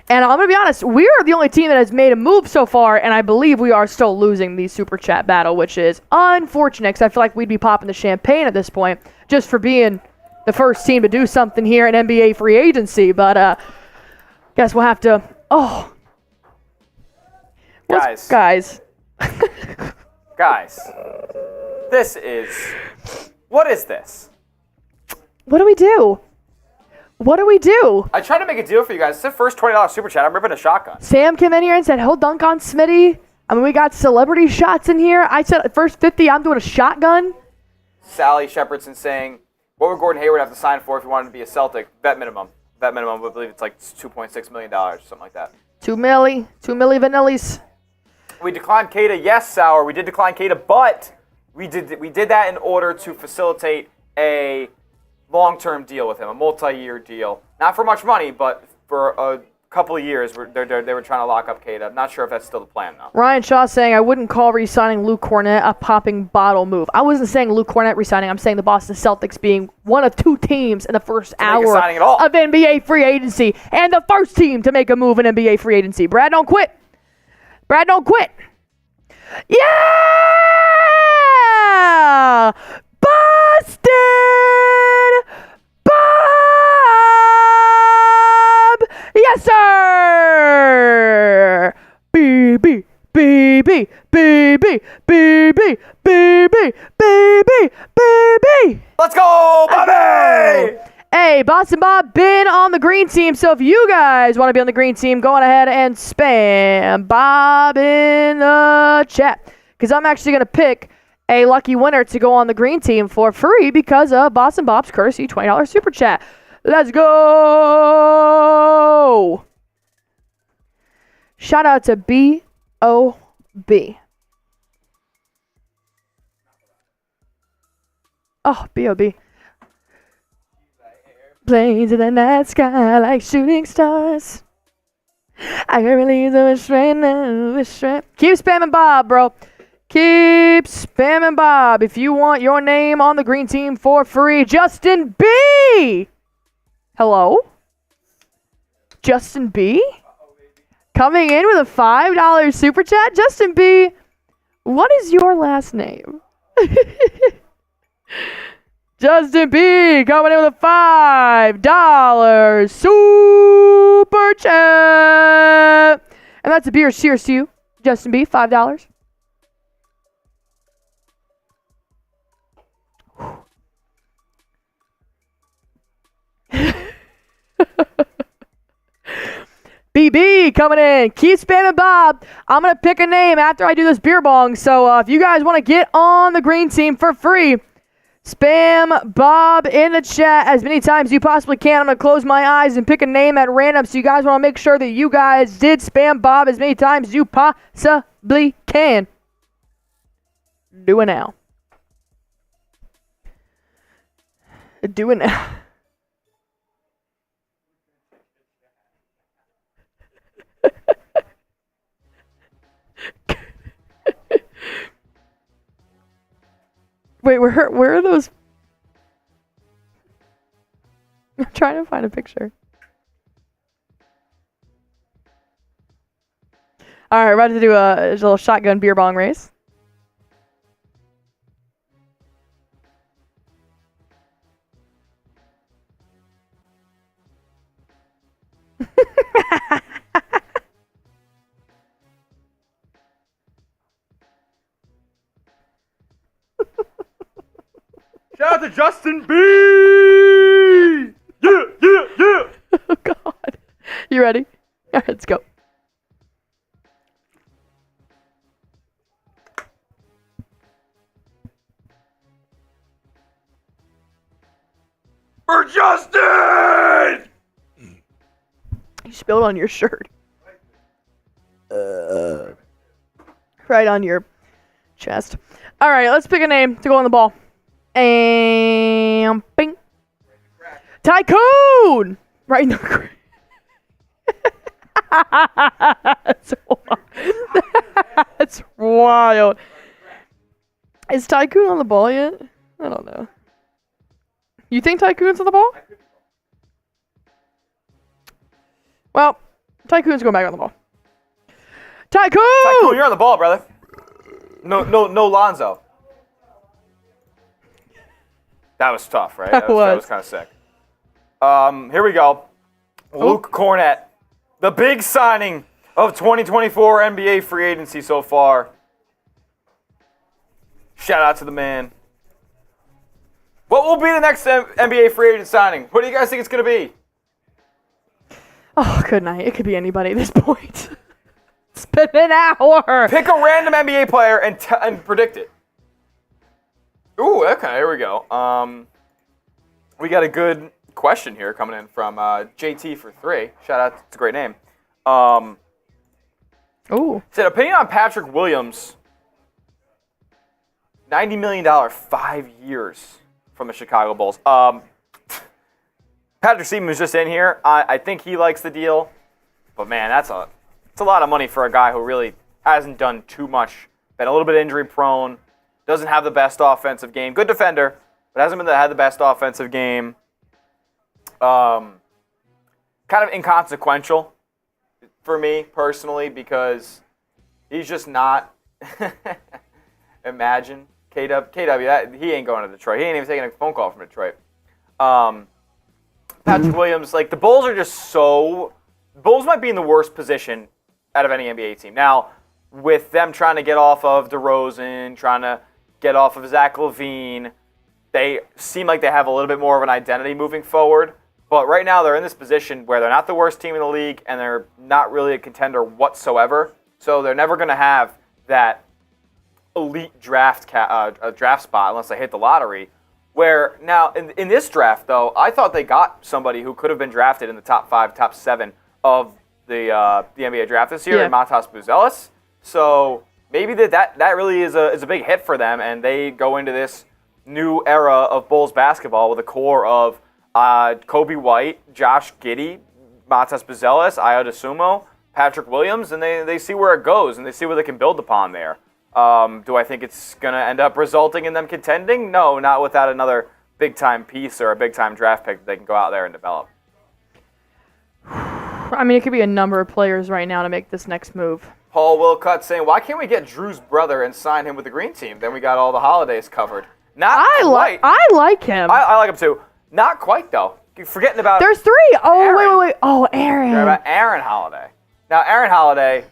And I'm going to be honest, we are the only team that has made a move so far, and I believe we are still losing the super chat battle, which is unfortunate because I feel like we'd be popping the champagne at this point just for being the first team to do something here in NBA free agency. But guess we'll have to... Oh. Guys. Guys. This is... What is this? What do we do? What do we do? I tried to make a deal for you guys. It's the first $20 super chat. I'm ripping a shotgun. Sam came in here and said he'll dunk on Smitty. I mean, we got celebrity shots in here. I said at first 50, I'm doing a shotgun. Sally Shepardson saying, what would Gordon Hayward have to sign for if he wanted to be a Celtic? Bet minimum. Bet minimum, I believe it's like $2.6 million, something like that. 2 milli vanillis. We declined Queta. Yes, Sauer, we did decline Queta, but we did that in order to facilitate a long-term deal with him, a multi-year deal. Not for much money, but for a couple of years. They were trying to lock up Queta. I'm not sure if that's still the plan, though. Ryan Shaw saying, I wouldn't call re-signing Luke Kornet a popping bottle move. I wasn't saying Luke Kornet re-signing. I'm saying the Boston Celtics being one of 2 teams in the first hour of NBA free agency and the first team to make a move in NBA free agency. Brad, don't quit. Yeah! Boston! Bob! Yes, sir! BB, BB, BB, BB, BB, BB, BB! Let's go, Bobby! Hey, Boston Bob been on the green team, so if you guys want to be on the green team, go on ahead and spam Bob in the chat. Because I'm actually going to pick a lucky winner to go on the green team for free because of Boston Bob's courtesy $20 super chat. Let's go! Shout out to B.O.B. Oh, B.O.B. Planes in the night sky like shooting stars. I can release the restraint. Keep spamming Bob, bro. Keep spamming Bob if you want your name on the green team for free. Justin B. Hello? Justin B. Coming in with a $5 super chat. Justin B. What is your last name? Justin B. coming in with a $5 super chat. And that's a beer. Cheers to you, Justin B. $5. BB coming in. Keep spamming Bob. I'm going to pick a name after I do this beer bong. So if you guys want to get on the green team for free, spam Bob in the chat as many times as you possibly can. I'm going to close my eyes and pick a name at random. So you guys want to make sure that you guys did spam Bob as many times as you possibly can. Do it now. Do it now. where are those? I'm trying to find a picture. All right, we're about to do a little shotgun beer bong race. Shout out to Justin B! Yeah! Oh, God. You ready? All right, let's go. For Justin! You spilled on your shirt. Right on your chest. All right, let's pick a name to go on the ball. And bing. Tycoon! Right in the... That's wild. That's wild. Is Tycoon on the ball yet? I don't know. You think Tycoon's on the ball? Well, Tycoon's going back on the ball. Tycoon! Tycoon, you're on the ball, brother. No, Lonzo. That was tough, right? That was kind of sick. Here we go. Luke Kornet, the big signing of 2024 NBA free agency so far. Shout out to the man. What will be the next NBA free agent signing? What do you guys think it's going to be? Oh, good night. It could be anybody at this point. It's been an hour. Pick a random NBA player and predict it. Ooh, okay, here we go. We got a good question here coming in from JT for 3. Shout out, it's a great name. Ooh. Said, opinion on Patrick Williams. $90 million, 5 years from the Chicago Bulls. Patrick Seaman was just in here. I think he likes the deal. But, man, it's a lot of money for a guy who really hasn't done too much. Been a little bit injury prone. Doesn't have the best offensive game. Good defender, but hasn't had the best offensive game. Kind of inconsequential for me personally because he's just not. Imagine KW. He ain't going to Detroit. He ain't even taking a phone call from Detroit. Patrick Williams, like the Bulls are just so. Bulls might be in the worst position out of any NBA team now. With them trying to get off of DeRozan, trying to get off of Zach LaVine, they seem like they have a little bit more of an identity moving forward. But right now they're in this position where they're not the worst team in the league and they're not really a contender whatsoever. So they're never going to have that elite draft spot unless they hit the lottery. Where now in this draft, though, I thought they got somebody who could have been drafted in the top 5, top 7 of the NBA draft this year, Matas Buzelis. So maybe that really is a big hit for them, and they go into this new era of Bulls basketball with a core of Kobe White, Josh Giddey, Matas Buzelis, Ayo DeSumo, Patrick Williams, and they see where it goes, and they see what they can build upon there. Do I think it's going to end up resulting in them contending? No, not without another big-time piece or a big-time draft pick that they can go out there and develop. I mean, it could be a number of players right now to make this next move. Paul Wilcutt saying, why can't we get Drew's brother and sign him with the green team? Then we got all the holidays covered. I like him. I like him too. Not quite, though. You're forgetting about There's 3. Oh, Aaron. wait. Oh, Aaron. You're about Aaron Holiday. Now, Aaron Holiday,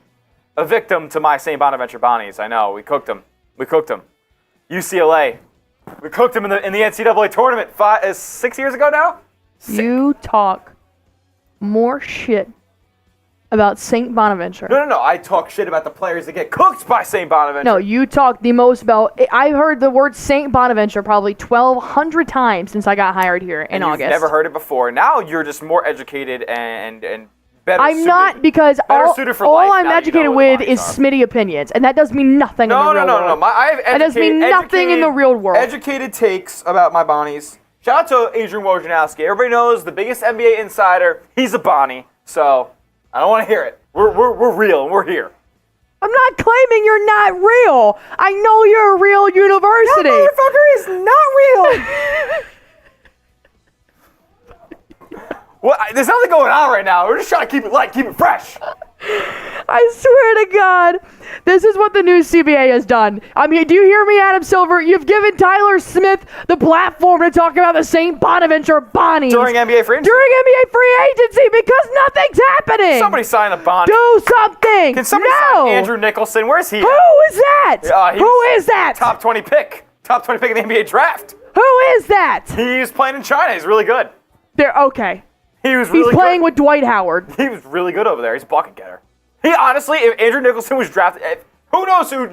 a victim to my St. Bonaventure Bonnies. I know. We cooked him. UCLA. We cooked him in the NCAA tournament 6 years ago now? You talk more shit about St. Bonaventure. No. I talk shit about the players that get cooked by St. Bonaventure. No, you talk the most about... I heard the word St. Bonaventure probably 1,200 times since I got hired here in August. You've never heard it before. Now you're just more educated and better I'm suited. Not because all I'm educated with is are. Smitty opinions, and that does mean nothing in the real world. That does mean nothing in the real world. Educated takes about my Bonnies. Shout out to Adrian Wojnarowski. Everybody knows the biggest NBA insider. He's a Bonnie, so I don't want to hear it. We're real and we're here. I'm not claiming you're not real. I know you're a real university. That motherfucker is not real. Well, there's nothing going on right now. We're just trying to keep it light, keep it fresh. I swear to God, this is what the new CBA has done. I mean, do you hear me, Adam Silver? You've given Tyler Smith the platform to talk about the St. Bonaventure Bonnies. During NBA free agency. During NBA free agency because nothing's happening. Somebody sign a bond. Do something. Can somebody sign Andrew Nicholson? Where's he? Who is that? Who is that? Top 20 pick. Top 20 pick in the NBA draft. Who is that? He's playing in China. He's really good. Okay. He was really He's playing good. with Dwight Howard. He was really good over there. He's a bucket getter. He honestly, if Andrew Nicholson was drafted, who knows who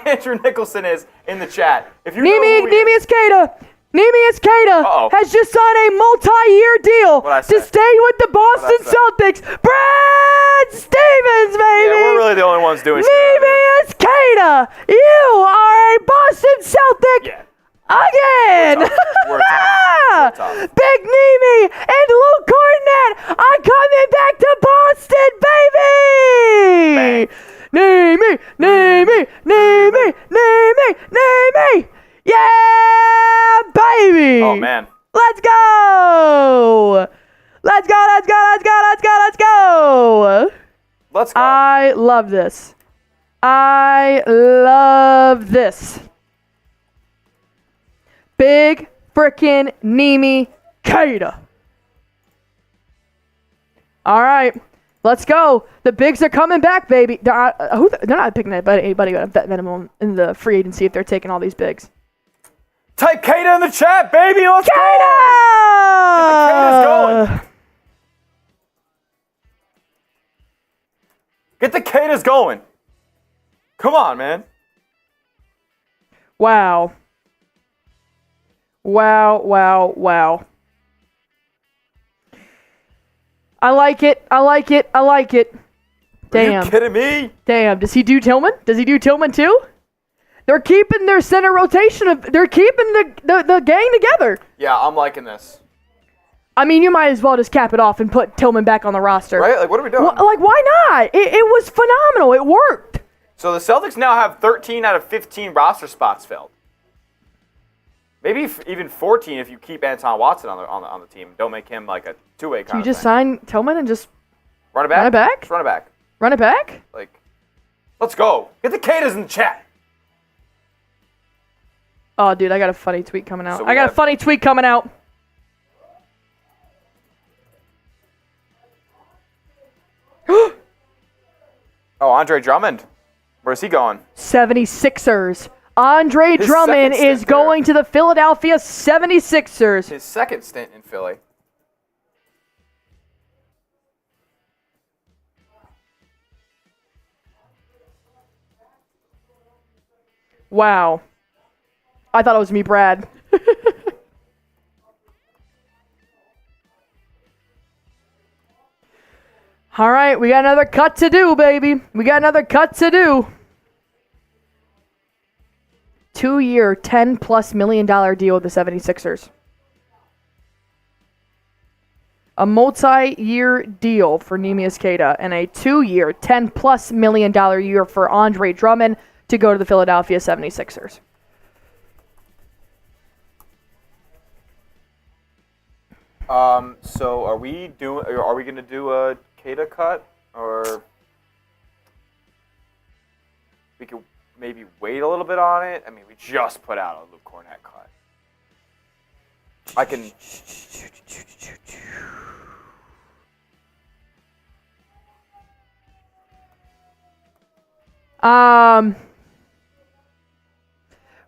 Andrew Nicholson is in the chat? If you know who he is. Queta has just signed a multi-year deal to stay with the Boston Celtics. Brad Stevens, baby. Yeah, we're really the only ones doing shit. Neemias Queta, you are a Boston Celtic. Yeah. Again! We're tough. Big Nemi and Luke Kornet are coming back to Boston, baby! Nemi! Yeah, baby! Oh, man. Let's go! Let's go! I love this. Big frickin' Nemi Queta. All right, let's go. The bigs are coming back, baby. They're not picking anybody at a vet minimum in the free agency if they're taking all these bigs. Type Queta in the chat, baby. Let's Queta! go. Get the Queta's going. Get the Queta's going. Come on, man. Wow. I like it. Damn. Are you kidding me? Damn. Does he do Tillman? Does he do Tillman too? They're keeping their center rotation. They're keeping the gang together. Yeah, I'm liking this. I mean, you might as well just cap it off and put Tillman back on the roster. Right? Like, what are we doing? Why not? It was phenomenal. It worked. So the Celtics now have 13 out of 15 roster spots filled. Maybe even 14 if you keep Anton Watson on the team. Don't make him like a two-way kind of thing. You just sign Tillman and just run it back? Run it back? Just run it back. Run it back? Like, let's go. Get the Quetas in the chat. Oh, dude, I got a funny tweet coming out. Oh, Andre Drummond. Where's he going? 76ers. Andre Drummond is going to the Philadelphia 76ers. His second stint in Philly. Wow. I thought it was me, Brad. All right, we got another cut to do, baby. 2-year, $10+ million deal with the 76ers. A multi-year deal for Neemias Queta and a 2-year, $10+ million year for Andre Drummond to go to the Philadelphia 76ers. So are we going to do a Queta cut, or we could maybe wait a little bit on it? I mean, we just put out a Luke Kornet cut. I can.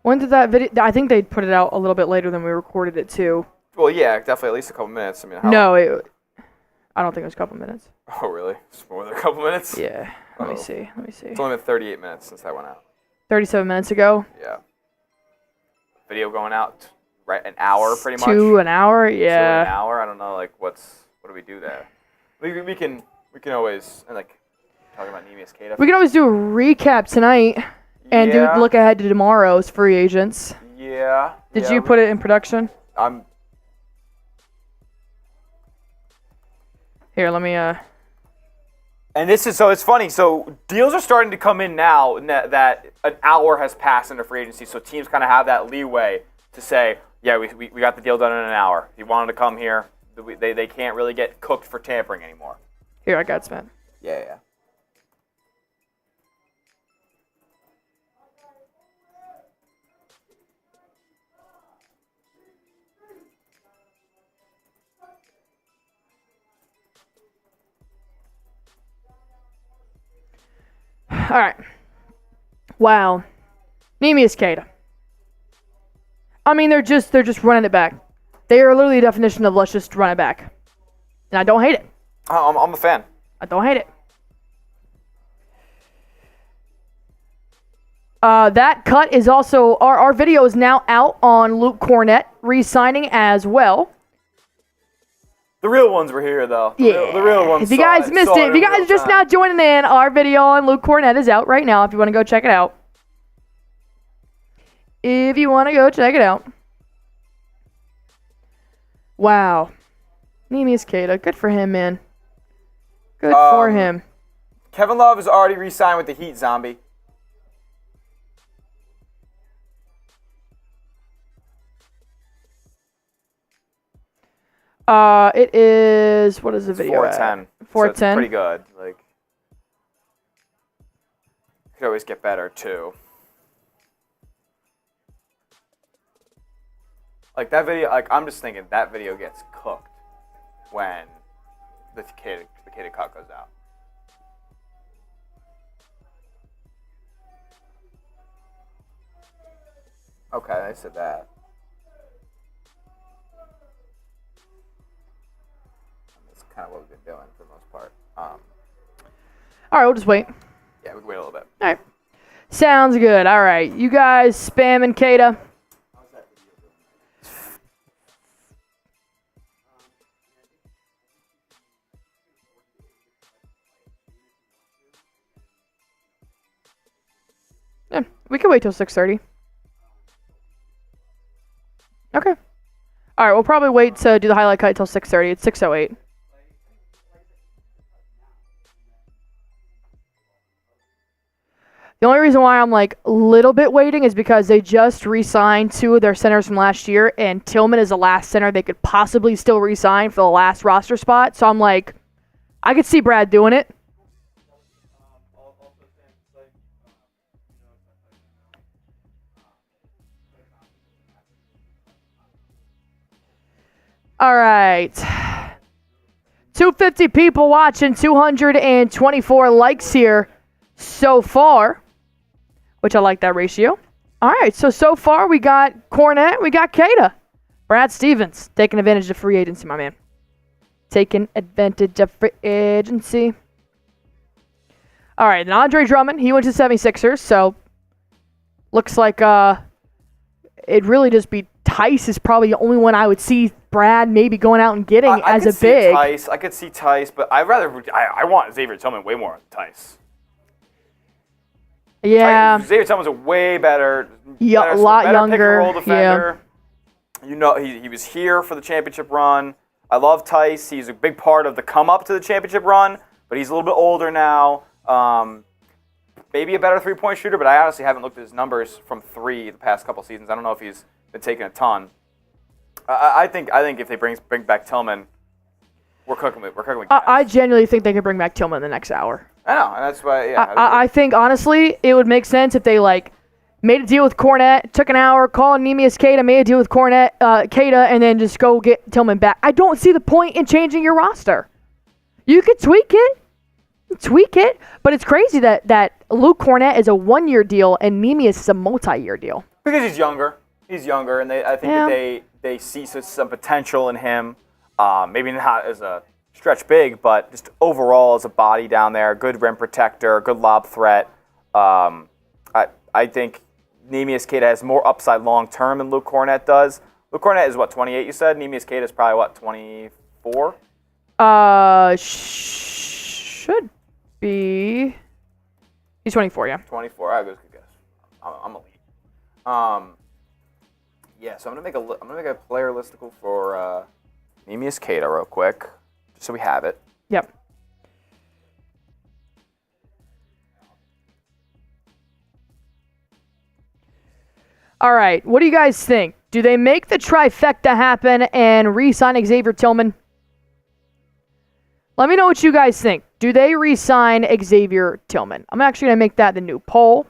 When did that video? I think they put it out a little bit later than we recorded it too. Well, yeah, definitely at least a couple minutes. I mean, how no, I don't think it was a couple minutes. Oh, really? It's more than a couple minutes? Yeah. Let me see. It's only been 38 minutes since that went out. 37 minutes ago. Yeah. Video going out right an hour, pretty much. An hour, yeah. 2 an hour. I don't know. Like, what do we do there? We can always talk about Neemias Queta. We can always do a recap tonight and look ahead to tomorrow's free agents. Yeah. Did you put it in production? I'm. Here, let me. And this is so it's funny. So deals are starting to come in now that an hour has passed into free agency. So teams kind of have that leeway to say, yeah, we got the deal done in an hour. If you wanted to come here, they can't really get cooked for tampering anymore. Here, I got Sven. Yeah. All right. Wow. Neemias Queta. I mean, they're just running it back. They are literally the definition of let's just run it back. And I don't hate it. I'm a fan. I don't hate it. That cut is also our video is now out on Luke Kornet re-signing as well. The real ones were here, though. The real ones. If you guys missed it, if you guys are just now joining in, our video on Luke Kornet is out right now if you want to go check it out. If you want to go check it out. Wow. Neemias Queta. Good for him, man. Good for him. Kevin Love has already re-signed with the Heat, Zombie. It is, what is the video 4:10. 4:10. So it's pretty good. Could always get better, too. That video, I'm just thinking that video gets cooked when the Queta cut goes out. Okay, I said that. That's kind of what we've been doing for the most part. All right, we'll just wait. Yeah, we can wait a little bit. All right. Sounds good. All right. You guys spamming Queta. Yeah, we can wait till 6:30. Okay. All right, we'll probably wait to do the highlight cut until 6:30. It's 6:08. The only reason why I'm a little bit waiting is because they just re-signed two of their centers from last year, and Tillman is the last center they could possibly still re-sign for the last roster spot. So I'm I could see Brad doing it. All right. 250 people watching, 224 likes here so far, which I like that ratio. All right, so far we got Kornet, we got Queta. Brad Stevens taking advantage of free agency, my man. Taking advantage of free agency. All right, and Andre Drummond, he went to 76ers, so looks like it'd really just be Theis is probably the only one I would see Brad maybe going out and getting as a big. I could see Theis, but I want Xavier Tillman way more than Theis. Yeah. Xavier Tillman's a way better, a lot younger. Pick and roll defender. Yeah. He was here for the championship run. I love Theis. He's a big part of the come up to the championship run, but he's a little bit older now. Maybe a better three-point shooter, but I honestly haven't looked at his numbers from three the past couple seasons. I don't know if he's been taking a ton. I think if they bring back Tillman, we're cooking with gas. I genuinely think they could bring back Tillman in the next hour. I know, and that's why. Yeah, I think honestly, it would make sense if they made a deal with Kornet, took an hour, called Neemias Queta, made a deal with Queta, and then just go get Tillman back. I don't see the point in changing your roster. You could tweak it, but it's crazy that Luke Kornet is a 1-year deal and Neemias is a multi-year deal. Because he's younger. And I think that they see some potential in him. Maybe not as a stretch big, but just overall as a body down there, good rim protector, good lob threat. I think Neemias Queta has more upside long term than Luke Kornet does. Luke Kornet is 28, you said? Neemias Queta is probably 24? Should be. He's 24, yeah. 24. I good guess. I'm elite. Yeah, so I'm gonna make a player listicle for Neemias Queta real quick, just so we have it. Yep. All right, what do you guys think? Do they make the trifecta happen and re-sign Xavier Tillman? Let me know what you guys think. Do they re-sign Xavier Tillman? I'm actually going to make that the new poll.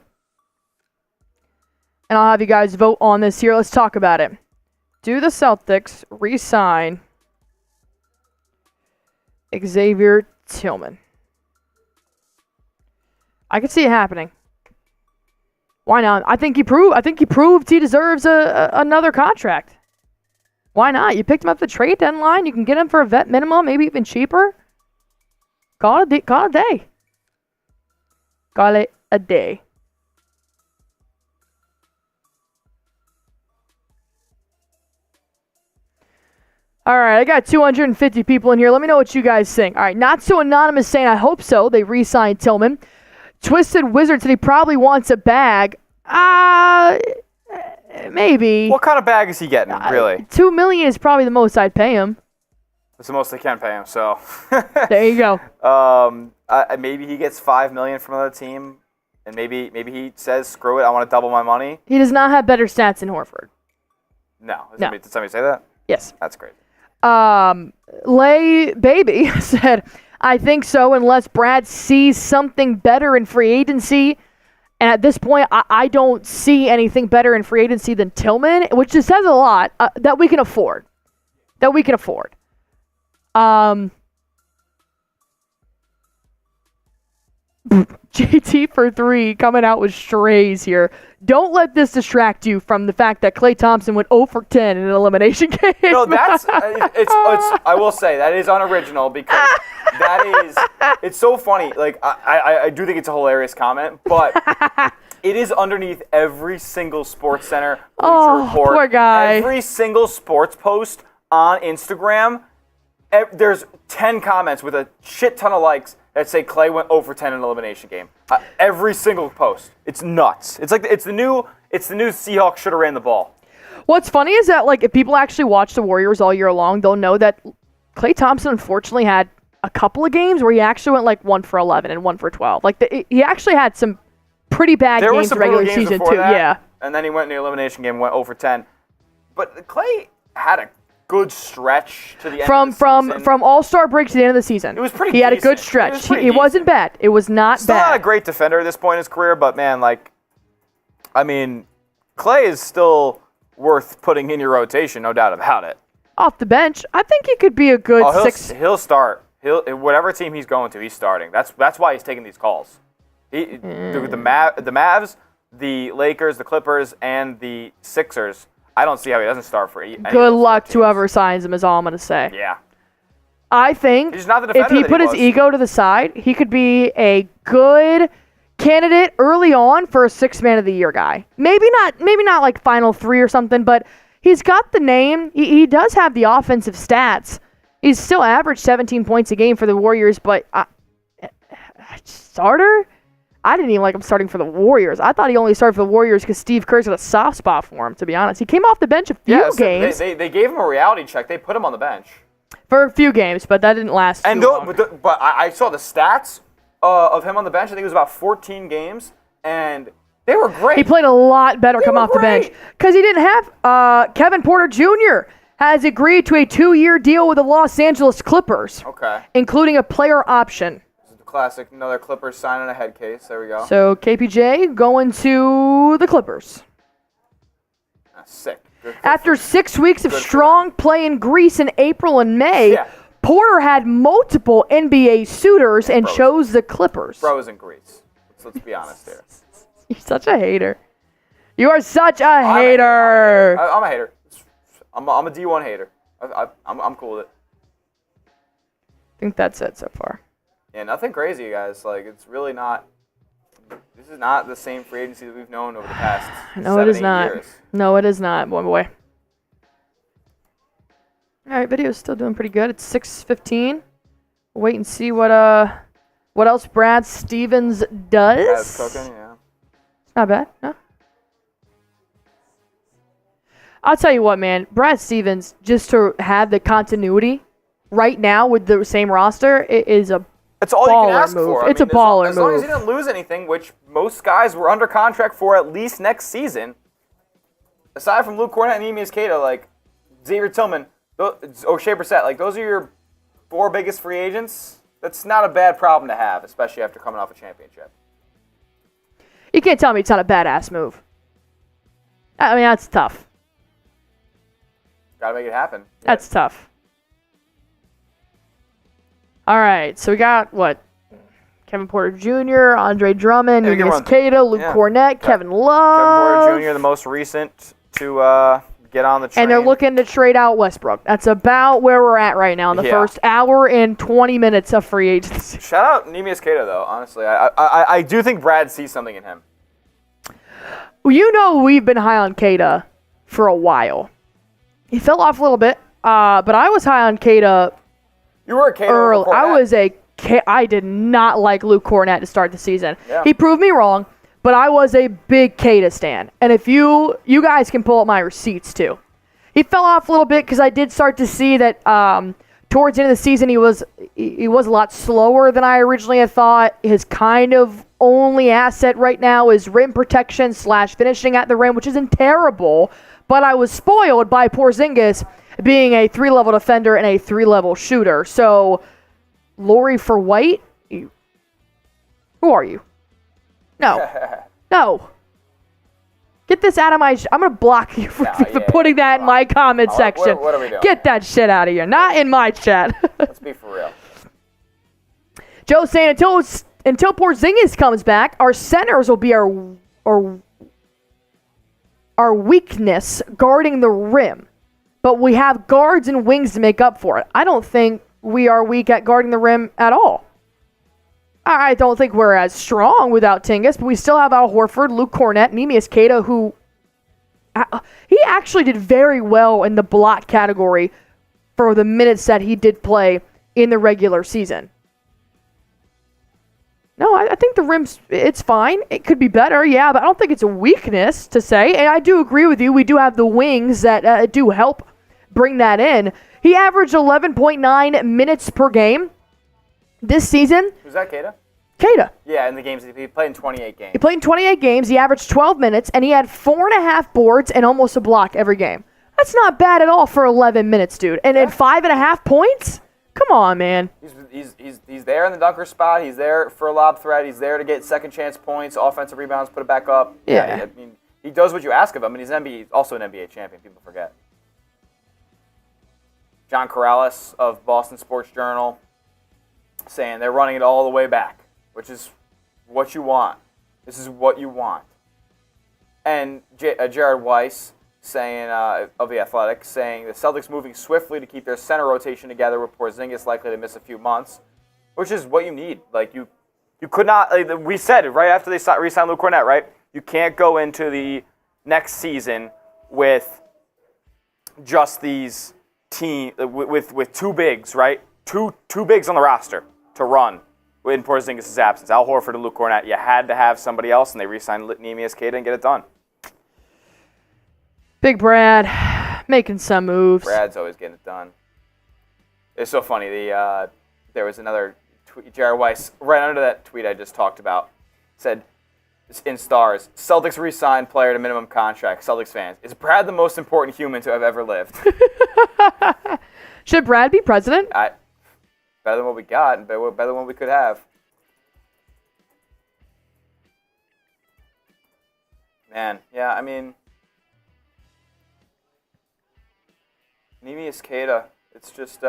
And I'll have you guys vote on this here. Let's talk about it. Do the Celtics re-sign Xavier Tillman? I could see it happening. Why not? I think he proved he deserves another contract. Why not? You picked him up at the trade deadline. You can get him for a vet minimum, maybe even cheaper. Call it a day. Call it a day. All right, I got 250 people in here. Let me know what you guys think. All right, Not So Anonymous saying, I hope so. They re-signed Tillman. Twisted Wizard said he probably wants a bag. Maybe. What kind of bag is he getting, really? $2 million is probably the most I'd pay him. It's the most they can pay him, so. There you go. Maybe he gets $5 million from another team, and maybe he says, screw it, I want to double my money. He does not have better stats than Horford. No. Did somebody say that? Yes. That's great. Lay Baby said, I think so, unless Brad sees something better in free agency. And at this point, I don't see anything better in free agency than Tillman, which just says a lot that we can afford. JT for 3 coming out with strays here. Don't let this distract you from the fact that Klay Thompson went 0 for 10 in an elimination game. No, that's I will say that is unoriginal because it's so funny. Like I do think it's a hilarious comment, but it is underneath every single Sports Center Bleacher Report, poor guy. every single sports post on Instagram. There's 10 comments with a shit ton of likes that say Klay went 0 for 10 in an elimination game. Every single post. It's nuts. It's the new Seahawks should have ran the ball. What's funny is that if people actually watch the Warriors all year long, they'll know that Klay Thompson unfortunately had a couple of games where he actually went 1 for 11 and 1 for 12. He actually had some pretty bad games in the regular season too. Yeah. And then he went in the elimination game and went 0 for 10. But Klay had a good stretch to the end of the season. From All-Star break to the end of the season. It was pretty He had a decent. good stretch. It wasn't bad. It was not Still bad. not a great defender at this point in his career, but man, Klay is still worth putting in your rotation, no doubt about it. Off the bench, I think he could be a good He'll start. Whatever team he's going to, he's starting. That's why he's taking these calls. The Mavs, the Lakers, the Clippers, and the Sixers. I don't see how he doesn't start for any Good luck to whoever signs him is all I'm going to say. Yeah. I think He's not the if defender he that put he his was. ego to the side, he could be a good candidate early on for a 6th Man of the Year guy. Maybe not like final 3 or something, but he's got the name. He does have the offensive stats. He's still averaged 17 points a game for the Warriors, but starter? I didn't even like him starting for the Warriors. I thought he only started for the Warriors because Steve Kerr's got a soft spot for him, to be honest. He came off the bench a few games. They gave him a reality check. They put him on the bench. For a few games, but that didn't last too long. But I saw the stats of him on the bench. I think it was about 14 games, and they were great. He played a lot better coming off the bench because he didn't have Kevin Porter Jr. has agreed to a 2-year deal with the Los Angeles Clippers, including a player option. Classic, another Clippers signing a head case. There we go. So KPJ going to the Clippers. That's sick. After 6 weeks of strong play in Greece in April and May, Porter had multiple NBA suitors and chose the Clippers. Bro is in Greece. Let's be honest here. You're such a hater. You are such a hater. I'm a hater. I'm a D1 hater. I'm cool with it. I think that's it so far. Yeah, nothing crazy, you guys. It's really not. This is not the same free agency that we've known over the past 7-8 years. No, it is not. One boy. All right, video's still doing pretty good. It's 6:15. We'll wait and see what else Brad Stevens does. That's cooking, yeah. It's not bad, no. I'll tell you what, man. Brad Stevens, just to have the continuity right now with the same roster, it is a It's all you can ask move. for. It's a baller move. As long as he didn't lose anything, which most guys were under contract for at least next season, aside from Luke Kornet and Neemias Queta, like Xavier Tillman, O'Shea Brissett, like those are your 4 biggest free agents. That's not a bad problem to have, especially after coming off a championship. You can't tell me it's not a badass move. I mean, that's tough. Gotta make it happen. That's tough. All right, so we got what? Kevin Porter Jr., Andre Drummond, Neemias Queta, Luke Kornet, Kevin Love. Kevin Porter Jr., the most recent to get on the train. And they're looking to trade out Westbrook. That's about where we're at right now in the first hour and 20 minutes of free agency. Shout out Neemias Queta, though, honestly. I do think Brad sees something in him. You know we've been high on Queta for a while. He fell off a little bit, but I was high on Queta. You were a Queta early. Kornet. I did not like Luke Kornet to start the season. Yeah. He proved me wrong, but I was a big Queta stan. And if you guys can pull up my receipts too. He fell off a little bit because I did start to see that towards the end of the season he was a lot slower than I originally had thought. His kind of only asset right now is rim protection / finishing at the rim, which isn't terrible. But I was spoiled by Porzingis being a 3-level defender and a 3-level shooter. So, Lori for White? Who are you? No. No. Get this out of my... I'm going to block you for putting that in my comment section. What are we doing? Get that shit out of here. Not in my chat. Let's be for real. Joe's saying until Porzingis comes back, our centers will be our weakness guarding the rim. But we have guards and wings to make up for it. I don't think we are weak at guarding the rim at all. I don't think we're as strong without Tingus, but we still have Al Horford, Luke Kornet, Neemias Queta, who he actually did very well in the block category for the minutes that he did play in the regular season. No, I think the rim's, it's fine. It could be better, yeah, but I don't think it's a weakness to say. And I do agree with you. We do have the wings that do help bring that in. He averaged 11.9 minutes per game this season. Was that Queta? Queta. Yeah, in the games. He played in 28 games. He played in 28 games. He averaged 12 minutes, and he had 4.5 boards and almost a block every game. That's not bad at all for 11 minutes, dude. And then 5.5 points? Come on, man. He's there in the dunker spot. He's there for a lob threat. He's there to get second chance points, offensive rebounds, put it back up. Yeah. I mean, he does what you ask of him, and he's also an NBA champion. People forget. John Corrales of Boston Sports Journal saying they're running it all the way back, which is what you want. This is what you want. And Jared Weiss saying of The Athletic, saying the Celtics moving swiftly to keep their center rotation together with Porzingis likely to miss a few months, which is what you need. Like you could not. Like we said right after they re-signed Luke Kornet, right? You can't go into the next season with just these with two bigs, right? Two bigs on the roster to run in Porzingis' absence. Al Horford and Luke Kornet. You had to have somebody else, and they re-signed Neemias Queta and get it done. Big Brad making some moves. Brad's always getting it done. It's so funny. There was another tweet. Jared Weiss, right under that tweet I just talked about, said in stars, Celtics re-signed player to minimum contract. Celtics fans, is Brad the most important human to have ever lived? Should Brad be president? Better than what we got, and better than what we could have. Man, yeah, I mean, Neemias Queta, it's just...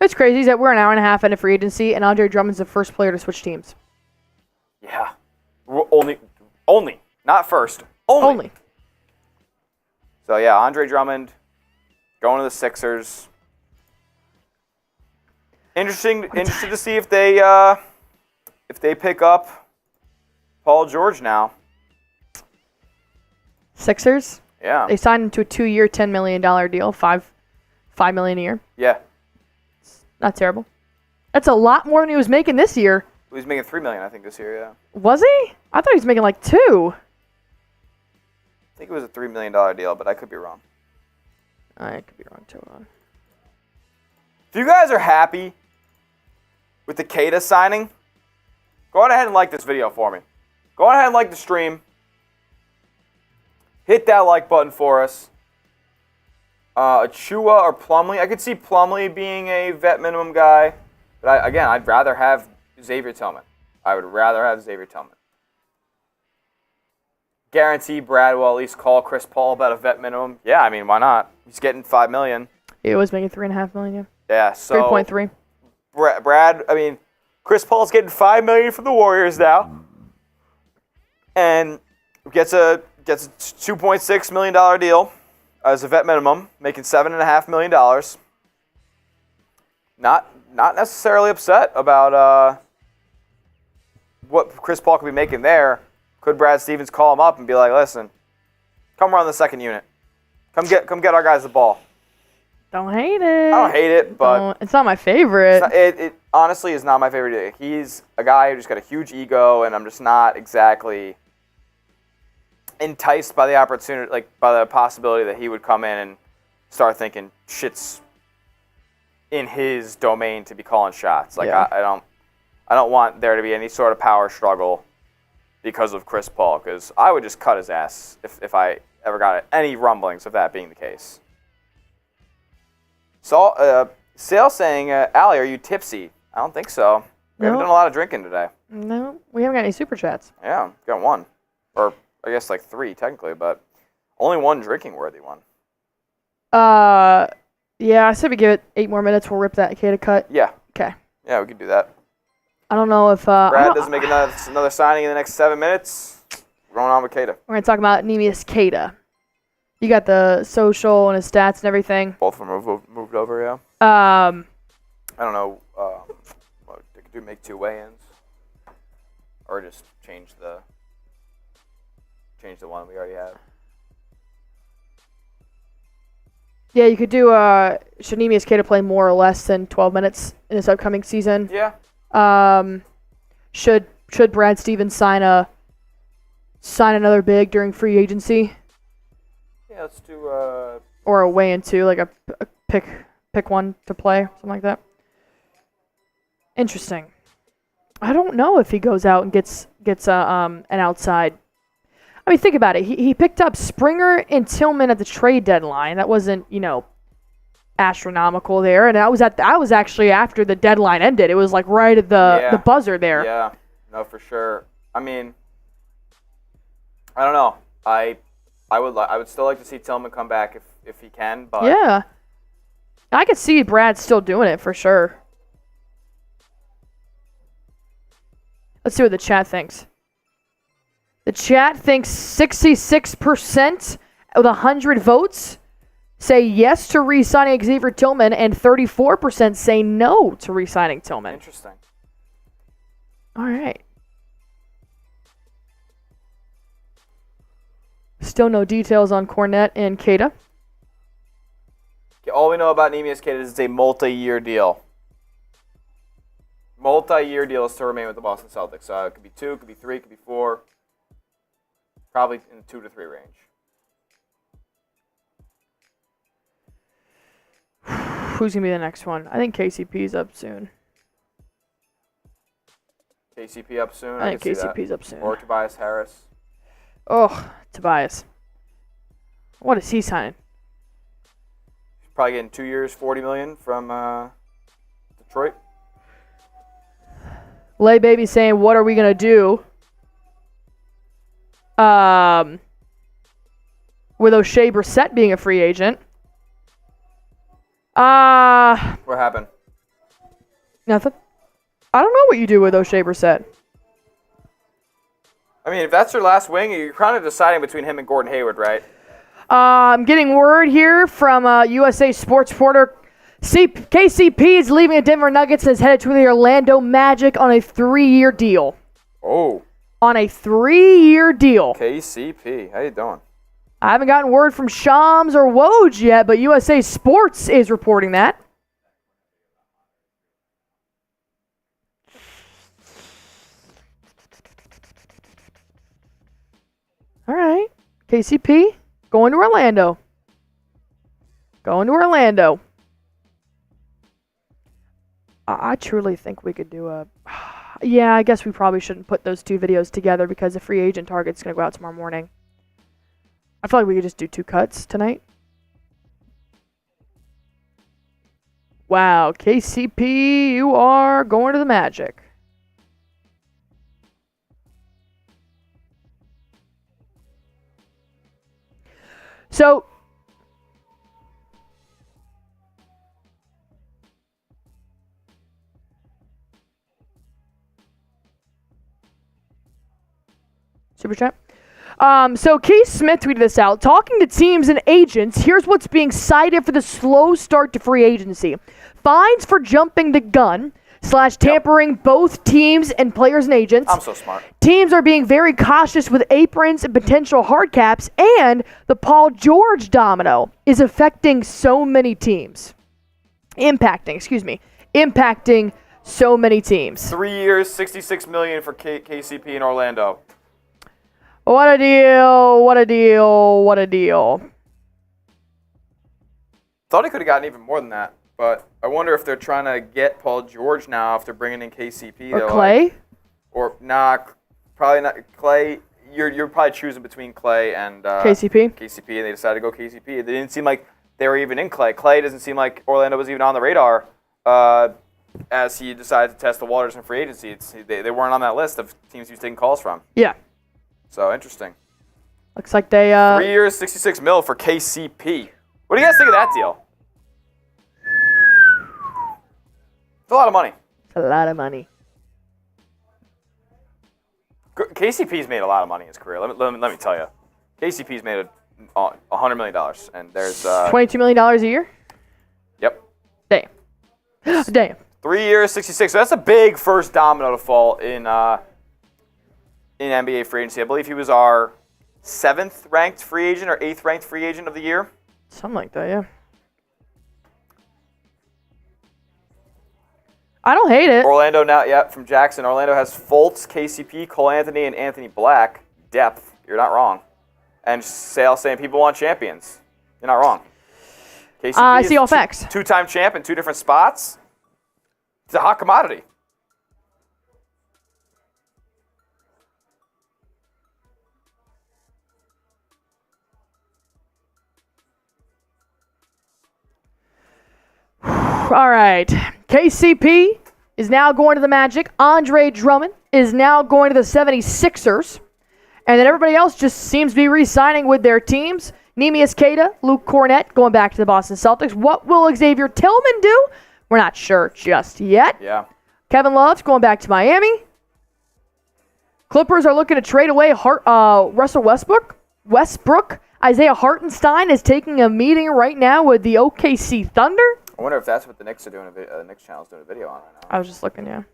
It's crazy that we're an hour and a half into free agency, and Andre Drummond's the first player to switch teams. Yeah. Only. Not first. Only. So, yeah, Andre Drummond going to the Sixers. Interesting to see if they pick up Paul George now. Sixers? Yeah. They signed him to a 2-year, $10 million deal, $5 million a year. Yeah. Not terrible. That's a lot more than he was making this year. He was making $3 million, I think, this year, yeah. Was he? I thought he was making like $2 million. I think it was a $3 million deal, but I could be wrong. I could be wrong, too. If you guys are happy with the Queta signing, go on ahead and like this video for me. Go on ahead and like the stream. hit that like button for us. Achua or Plumlee. I could see Plumlee being a vet minimum guy. But I'd rather have Xavier Tillman. I would rather have Xavier Tillman. Guarantee Brad will at least call Chris Paul about a vet minimum. Yeah, I mean, why not? He's getting $5 million. He was making $3.5 million. Yeah, so 3.3. Brad, I mean, Chris Paul's getting $5 million from the Warriors now, and gets a $2.6 million deal as a vet minimum, making $7.5 million. Not necessarily upset about what Chris Paul could be making there. Could Brad Stevens call him up and be like, listen, come run the second unit. Come get our guys the ball. Don't hate it. I don't hate it, but it's not my favorite. It honestly is not my favorite. He's a guy who just got a huge ego, and I'm just not exactly enticed by the opportunity, like by the possibility that he would come in and start thinking shit's in his domain to be calling shots. Like yeah. I don't want there to be any sort of power struggle because of Chris Paul, because I would just cut his ass if I ever got any rumblings of that being the case. So, Sale saying, Allie, are you tipsy? I don't think so. We haven't done a lot of drinking today. No, we haven't got any super chats. Yeah, got one. Or I guess like 3 technically, but only one drinking worthy one. Yeah, I said we give it 8 more minutes. We'll rip that Queta cut. Yeah. Okay. Yeah, we could do that. I don't know if Brad doesn't make another signing in the next 7 minutes. We're going on with Queta. We're gonna talk about Neemias Queta. You got the social and his stats and everything. Both of them moved over, yeah. I don't know. They could make 2 weigh-ins, or just change the one we already have. Yeah, you could do. Should Neemias Queta play more or less than 12 minutes in this upcoming season? Yeah. Should Brad Stevens sign another big during free agency? Yeah, let's do. Or a weigh-in too, like a pick one to play, something like that. Interesting. I don't know if he goes out and gets an outside. I mean, think about it. He picked up Springer and Tillman at the trade deadline. That wasn't, astronomical there, and that was actually after the deadline ended. It was like right at the buzzer there. Yeah, no, for sure. I mean, I don't know. I would still like to see Tillman come back if he can, but yeah, I could see Brad still doing it for sure. Let's see what the chat thinks. The chat thinks 66% with 100 votes say yes to re-signing Xavier Tillman, and 34% say no to re-signing Tillman. Interesting. All right. Still no details on Kornet and Queta. All we know about Neemias Queta is it's a multi-year deal. Multi-year deal is to remain with the Boston Celtics. It could be 2, it could be 3, it could be 4. Probably in the 2 to 3 range. Who's going to be the next one? I think KCP's up soon. KCP up soon? I think KCP's up soon. Or Tobias Harris. Oh, Tobias. What is he signing? He's probably getting 2 years, $40 million from Detroit. Lay Baby saying, what are we going to do? With O'Shea Brissett being a free agent. What happened? Nothing. I don't know what you do with O'Shea Brissett. I mean, if that's your last wing, you're kind of deciding between him and Gordon Hayward, right? I'm getting word here from USA Sports reporter. KCP is leaving the Denver Nuggets and is headed to the Orlando Magic on a 3-year deal. Oh. On a 3-year deal. KCP, how you doing? I haven't gotten word from Shams or Woj yet, but USA Sports is reporting that. All right. KCP, going to Orlando. Going to Orlando. I truly think we could do a... Yeah, I guess we probably shouldn't put those 2 videos together because the free agent target's going to go out tomorrow morning. I feel like we could just do 2 cuts tonight. Wow, KCP, you are going to the Magic. So, Super chat. So Keith Smith tweeted this out. Talking to teams and agents, here's what's being cited for the slow start to free agency. Fines for jumping the gun / tampering both teams and players and agents. I'm so smart. Teams are being very cautious with aprons and potential hard caps, and the Paul George domino is affecting so many teams. Impacting so many teams. 3 years, $66 million for KCP in Orlando. What a deal, what a deal, what a deal. Thought he could have gotten even more than that, but I wonder if they're trying to get Paul George now if they're bringing in KCP. Or Klay? Probably not. Klay, you're probably choosing between Klay and KCP, and they decided to go KCP. They didn't seem like they were even in Klay. Klay doesn't seem like Orlando was even on the radar as he decided to test the waters in free agency. They weren't on that list of teams he was taking calls from. Yeah. So, interesting. Looks like they... 3 years, $66 million for KCP. What do you guys think of that deal? It's a lot of money. It's a lot of money. KCP's made a lot of money in his career. Let me tell you. KCP's made $100 million, and there's... $22 million a year? Yep. Damn. Damn. 3 years, 66. So that's a big first domino to fall in NBA free agency. I believe he was our 7th ranked free agent or 8th ranked free agent of the year. Something like that, yeah. I don't hate it. Orlando now, from Jackson. Orlando has Fultz, KCP, Cole Anthony, and Anthony Black. Depth. You're not wrong. And Sale saying people want champions. You're not wrong. KCP I see all facts. 2-time champ in 2 different spots. It's a hot commodity. All right. KCP is now going to the Magic. Andre Drummond is now going to the 76ers. And then everybody else just seems to be re-signing with their teams. Neemias Queta, Luke Kornet going back to the Boston Celtics. What will Xavier Tillman do? We're not sure just yet. Yeah. Kevin Love's going back to Miami. Clippers are looking to trade away Russell Westbrook. Isaiah Hartenstein is taking a meeting right now with the OKC Thunder. I wonder if that's what the Knicks are doing. The Knicks channel's doing a video on right now. I was just looking, yeah.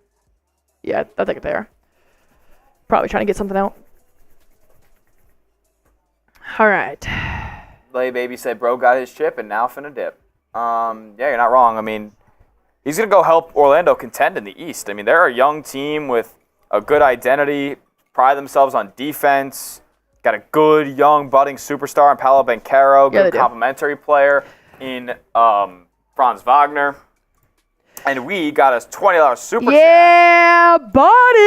Yeah, I think they are. Probably trying to get something out. All right. Lay Baby said, bro got his chip and now finna dip. Yeah, you're not wrong. I mean, he's going to go help Orlando contend in the East. I mean, they're a young team with a good identity, pride themselves on defense, got a good, young, budding superstar in Paolo Banchero, good complementary player in Franz Wagner. And we got a $20 super chat. Yeah, buddy!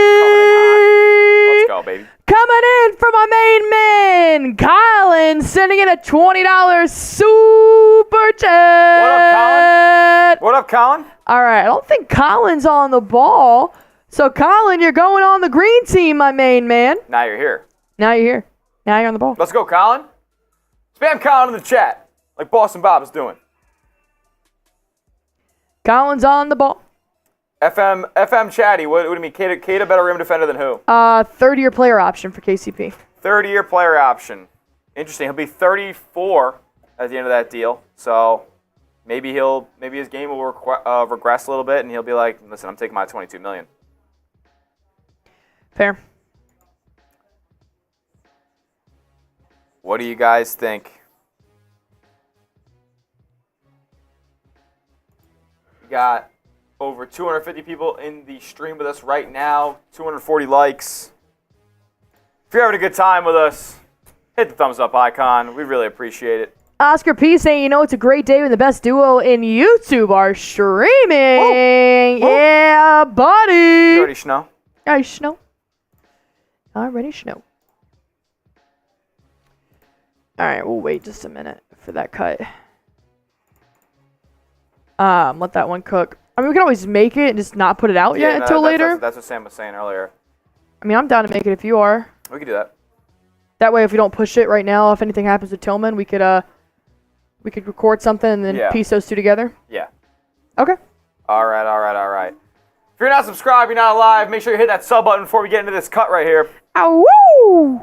Let's go, baby. Coming in from my main man, Colin, sending in a $20 super chat. What up, Colin? What up, Colin? All right, I don't think Colin's on the ball. So, Colin, you're going on the green team, my main man. Now you're here. Now you're here. Now you're on the ball. Let's go, Colin. Spam Colin in the chat, like Boston Bob is doing. Colin's on the ball. FM Chatty, what do you mean? Queta better rim defender than who? 30-year player option for KCP. 30-year player option. Interesting. He'll be 34 at the end of that deal. So maybe his game will regress a little bit, and he'll be like, listen, I'm taking my $22 million. Fair. What do you guys think? We got over 250 people in the stream with us right now. 240 likes. If you're having a good time with us, hit the thumbs up icon. We really appreciate it. Oscar P saying, it's a great day when the best duo in YouTube are streaming. Whoa. Yeah, buddy. You already know. Already know. All right, we'll wait just a minute for that cut. Let that one cook. I mean, we can always make it and just not put it out yet until later. That's what Sam was saying earlier. I mean, I'm down to make it if you are. We could do that. That way, if we don't push it right now, if anything happens with Tillman, we could record something and then piece those two together. Yeah. Okay. All right. If you're not subscribed, you're not alive, make sure you hit that sub button before we get into this cut right here. Ow, woo!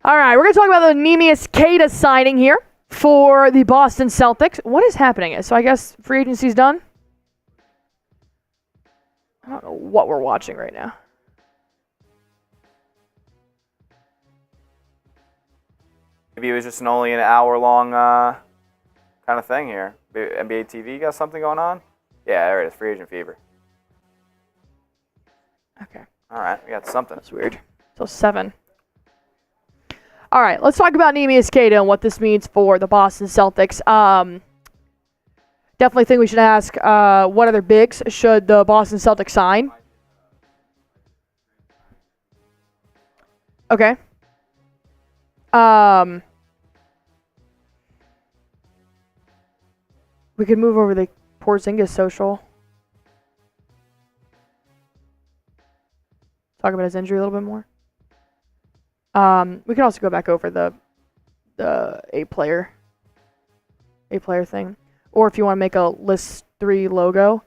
All right, we're going to talk about the Neemias Queta signing here for the Boston Celtics. What is happening? So I guess free agency's done? I don't know what we're watching right now. Maybe it was just only an hour-long kind of thing here. NBA TV got something going on? Yeah, there it is. Free agent fever. Okay. All right, we got something. That's weird. Till 7. All right, let's talk about Neemias Queta and what this means for the Boston Celtics. Definitely think we should ask what other bigs should the Boston Celtics sign. Okay. We could move over the Porzinigis social. Talk about his injury a little bit more. We can also go back over the A player thing, or if you want to make a list 3 logo.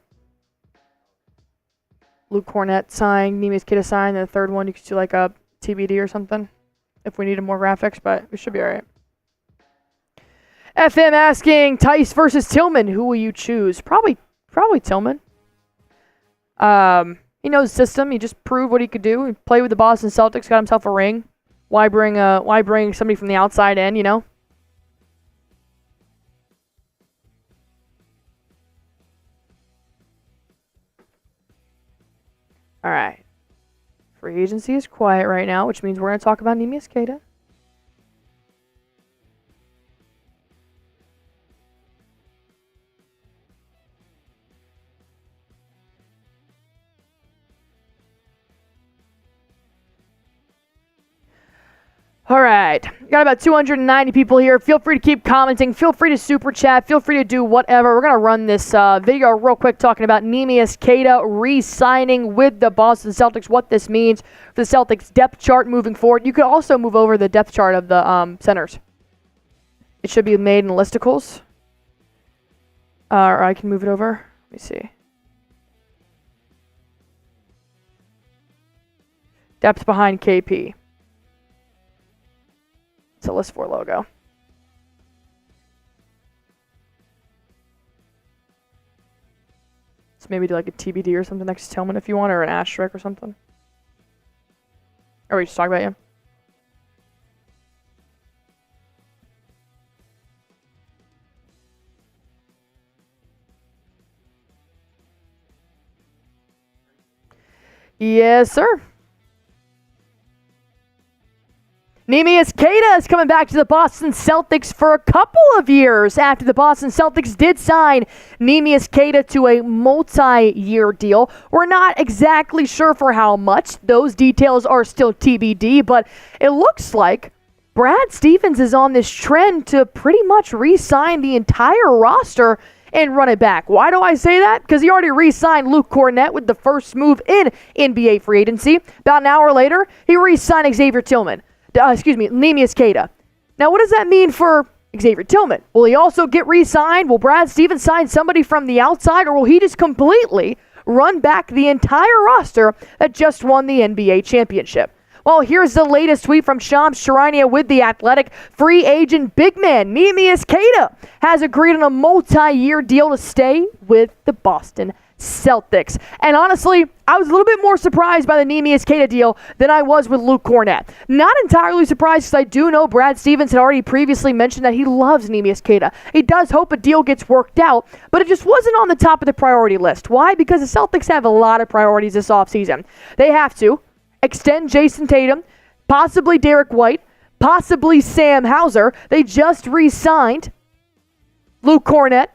Luke Kornet sign, Neemias Queta sign, and the third one you could do like a TBD or something if we needed more graphics, but we should be all right. FM asking Theis versus Tillman, who will you choose? Probably Tillman. He knows the system. He just proved what he could do. He played with the Boston Celtics, got himself a ring. Why bring somebody from the outside in, you know? All right. Free agency is quiet right now, which means we're going to talk about Neemias Queta. All right, got about 290 people here. Feel free to keep commenting. Feel free to super chat. Feel free to do whatever. We're going to run this video real quick talking about Neemias Queta re-signing with the Boston Celtics, what this means for the Celtics depth chart moving forward. You could also move over the depth chart of the centers. It should be made in listicles. Or I can move it over. Let me see. Depth behind KP. It's a list 4 logo. So maybe do like a TBD or something next to Tillman if you want, or an asterisk or something. Or we just talk about you. Yes, sir. Neemias Queta is coming back to the Boston Celtics for a couple of years after the Boston Celtics did sign Neemias Queta to a multi-year deal. We're not exactly sure for how much. Those details are still TBD, but it looks like Brad Stevens is on this trend to pretty much re-sign the entire roster and run it back. Why do I say that? Because he already re-signed Luke Kornet with the first move in NBA free agency. About an hour later, he re-signed Neemias Queta. Now, what does that mean for Xavier Tillman? Will he also get re-signed? Will Brad Stevens sign somebody from the outside, or will he just completely run back the entire roster that just won the NBA championship? Well, here's the latest tweet from Shams Charania with The Athletic. Free agent big man Neemias Queta has agreed on a multi-year deal to stay with the Boston Celtics. And honestly, I was a little bit more surprised by the Neemias Queta deal than I was with Luke Kornet. Not entirely surprised, because I do know Brad Stevens had already previously mentioned that he loves Neemias Queta. He does hope a deal gets worked out, but it just wasn't on the top of the priority list. Why? Because the Celtics have a lot of priorities this offseason. They have to extend Jason Tatum, possibly Derek White, possibly Sam Hauser. They just re-signed Luke Kornet,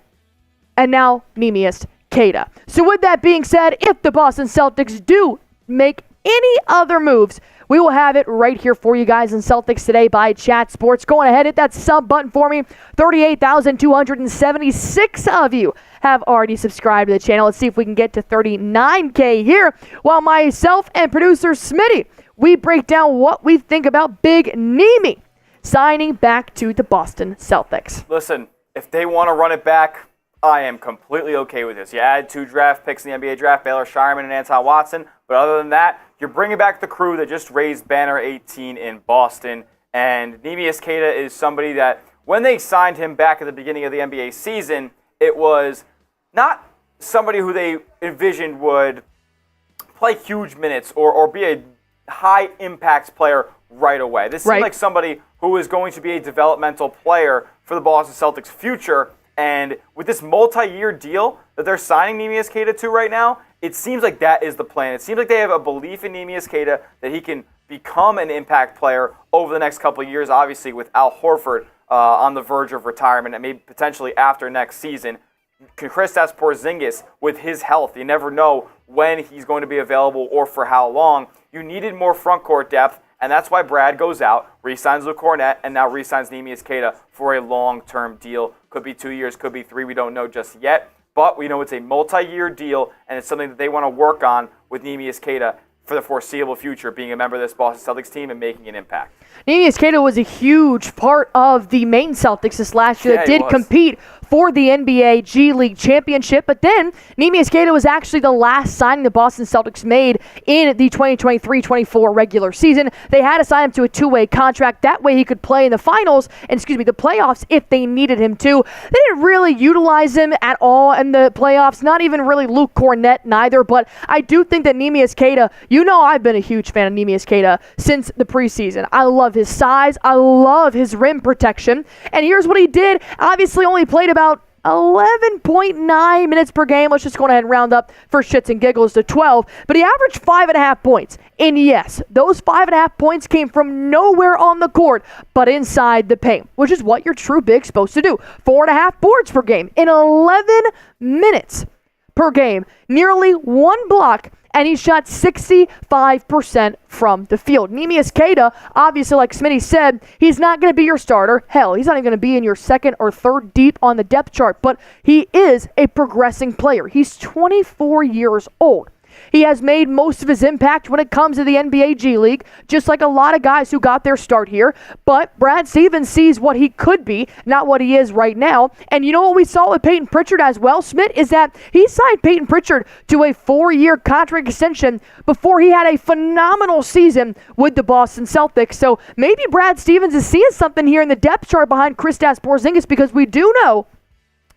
and now Neemias Queta. So with that being said, if the Boston Celtics do make any other moves We will have it right here for you guys in Celtics Today by Chat Sports. Go on ahead, hit that sub button for me. 38,276 of you have already subscribed to the channel. Let's see if we can get to 39K here, while myself and producer Smitty, we break down what we think about Big Nemi signing back to the Boston Celtics. Listen, if they want to run it back, I am completely okay with this. You add 2 draft picks in the NBA draft, Baylor Shireman and Anton Watson, but other than that, you're bringing back the crew that just raised Banner 18 in Boston, and Neemias Queta is somebody that, when they signed him back at the beginning of the NBA season, it was not somebody who they envisioned would play huge minutes or be a high-impact player right away. This seemed like somebody who is going to be a developmental player for the Boston Celtics' future. And with this multi-year deal that they're signing Neemias Queta to right now, it seems like that is the plan. It seems like they have a belief in Neemias Queta that he can become an impact player over the next couple of years, obviously with Al Horford on the verge of retirement and maybe potentially after next season. Kristaps Porzinigis, with his health, you never know when he's going to be available or for how long. You needed more front court depth, and that's why Brad goes out, re-signs Kornet, and now re-signs Neemias Queta for a long-term deal. Could be 2 years, could be 3, we don't know just yet. But we know it's a multi-year deal, and it's something that they want to work on with Neemias Queta for the foreseeable future, being a member of this Boston Celtics team and making an impact. Neemias Queta was a huge part of the main Celtics this last year that did compete for the NBA G League championship, but then Neemias Queta was actually the last signing the Boston Celtics made in the 2023-24 regular season. They had to sign him to a 2-way contract. That way he could play in the finals, the playoffs if they needed him to. They didn't really utilize him at all in the playoffs, not even really Luke Kornet neither, but I do think that Neemias Queta, I've been a huge fan of Neemias Queta since the preseason. I love his size. I love his rim protection. And here's what he did. Obviously only played about 11.9 minutes per game. Let's just go ahead and round up for shits and giggles to 12. But he averaged 5.5 points. And yes, those 5.5 points came from nowhere on the court, but inside the paint, which is what your true big's supposed to do. 4.5 boards per game in 11 minutes per game. Nearly 1 block. And he shot 65% from the field. Neemias Queta, obviously, like Smitty said, he's not going to be your starter. Hell, he's not even going to be in your second or third deep on the depth chart. But he is a progressing player. He's 24 years old. He has made most of his impact when it comes to the NBA G League, just like a lot of guys who got their start here. But Brad Stevens sees what he could be, not what he is right now. And you know what we saw with Peyton Pritchard as well, Smith, is that he signed Peyton Pritchard to a 4-year contract extension before he had a phenomenal season with the Boston Celtics. So maybe Brad Stevens is seeing something here in the depth chart behind Kristaps Porzinigis, because we do know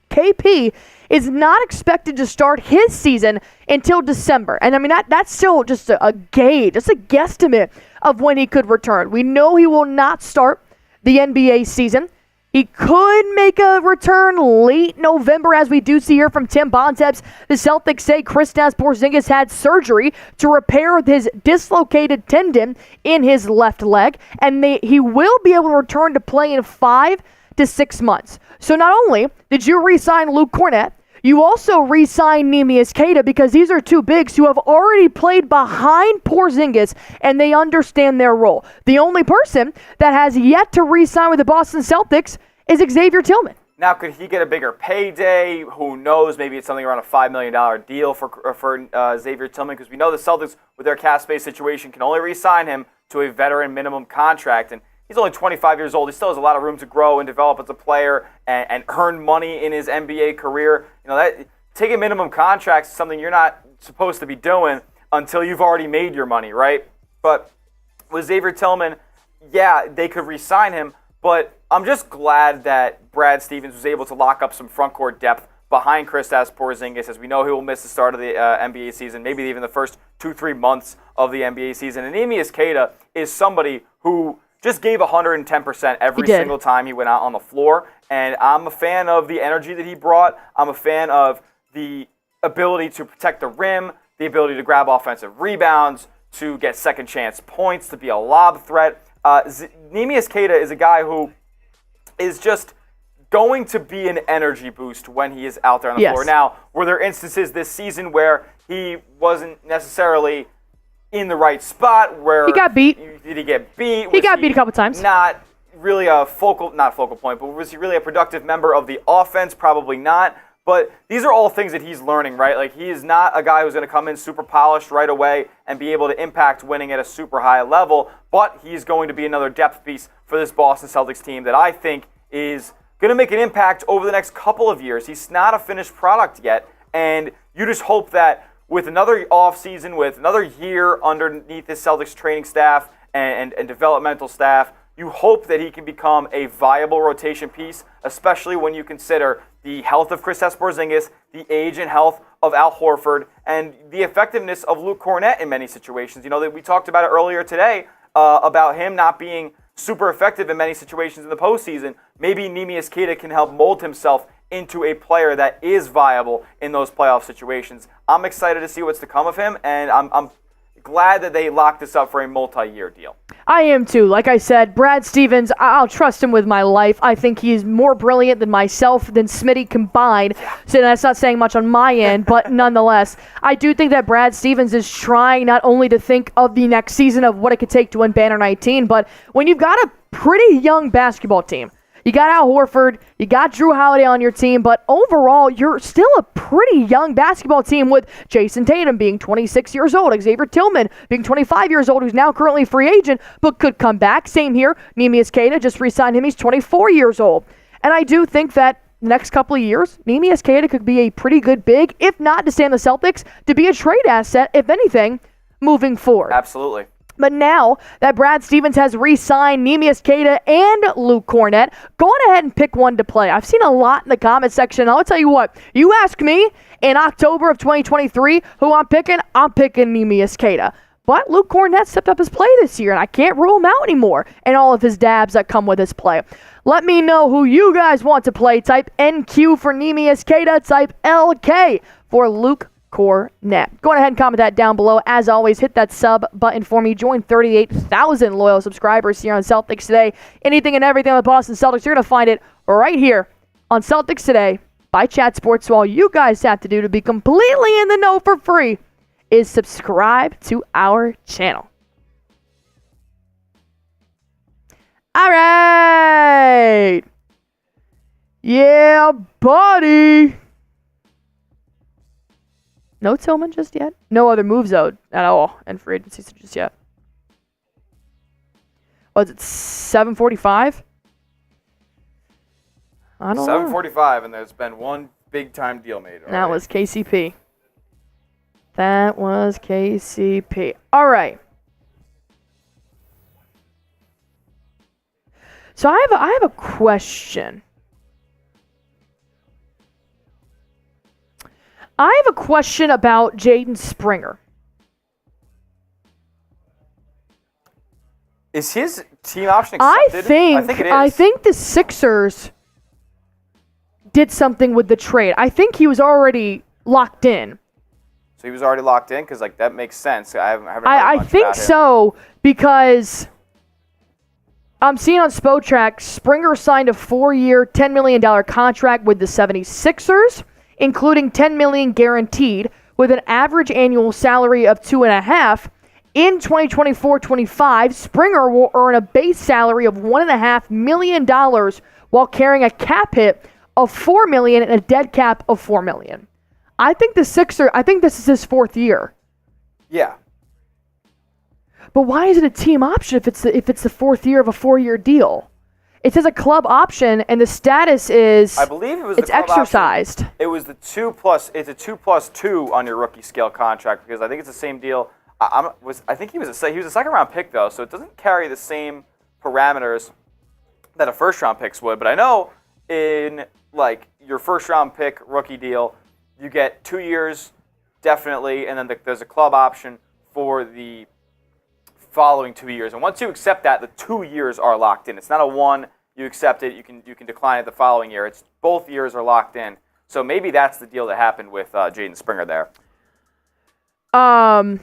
KP is not expected to start his season until December. And I mean, that's still just a gauge, just a guesstimate of when he could return. We know he will not start the NBA season. He could make a return late November, as we do see here from Tim Bontemps. The Celtics say Kristaps Porzinigis had surgery to repair his dislocated tendon in his left leg, and he will be able to return to play in 5 to 6 months. So not only did you re-sign Luke Kornet, you also re-sign Neemias Queta, because these are two bigs who have already played behind Porzingis and they understand their role. The only person that has yet to re-sign with the Boston Celtics is Xavier Tillman. Now, could he get a bigger payday? Who knows? Maybe it's something around a $5 million deal for Xavier Tillman, because we know the Celtics, with their cap space situation, can only re-sign him to a veteran minimum contract. And he's only 25 years old. He still has a lot of room to grow and develop as a player and earn money in his NBA career. That taking minimum contracts is something you're not supposed to be doing until you've already made your money, right? But with Xavier Tillman, yeah, they could re-sign him, but I'm just glad that Brad Stevens was able to lock up some front court depth behind Kristaps Porzinigis, as we know he will miss the start of the NBA season, maybe even the first 2-3 months of the NBA season. And Neemias Queta is somebody who just gave 110% every single time he went out on the floor. And I'm a fan of the energy that he brought. I'm a fan of the ability to protect the rim, the ability to grab offensive rebounds, to get second chance points, to be a lob threat. Neemias Queta is a guy who is just going to be an energy boost when he is out there on the floor. Now, were there instances this season where he wasn't necessarily in the right spot where he got beat. Did he get beat? He got beat a couple times. Not really a focal point, but was he really a productive member of the offense? Probably not. But these are all things that he's learning, right? Like, he is not a guy who's going to come in super polished right away and be able to impact winning at a super high level, but he's going to be another depth piece for this Boston Celtics team that I think is going to make an impact over the next couple of years. He's not a finished product yet, and you just hope that with another offseason, with another year underneath this Celtics training staff and developmental staff, you hope that he can become a viable rotation piece, especially when you consider the health of Kristaps Porzinigis, the age and health of Al Horford, and the effectiveness of Luke Kornet in many situations. You know, that we talked about it earlier today about him not being super effective in many situations in the postseason. Maybe Neemias Queta can help mold himself into a player that is viable in those playoff situations. I'm excited to see what's to come of him, and I'm glad that they locked this up for a multi-year deal. I am too. Like I said, Brad Stevens, I'll trust him with my life. I think he's more brilliant than myself, than Smitty combined. So that's not saying much on my end, but nonetheless, I do think that Brad Stevens is trying not only to think of the next season of what it could take to win Banner 19, but when you've got a pretty young basketball team, you got Al Horford, you got Drew Holiday on your team, but overall, you're still a pretty young basketball team with Jason Tatum being 26 years old, Xavier Tillman being 25 years old, who's now currently a free agent, but could come back. Same here. Neemias Queta just re-signed him. He's 24 years old. And I do think that the next couple of years, Neemias Queta could be a pretty good big, if not to stay in the Celtics, to be a trade asset, if anything, moving forward. Absolutely. But now that Brad Stevens has re-signed Neemias Queta and Luke Kornet, go on ahead and pick one to play. I've seen a lot in the comment section. I'll tell you what, you ask me in October of 2023 who I'm picking Neemias Queta. But Luke Kornet stepped up his play this year, and I can't rule him out anymore, and all of his dabs that come with his play. Let me know who you guys want to play. Type NQ for Neemias Queta. Type LK for Luke Kornet. Go ahead and comment that down below. As always, hit that sub button for me. Join 38,000 loyal subscribers here on Celtics Today. Anything and everything on the Boston Celtics, you're going to find it right here on Celtics Today by Chat Sports. So all you guys have to do to be completely in the know for free is subscribe to our channel. All right. Yeah, buddy. No Tillman just yet. No other moves, though, at all in free agency just yet. Was it 7:45? I don't know. 7:45, and there's been one big-time deal made. That was KCP. That was KCP. All right. So I have a question. I have a question about Jaden Springer. Is his team option accepted? I think it is. I think the Sixers did something with the trade. I think he was already locked in. So he was already locked in? Because, like, that makes sense. I haven't heard I much think about him. so, because I'm seeing on Spotrac, Springer signed a 4-year, $10 million contract with the 76ers, including $10 million guaranteed, with an average annual salary of $2.5. In 2024-25, Springer will earn a base salary of $1.5 million while carrying a cap hit of $4 million and a dead cap of $4 million. I think this is his 4th year. Yeah. But why is it a team option if it's the 4th year of a 4-year deal? It says a club option, and the status is I believe it was it's the club exercised. Option. It was the 2+. It's a 2+2 on your rookie scale contract, because I think it's the same deal. I think he was a second round pick though, so it doesn't carry the same parameters that a first round picks would. But I know in like your first round pick rookie deal, you get 2 years definitely, and then there's a club option for the following 2 years. And once you accept that, the 2 years are locked in. It's not a one, you accept it, you can decline it the following year. It's both years are locked in. So maybe that's the deal that happened with Jaden Springer there. I'm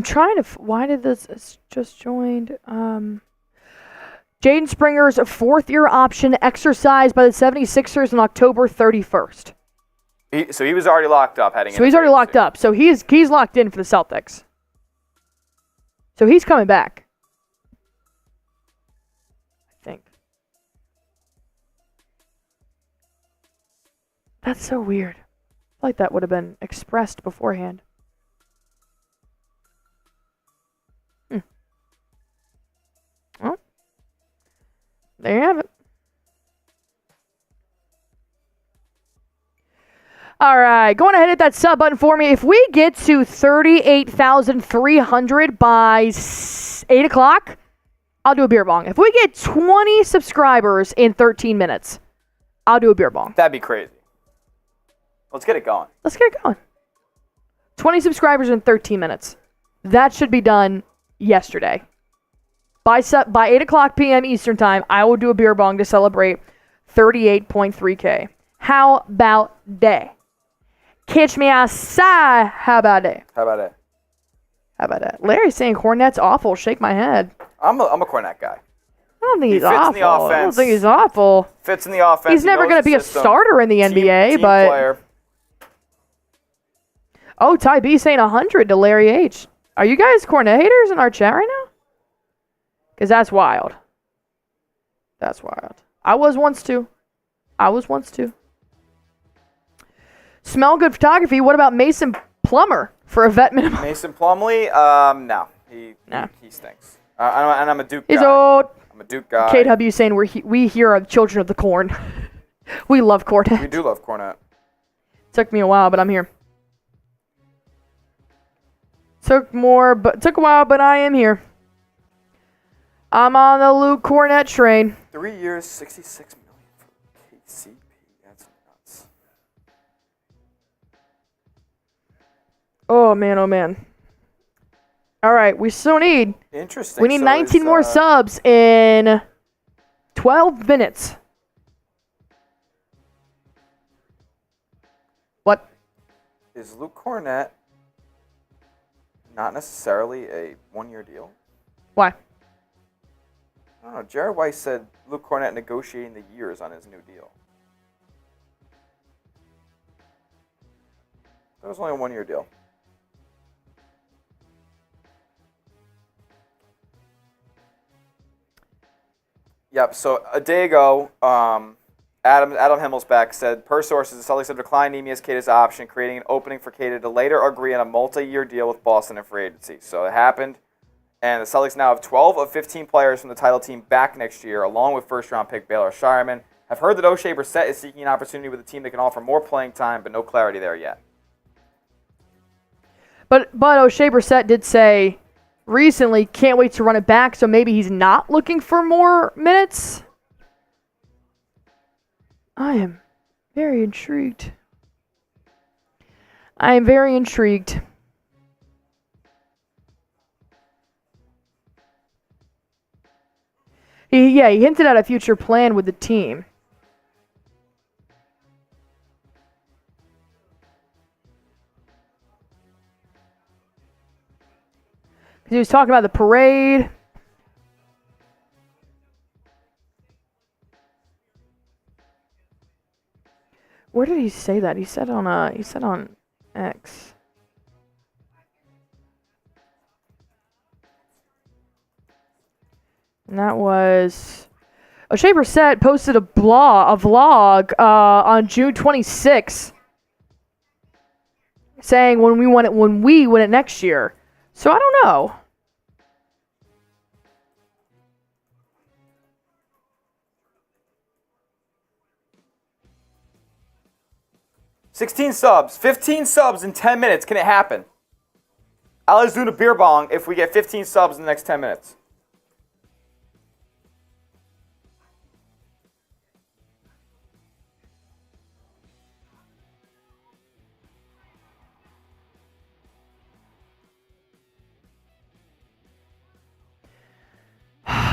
trying to. Why did this just joined? Jaden Springer's 4th year option exercised by the 76ers on October 31st. So he was already locked up heading. So he's already locked up. So he's locked in for the Celtics. So he's coming back. I think. That's so weird. I feel like that would have been expressed beforehand. Well, there you have it. All right, go on ahead and hit that sub button for me. If we get to 38,300 by 8 o'clock, I'll do a beer bong. If we get 20 subscribers in 13 minutes, I'll do a beer bong. That'd be crazy. Let's get it going. Let's get it going. 20 subscribers in 13 minutes. That should be done yesterday. By 8 o'clock p.m. Eastern Time, I will do a beer bong to celebrate 38.3K. How about that? Catch me outside. How about that? How about it? How about that? Larry's saying Kornet's awful. Shake my head. I'm a Kornet guy. I don't think he's fits in awful. the offense. I don't think he's awful. Fits in the offense. He's never going to be a starter in the NBA, team but player. Oh, Ty B saying 100 to Larry H. Are you guys Kornet haters in our chat right now? Because that's wild. That's wild. I was once too. Smell good photography. What about Mason Plummer for a vet minimum? Mason Plumlee? No. He stinks. And I'm a Duke guy. He's old. I'm a Duke guy. KW saying we here are the children of the corn. We love Kornet. We do love Kornet. Took me a while, but I'm here. Took a while, but I am here. I'm on the Luke Kornet train. 3 years, $66 million for KCP. That's nuts. Oh man, oh man. All right, we still need. Interesting. We need 19 more subs in 12 minutes. What? Is Luke Kornet not necessarily a one-year deal? Why? I don't know. Jared Weiss said Luke Kornet negotiating the years on his new deal. That was only a one-year deal. Yep, so a day ago, Adam Himmelsbeck said, per sources, the Celtics have declined Nemias Queta's option, creating an opening for Queta to later agree on a multi-year deal with Boston in free agency. So it happened, and the Celtics now have 12 of 15 players from the title team back next year, along with first-round pick Baylor Shireman. I've heard that O'Shea Brissett is seeking an opportunity with a team that can offer more playing time, but no clarity there yet. But O'Shea Brissett did say recently, can't wait to run it back, so maybe he's not looking for more minutes. I am very intrigued. He hinted at a future plan with the team. He was talking about the parade. Where did he say that? He said on X. And that was O'Shea Brissett posted a vlog on June 26th saying when we win it next year. So I don't know. $16 subs, 15 subs in 10 minutes. Can it happen? Ali's doing a beer bong if we get 15 subs in the next 10 minutes.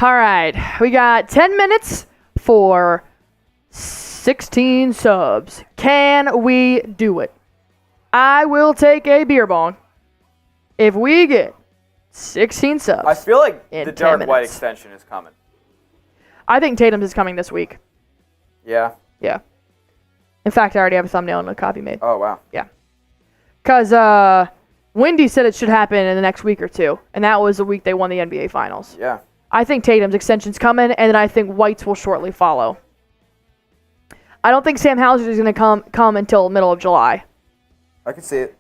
All right, we got 10 minutes for 16 subs. Can we do it? I will take a beer bong if we get 16 subs. I feel like the Jared White minutes. extension is coming. I think Tatum's is coming this week. Yeah. Yeah. In fact, I already have a thumbnail and a copy made. Oh, wow. Yeah. Because Wendy said it should happen in the next week or two, and that was the week they won the NBA Finals. Yeah. I think Tatum's extension's coming, and then I think White's will shortly follow. I don't think Sam Hauser is going to come until middle of July. I can see it.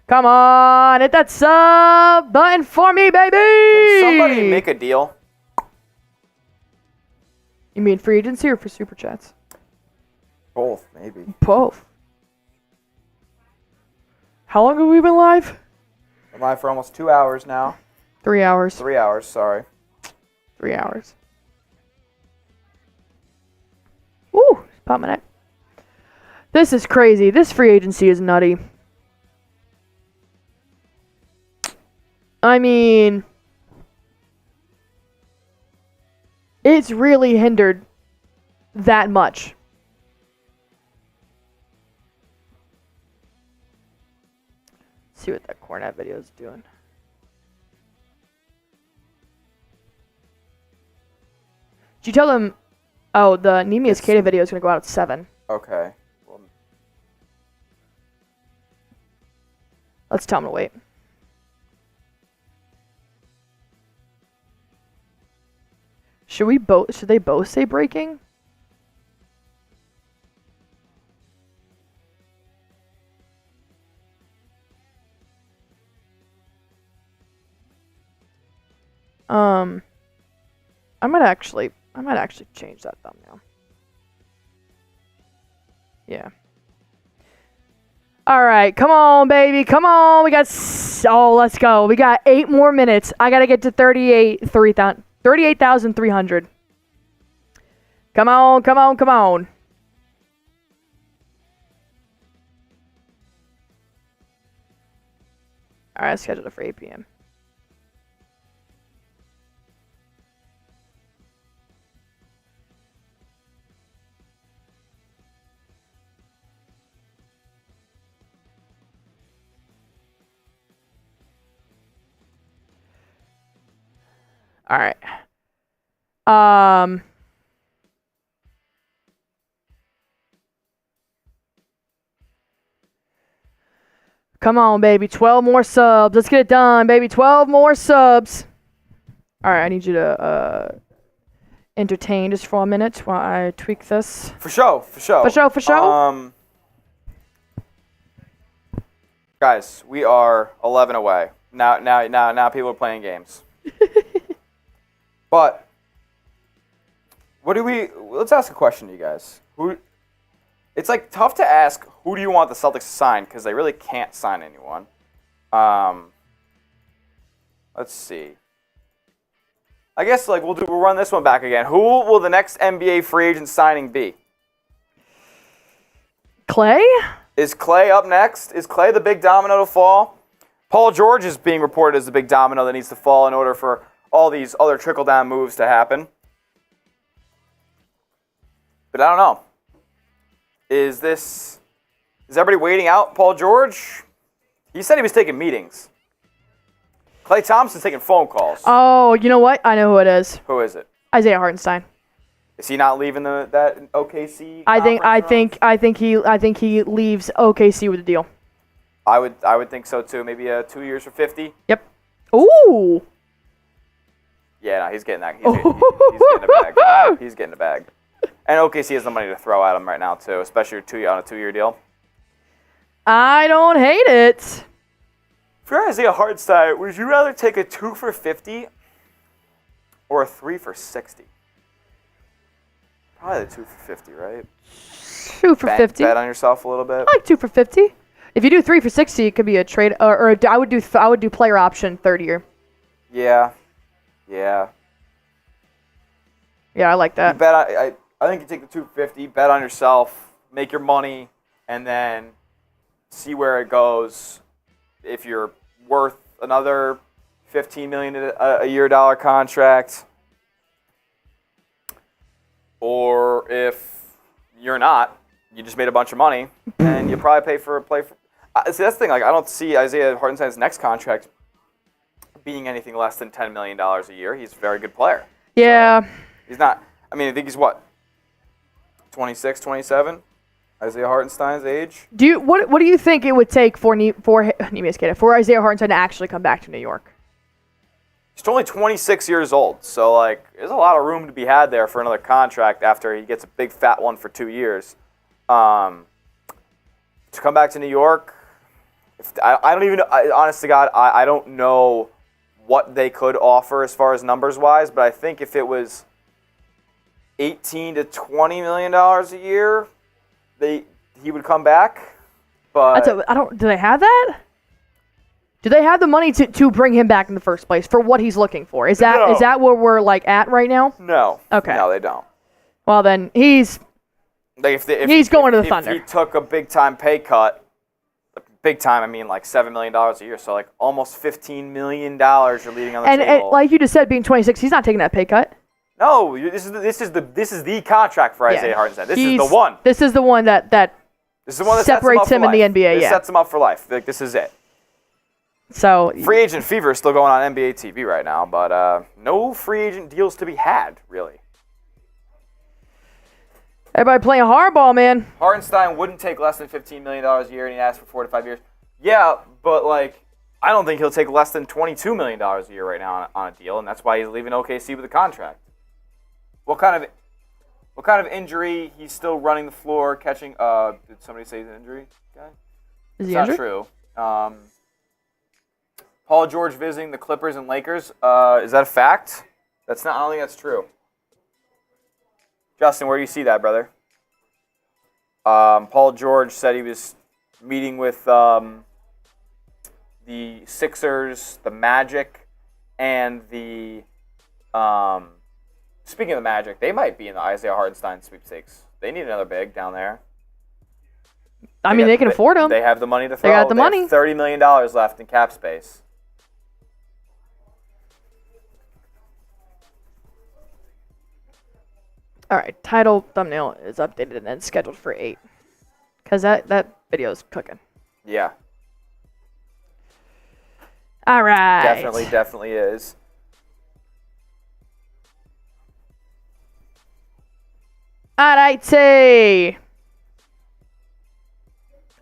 Come on, hit that sub button for me, baby! Can somebody make a deal? You mean free agency or for Super Chats? Both, maybe. Both. How long have we been live? I'm live for almost 2 hours now. 3 hours. 3 hours, sorry. 3 hours. Ooh, pop my neck. This is crazy. This free agency is nutty. I mean, it's really hindered that much. Let's see what that Kornet video is doing. Did you tell them? Oh, the Nemius Queta video is going to go out at 7. Okay. Well, Let's tell them to wait. Should they both say breaking? I might actually change that thumbnail. Yeah. All right, come on, baby, come on. We got let's go. We got 8 more minutes. I gotta get to 38,300. Come on, come on, come on. All right, schedule it for 8 p.m. All right. Come on, baby. 12 more subs. Let's get it done, baby. 12 more subs. All right, I need you to entertain just for a minute while I tweak this. for sure. For sure. Guys, we are 11 away. Now people are playing games. But let's ask a question to you guys. It's like tough to ask who do you want the Celtics to sign because they really can't sign anyone. Let's see. I guess we'll run this one back again. Who will the next NBA free agent signing be? Klay? Is Klay up next? Is Klay the big domino to fall? Paul George is being reported as the big domino that needs to fall in order for all these other trickle-down moves to happen. But I don't know. Is everybody waiting out Paul George? He said he was taking meetings. Klay Thompson's taking phone calls. Oh, you know what? I know who it is. Who is it? Isaiah Hartenstein. Is he not leaving that OKC? I think he leaves OKC with a deal. I would think so too. Maybe 2 years for 50. Yep. Ooh. Yeah, no, he's getting that. He's getting a bag. He's getting a bag. And OKC has the money to throw at him right now too, especially on a 2-year deal. I don't hate it. If you're Isaiah Hartenstein, would you rather take a 2 for 50 or a 3 for 60? Probably the 2 for 50, right? 2 for 50. Bet on yourself a little bit. I like 2 for 50. If you do 3 for 60, it could be a trade, or I would do player option 3rd year. Yeah. Yeah, I like that. You bet. I think you take the 250, bet on yourself, make your money, and then see where it goes. If you're worth another $15 million a year dollar contract, or if you're not, you just made a bunch of money, and you probably pay for a play for. See, that's the thing. I don't see Isaiah Hartenstein's next contract being anything less than $10 million a year. He's a very good player. Yeah. He's not. I mean, I think he's what? 26, 27? Isaiah Hartenstein's age? What do you think it would take for Isaiah Hartenstein to actually come back to New York? He's only 26 years old, so like there's a lot of room to be had there for another contract after he gets a big fat one for 2 years. To come back to New York, I don't even. Honest to God, I don't know what they could offer as far as numbers wise, but I think if it was $18 to $20 million a year, he would come back. But do they have that? Do they have the money to bring him back in the first place for what he's looking for? Is that where we're like at right now? No. Okay. No, they don't. Well, then he's going to the Thunder. If he took a big time pay cut, big time, I mean like $7 million a year, so like almost $15 million you're leaving on the table. And like you just said, being 26, he's not taking that pay cut. No, this is the contract for Isaiah Hartenstein. This is the one. This is the one that separates him in the NBA. This sets him up for life. Like, this is it. So free agent fever is still going on NBA TV right now, but no free agent deals to be had, really. Everybody playing hardball, man. Hartenstein wouldn't take less than $15 million a year, and he asked for 4 to 5 years. Yeah, but like I don't think he'll take less than $22 million a year right now on a deal, and that's why he's leaving OKC with a contract. What kind of injury? He's still running the floor, catching. Did somebody say he's an injury guy? Is he injured? Not true. Paul George visiting the Clippers and Lakers. Is that a fact? I don't think that's true. Justin, where do you see that, brother? Paul George said he was meeting with the Sixers, the Magic, and the. Speaking of the Magic, they might be in the Isaiah Hartenstein sweepstakes. They need another big down there. I mean, they can afford him. They have the money to throw. They got the money. Have $30 million left in cap space. All right, title thumbnail is updated and then scheduled for 8. Because that video is cooking. Yeah. All right. Definitely is. All right, say.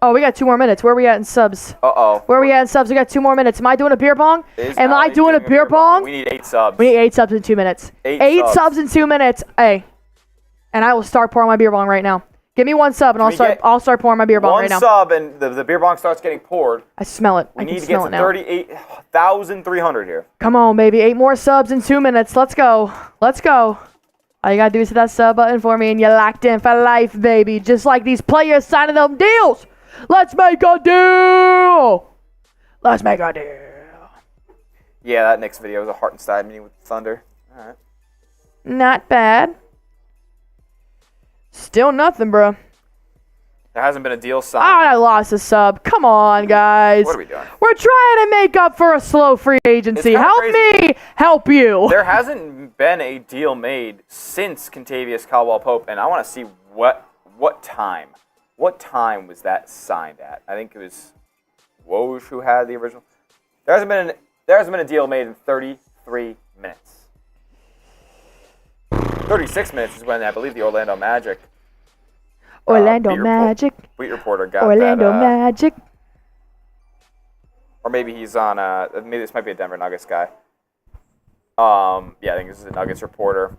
Oh, we got 2 more minutes. Where are we at in subs? Uh-oh. Where are we at in subs? We got 2 more minutes. Am I doing a beer bong? Am I doing a beer bong? We need 8 subs. We need 8 subs in 2 minutes. 8 subs in 2 minutes. Hey. And I will start pouring my beer bong right now. Give me 1 sub and I'll start pouring my beer bong right now. 1 sub and the beer bong starts getting poured. I smell it. We need to get to 38,300 here. Come on, baby. 8 more subs in 2 minutes. Let's go. Let's go. All you got to do is hit that sub button for me and you're locked in for life, baby. Just like these players signing them deals. Let's make a deal. Let's make a deal. Yeah, that next video was a Hartenstein meeting with Thunder. All right. Not bad. Still nothing, bro. There hasn't been a deal signed. I lost a sub. Come on, guys. What are we doing? We're trying to make up for a slow free agency. Help me help you. There hasn't been a deal made since Kentavious Caldwell-Pope, and I want to see what time. What time was that signed at? I think it was Woj who had the original. There hasn't been a deal made in 33 minutes. 36 minutes is when I believe the Orlando Magic. Beat reporter got Orlando Magic. Or maybe he's on. Maybe this might be a Denver Nuggets guy. Yeah, I think this is a Nuggets reporter.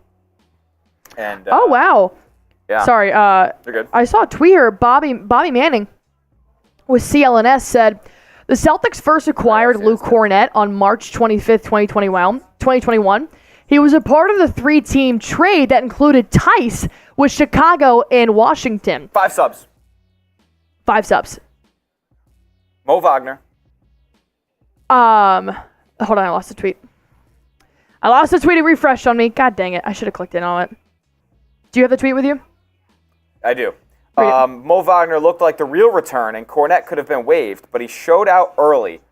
And oh wow. Yeah. Sorry. You're good. I saw a tweet here. Bobby Manning with CLNS said the Celtics first acquired Luke Kornet on March 25th, 2021. He was a part of the 3-team trade that included Theis with Chicago and Washington. 5 subs. 5 subs. Mo Wagner. Hold on, I lost the tweet. It refreshed on me. God dang it. I should have clicked in on it. Do you have the tweet with you? I do. Mo Wagner looked like the real return, and Kornet could have been waived, but he showed out early.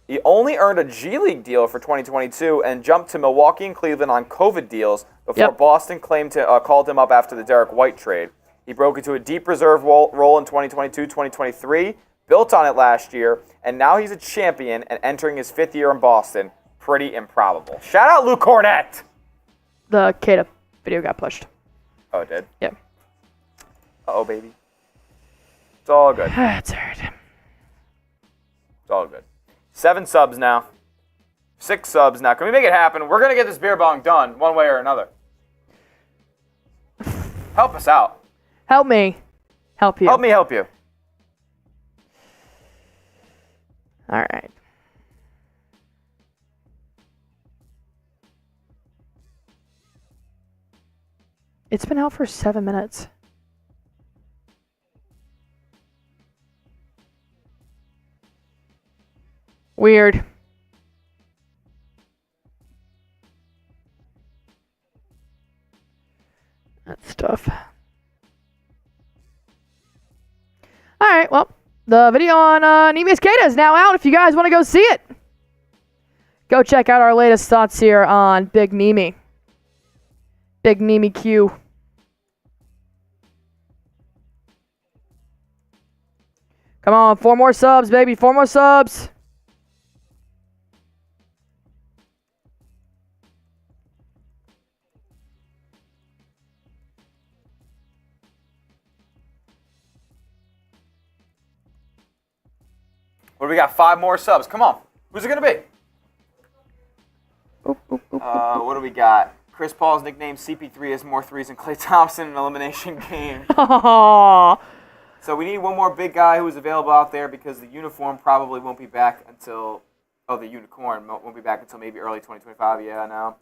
He only earned a G League deal for 2022 and jumped to Milwaukee and Cleveland on COVID deals before Boston called him up after the Derek White trade. He broke into a deep reserve role in 2022-2023, built on it last year, and now he's a champion and entering his 5th year in Boston. pretty improbable. Shout out Luke Kornet. The Queta video got pushed. Oh, it did? Yeah. Uh-oh, baby. It's all good. That's hurt. It's all good. 7 subs now. 6 subs now. Can we make it happen? We're going to get this beer bong done one way or another. Help us out. Help me. Help you. Help me help you. All right. It's been out for 7 minutes. Weird. That's tough. All right, well, the video on Neemias Queta is now out if you guys want to go see it. Go check out our latest thoughts here on Big Neemy. Big Neemy Q. Come on, 4 more subs, baby. 4 more subs. What do we got? 5 more subs. Come on. Who's it going to be? What do we got? Chris Paul's nickname CP3 has more threes than Klay Thompson in an elimination game. So we need one more big guy who is available out there because the uniform probably won't be back until... Oh, the unicorn won't be back until maybe early 2025. Yeah, I know.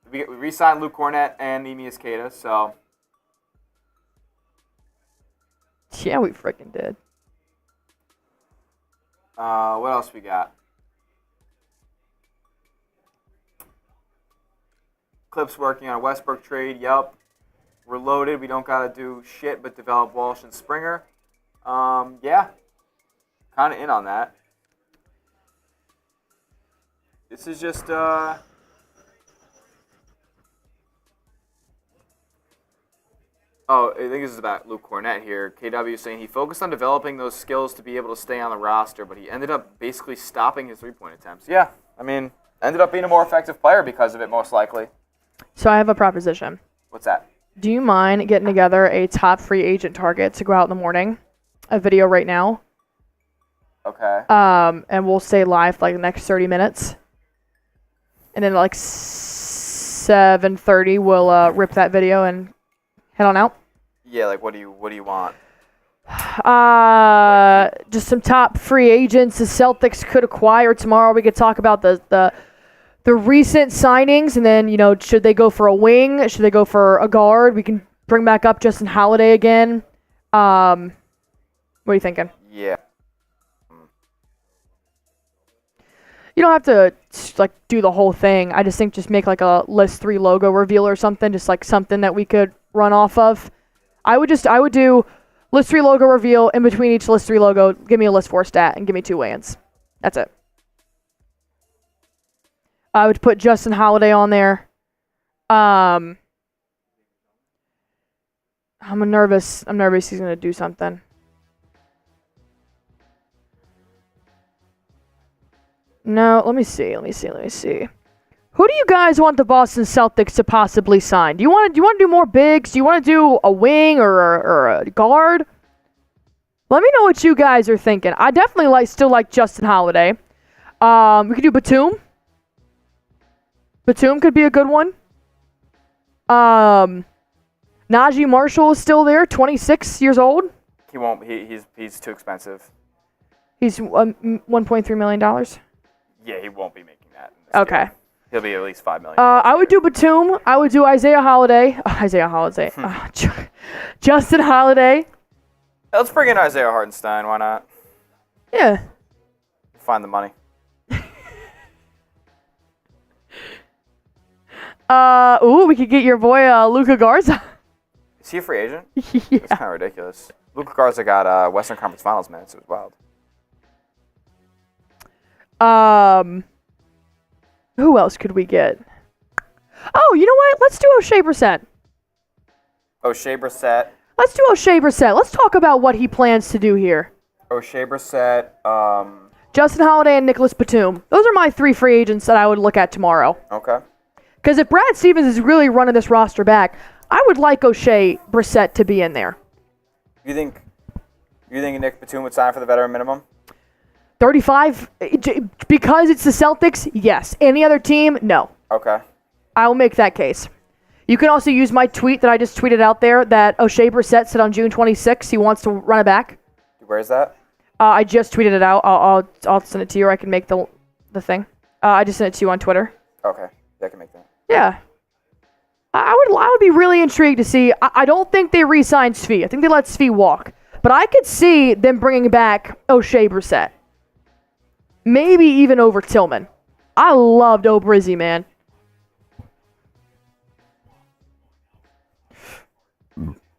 We re-signed Luke Kornet and Neemias Queta, so... Yeah, we freaking did. What else we got? Clips working on a Westbrook trade. Yup. We're loaded. We don't got to do shit but develop Walsh and Springer. Yeah. Kind of in on that. This is just, Oh, I think this is about Luke Kornet here. KW is saying he focused on developing those skills to be able to stay on the roster, but he ended up basically stopping his three-point attempts. Yeah, I mean, ended up being a more effective player because of it, most likely. So I have a proposition. What's that? Do you mind getting together a top free agent target to go out in the morning? A video right now. Okay. And we'll stay live for like the next 30 minutes. And then like 7:30 we'll rip that video and head on out. Yeah, like what do you want? Just some top free agents the Celtics could acquire tomorrow. We could talk about the recent signings, and then, you know, should they go for a wing? Should they go for a guard? We can bring back up Justin Holiday again. What are you thinking? Yeah. You don't have to like do the whole thing. I just think just make like a list 3 logo reveal or something, just like something that we could run off of. I would do list 3 logo reveal, in between each list 3 logo, give me a list 4 stat and give me 2 weigh-ins. That's it. I would put Justin Holiday on there. I'm nervous he's going to do something. No, let me see. Who do you guys want the Boston Celtics to possibly sign? Do you want to do more bigs? Do you want to do a wing or a guard? Let me know what you guys are thinking. I definitely still like Justin Holiday. We could do Batum. Batum could be a good one. Najee Marshall is still there, 26 years old. He won't. He's too expensive. He's $1.3 million. Yeah, he won't be making that. Okay. Deal. He'll be at least $5 million. I would do Batum. I would do Isaiah Holiday. Justin Holiday. Let's bring in Isaiah Hardenstein. Why not? Yeah. Find the money. We could get your boy Luka Garza. Is he a free agent? Yeah. That's kind of ridiculous. Luka Garza got Western Conference Finals minutes. It was wild. Who else could we get? Oh, you know what? Let's do O'Shea Brissett. O'Shea Brissett. Let's talk about what he plans to do here. O'Shea Brissett. Justin Holiday and Nicholas Batum. Those are my 3 free agents that I would look at tomorrow. Okay. Because if Brad Stevens is really running this roster back, I would like O'Shea Brissett to be in there. You think Nick Batum would sign for the veteran minimum? 35, because it's the Celtics, yes. Any other team, no. Okay. I will make that case. You can also use my tweet that I just tweeted out there that O'Shea Brissett said on June 26th he wants to run it back. Where is that? I just tweeted it out. I'll send it to you, or I can make the thing. I just sent it to you on Twitter. Okay. Yeah, I can make that. Yeah. I would be really intrigued to see. I don't think they re-signed Svi. I think they let Svi walk. But I could see them bringing back O'Shea Brissett. Maybe even over Tillman. I loved O'Brizzy, man.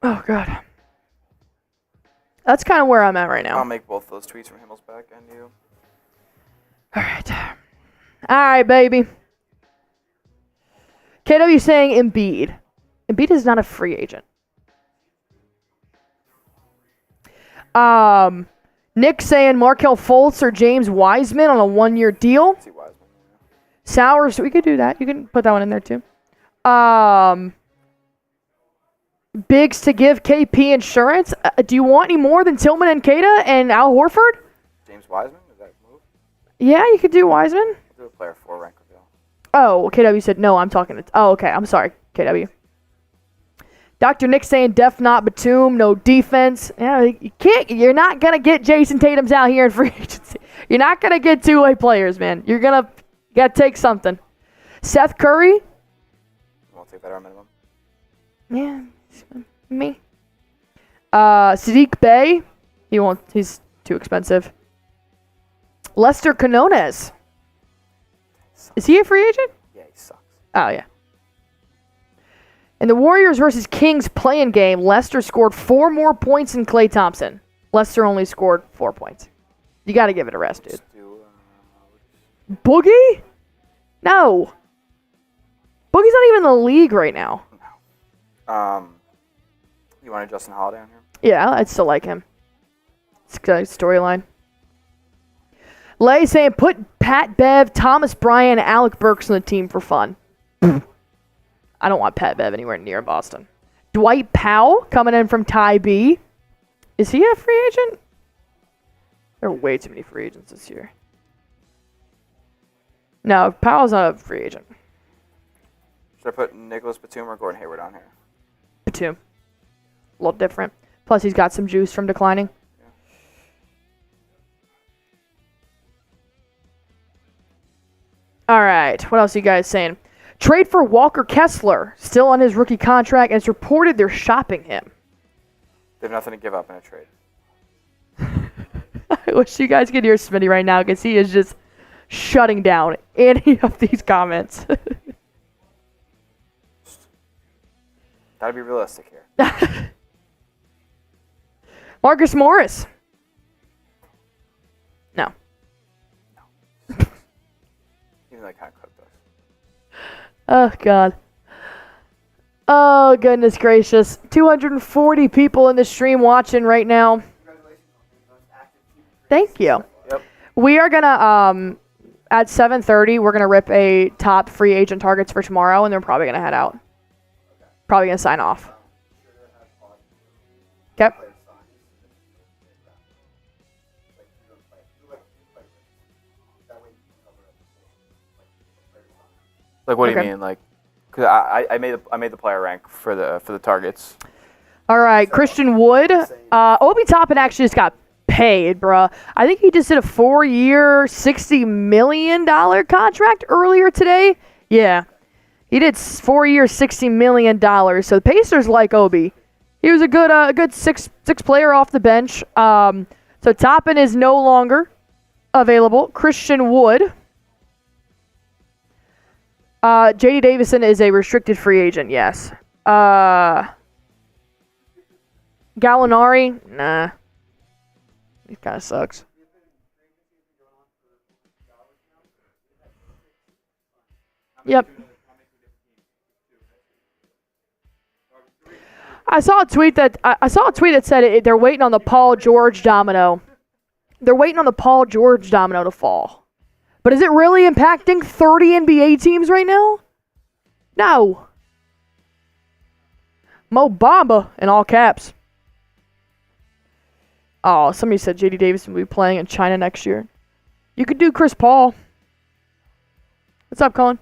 Oh, God. That's kind of where I'm at right now. I'll make both those tweets from Himmelsback and you. All right. All right, baby. KW saying Embiid. Embiid is not a free agent. Nick saying Markelle Fultz or James Wiseman on a 1-year deal. See Wiseman. Sowers, we could do that. You can put that one in there too. Bigs to give KP insurance. Do you want any more than Tillman and Queta and Al Horford? James Wiseman? Is that a move? Yeah, you could do Wiseman. We'll do a player 4 rank reveal. Oh, KW said no. I'm talking to. Oh, okay. I'm sorry, KW. Dr. Nick saying def not Batum, no defense. Yeah, you can't. You're not gonna get Jason Tatum's out here in free agency. You're not gonna get 2-way players, man. You gotta take something. Seth Curry. You won't take veteran minimum. Yeah. Me. Sadiq Bey. He's too expensive. Lester Canones. Is he a free agent? Yeah, he sucks. Oh, yeah. In the Warriors versus Kings play-in game, Lester scored 4 more points than Klay Thompson. Lester only scored 4 points. You got to give it a rest, dude. Boogie? No. Boogie's not even in the league right now. No. You want a Justin Holiday on here? Yeah, I'd still like him. It's a good storyline. Lay saying put Pat Bev, Thomas Bryant, Alec Burks on the team for fun. I don't want Pat Bev anywhere near Boston. Dwight Powell coming in from Ty B. Is he a free agent? There are way too many free agents this year. No, Powell's not a free agent. Should I put Nicholas Batum or Gordon Hayward on here? Batum. A little different. Plus, he's got some juice from declining. Yeah. All right. What else are you guys saying? Trade for Walker Kessler. Still on his rookie contract, and it's reported they're shopping him. They have nothing to give up in a trade. I wish you guys could hear Smitty right now because he is just shutting down any of these comments. Gotta be realistic here. Marcus Morris. No. Even that kind of cooked us. Oh, God. Oh, goodness gracious. 240 people in the stream watching right now. Thank you. Yep. We are going to, at 7:30, we're going to rip a top free agent targets for tomorrow, and then we're probably going to head out. Probably going to sign off. Okay. Like, what do Okay. you mean? Like, cause I made the player rank for the targets. All right, Christian Wood. Obi Toppin actually just got paid, bruh. I think he just did a 4-year, $60 million contract earlier today. Yeah, he did 4 years, $60 million. So the Pacers like Obi. He was a good six player off the bench. So Toppin is no longer available. Christian Wood. J.D. Davison is a restricted free agent, yes. Gallinari, nah. He kind of sucks. Yep. I saw a tweet that said they're waiting on the Paul George domino. they're waiting on the Paul George domino to fall. But is it really impacting 30 NBA teams right now? No. Mo Bamba in all caps. Oh, somebody said J.D. Davidson will be playing in China next year. You could do Chris Paul. What's up, Colin?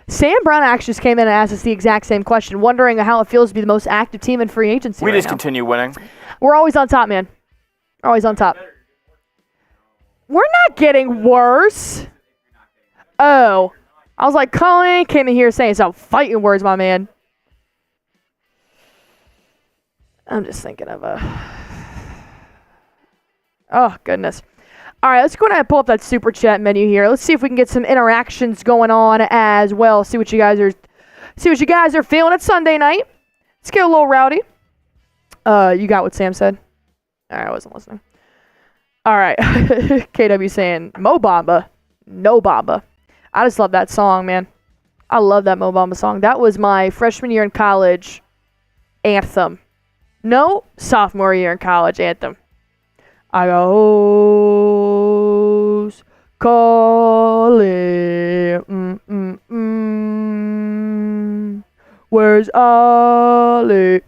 Sam Brown actually just came in and asked us the exact same question, wondering how it feels to be the most active team in free agency. We right just now. continue winning. We're always on top, man. Always on top. We're not getting worse. Oh. I was like, Colin came in here saying some fighting words, my man. I'm just thinking of oh, goodness. All right, let's go ahead and pull up that super chat menu here. Let's see if we can get some interactions going on as well. See what you guys are feeling. It's Sunday night. Let's get a little rowdy. You got what Sam said? All right, I wasn't listening. All right. KW saying, Mo Bamba, no Bamba. I just love that song, man. I love that Mo Bamba song. That was my freshman year in college anthem. No, sophomore year in college anthem. I got hoes calling. Where's Ollie?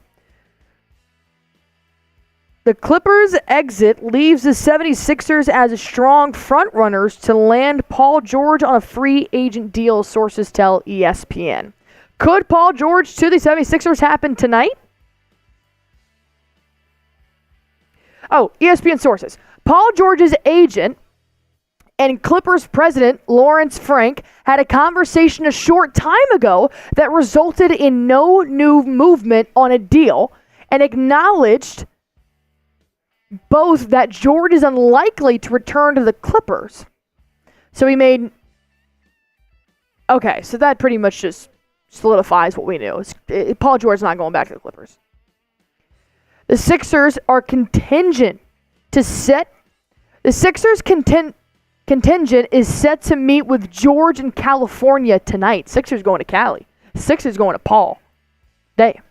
The Clippers' exit leaves the 76ers as strong frontrunners to land Paul George on a free agent deal, sources tell ESPN. Could Paul George to the 76ers happen tonight? Oh, ESPN sources. Paul George's agent and Clippers president Lawrence Frank had a conversation a short time ago that resulted in no new movement on a deal and acknowledged both that George is unlikely to return to the Clippers. So he made... Okay, so that pretty much just solidifies what we knew. Paul George's not going back to the Clippers. The Sixers are contingent to set... The Sixers contingent is set to meet with George in California tonight. Sixers going to Cali. Sixers going to Paul. Damn.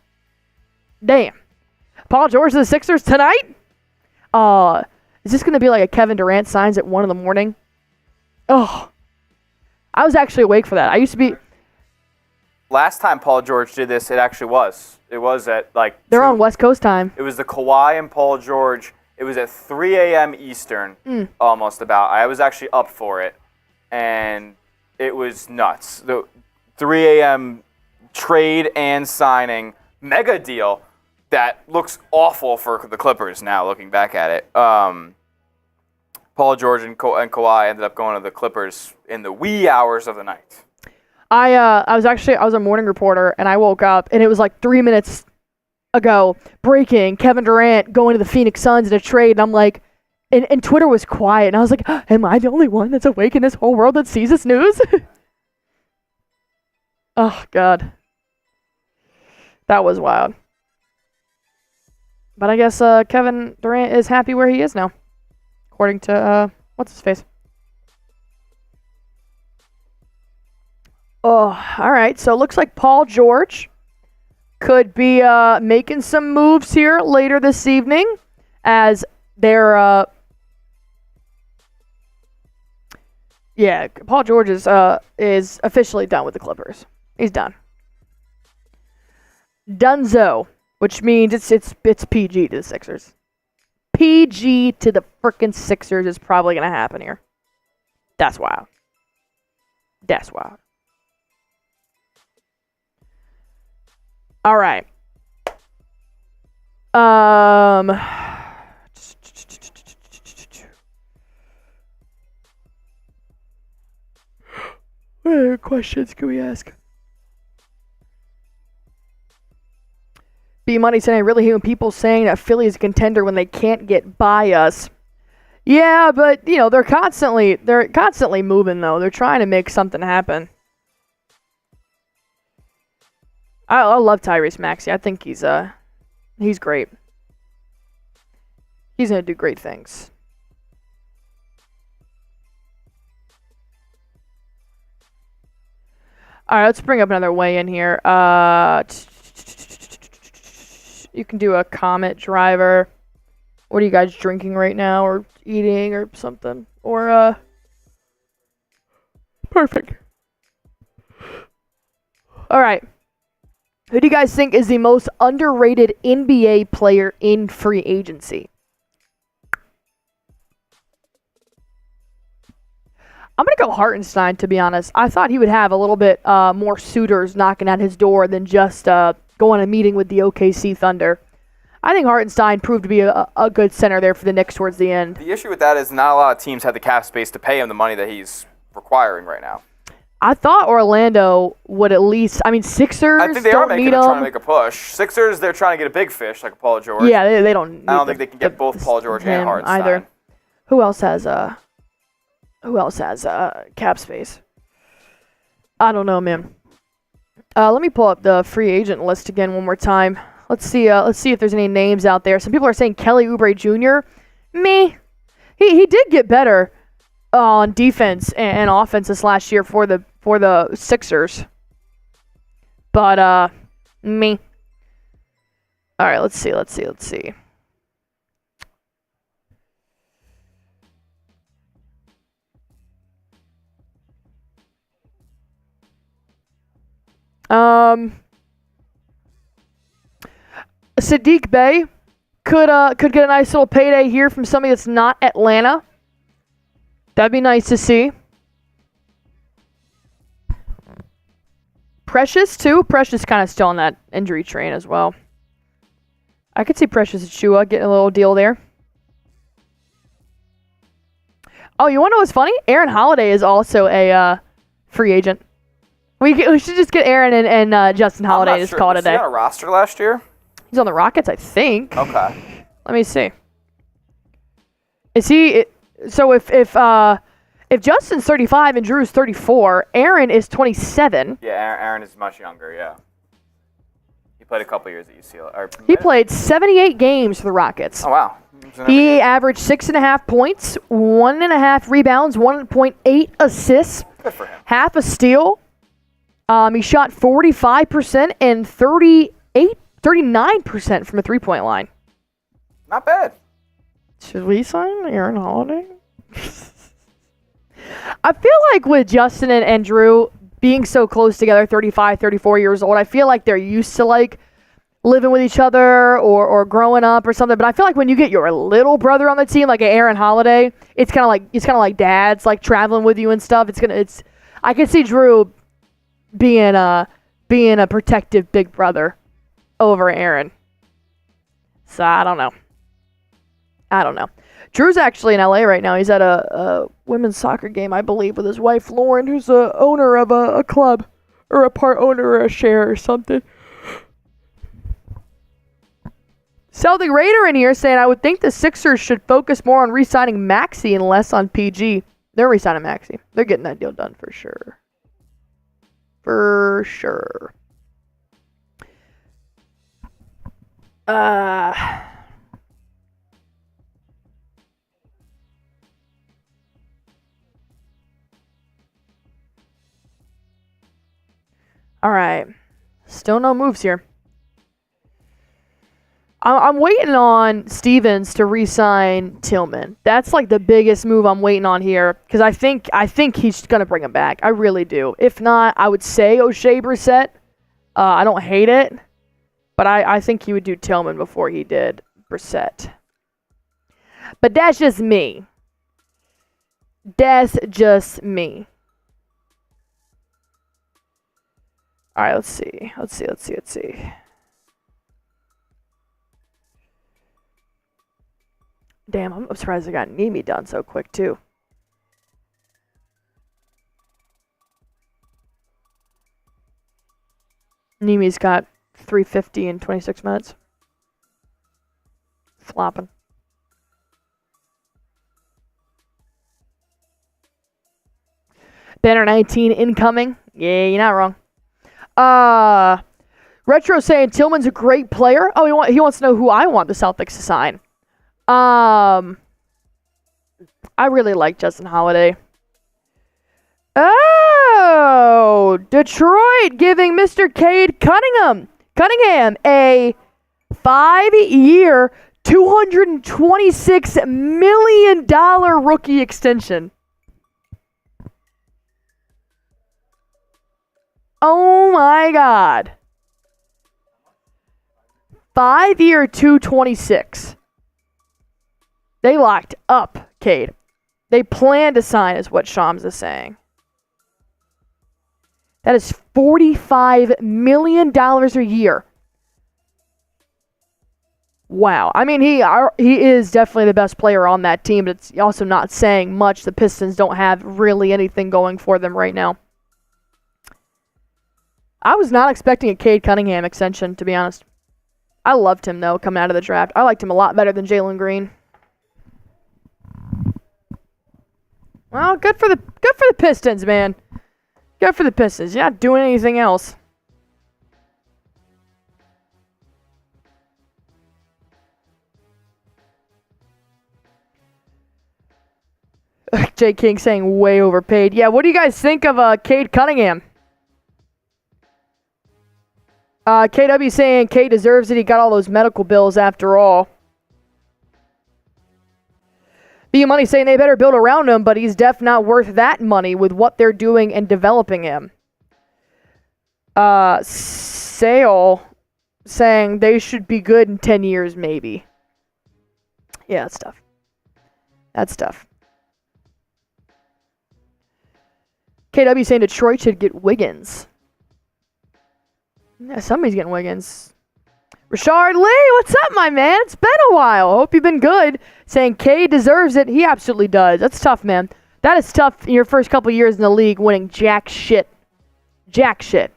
Paul George to the Sixers tonight? Is this going to be like a Kevin Durant signs at 1 a.m? Oh, I was actually awake for that. I used to be... Last time Paul George did this, it actually was. It was at like... They're on West Coast time. It was the Kawhi and Paul George. It was at 3 a.m. Eastern, almost about. I was actually up for it, and it was nuts. The 3 a.m. trade and signing mega deal that looks awful for the Clippers now, looking back at it. Paul George and Kawhi ended up going to the Clippers in the wee hours of the night. I was a morning reporter, and I woke up, and it was like 3 minutes ago, breaking, Kevin Durant going to the Phoenix Suns in a trade, and I'm like, and Twitter was quiet, and I was like, am I the only one that's awake in this whole world that sees this news? Oh, God. That was wild. But I guess Kevin Durant is happy where he is now, according to, what's his face? Oh, all right. So it looks like Paul George could be making some moves here later this evening as they're... Yeah, Paul George is officially done with the Clippers. He's done. Dunzo, which means it's PG to the Sixers. PG to the frickin' Sixers is probably going to happen here. That's wild. That's wild. All right. What other questions can we ask? B Money saying, I really hate when people saying that Philly is a contender when they can't get by us. Yeah, but you know they're constantly moving though. They're trying to make something happen. I love Tyrese Maxey. I think he's great. He's gonna do great things. All right, let's bring up another way in here. You can do a Comet driver What are you guys drinking right now, or eating, or something? Or, perfect. All right. Who do you guys think is the most underrated NBA player in free agency? I'm going to go Hartenstein, to be honest. I thought he would have a little bit more suitors knocking at his door than just going and meeting with the OKC Thunder. I think Hartenstein proved to be a good center there for the Knicks towards the end. The issue with that is not a lot of teams have the cap space to pay him the money that he's requiring right now. I thought Orlando would at least. I mean, Sixers. I think they are trying to make a push. Sixers, they're trying to get a big fish like a Paul George. Yeah, they don't. I don't think they can get both Paul George and Hartenstein either. Who else has cap space? I don't know, man. Let me pull up the free agent list again one more time. Let's see if there's any names out there. Some people are saying Kelly Oubre Jr. Me, he did get better on defense and offense this last year for the Sixers. But me. All right, let's see. Sadiq Bey could get a nice little payday here from somebody that's not Atlanta. That'd be nice to see. Precious too. Precious kind of still on that injury train as well. I could see Precious Achua getting a little deal there. Oh, you want to know what's funny? Aaron Holiday is also a free agent. We should just get Aaron and Justin Holiday and just call it a day. Was he on a roster last year? He's on the Rockets, I think. Okay. Let me see. Is he? So if Justin's 35 and Drew's 34, Aaron is 27. Yeah, Aaron is much younger. Yeah. He played a couple years at UCLA. He played 78 games for the Rockets. Oh wow. He averaged 6.5 points, 1.5 rebounds, 1.8 assists, Good for him. half a steal. He shot 45% and 39% from a three-point line. Not bad. Should we sign Aaron Holiday? I feel like with Justin and Drew being so close together, 35, 34 years old, I feel like they're used to like living with each other or growing up or something. But I feel like when you get your little brother on the team, like Aaron Holiday, it's kind of like dads like traveling with you and stuff. I can see Drew being a protective big brother over Aaron. So I don't know. Drew's actually in LA right now. He's at a women's soccer game, I believe, with his wife Lauren, who's the owner of a club, or a part owner or a share or something. Celtic Raider in here saying, I would think the Sixers should focus more on re-signing Maxey and less on PG. They're re-signing Maxey. They're getting that deal done for sure. For sure. All right. Still no moves here. I'm waiting on Stevens to re-sign Tillman. That's like the biggest move I'm waiting on here because I think he's gonna bring him back. I really do. If not, I would say O'Shea Brissett. I don't hate it, but I think he would do Tillman before he did Brissett. But that's just me. That's just me. All right, let's see. Damn, I'm surprised I got Nemi done so quick, too. Nemi's got 350 in 26 minutes. Flopping. Banner 19 incoming. Yeah, you're not wrong. Retro saying Tillman's a great player. Oh, he wants to know who I want the Celtics to sign. I really like Justin Holiday. Oh, Detroit giving Mr. Cade Cunningham a 5-year, $226 million rookie extension. Oh my God. 5-year, 226. They locked up Cade. They plan to sign, is what Shams is saying. That is $45 million a year. Wow. I mean, he is definitely the best player on that team, but it's also not saying much. The Pistons don't have really anything going for them right now. I was not expecting a Cade Cunningham extension, to be honest. I loved him, though, coming out of the draft. I liked him a lot better than Jalen Green. Well, good for the Pistons, man. Good for the Pistons. You're not doing anything else. Jay King saying way overpaid. Yeah, what do you guys think of Cade Cunningham? KW saying Cade deserves it. He got all those medical bills after all. B Money saying they better build around him, but he's def not worth that money with what they're doing and developing him. Sale saying they should be good in 10 years, maybe. Yeah, that's tough. That's tough. KW saying Detroit should get Wiggins. Yeah, somebody's getting Wiggins. Richard Lee, what's up, my man? It's been a while. Hope you've been good. Saying K deserves it. He absolutely does. That's tough, man. That is tough in your first couple years in the league, winning jack shit. Jack shit.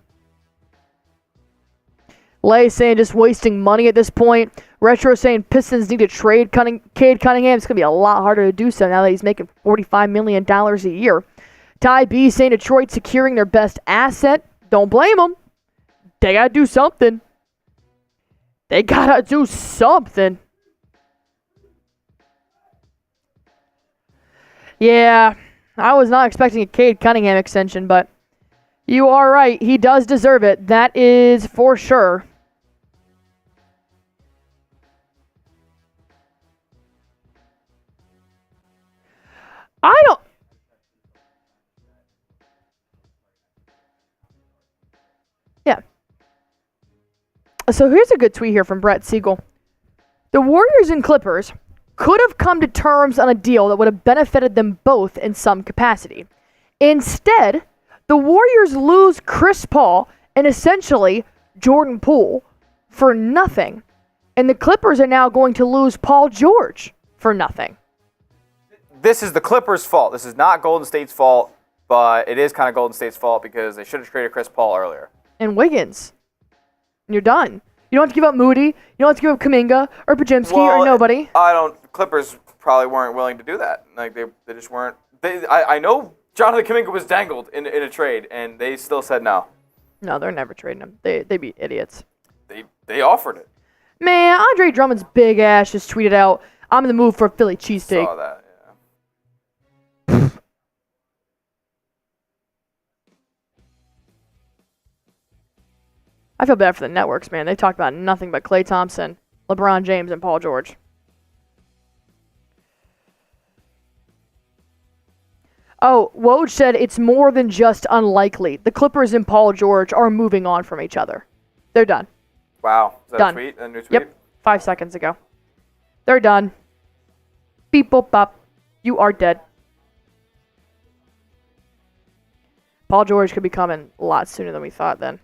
Lay saying just wasting money at this point. Retro saying Pistons need to trade Cade Cunningham. It's going to be a lot harder to do so now that he's making $45 million a year. Ty B saying Detroit securing their best asset. Don't blame them. They got to do something. They got to do something. Yeah, I was not expecting a Cade Cunningham extension, but you are right. He does deserve it. That is for sure. I don't... Yeah. So here's a good tweet here from Brett Siegel. The Warriors and Clippers could have come to terms on a deal that would have benefited them both in some capacity. Instead, the Warriors lose Chris Paul and essentially Jordan Poole for nothing. And the Clippers are now going to lose Paul George for nothing. This is the Clippers' fault. This is not Golden State's fault, but it is kind of Golden State's fault because they should have traded Chris Paul earlier. And Wiggins. And you're done. You don't have to give up Moody. You don't have to give up Kuminga or Pajimski or nobody. Clippers probably weren't willing to do that. Like they just weren't. I know Jonathan Kuminga was dangled in a trade, and they still said no. No, they're never trading him. They be idiots. They offered it. Man, Andre Drummond's big ass just tweeted out, "I'm in the mood for a Philly cheesesteak." Saw that. I feel bad for the networks, man. They talked about nothing but Klay Thompson, LeBron James, and Paul George. Oh, Woj said it's more than just unlikely. The Clippers and Paul George are moving on from each other. They're done. Wow. Is that done. A tweet? A new tweet? Yep. 5 seconds ago. They're done. Beep, boop, bop. You are dead. Paul George could be coming a lot sooner than we thought then.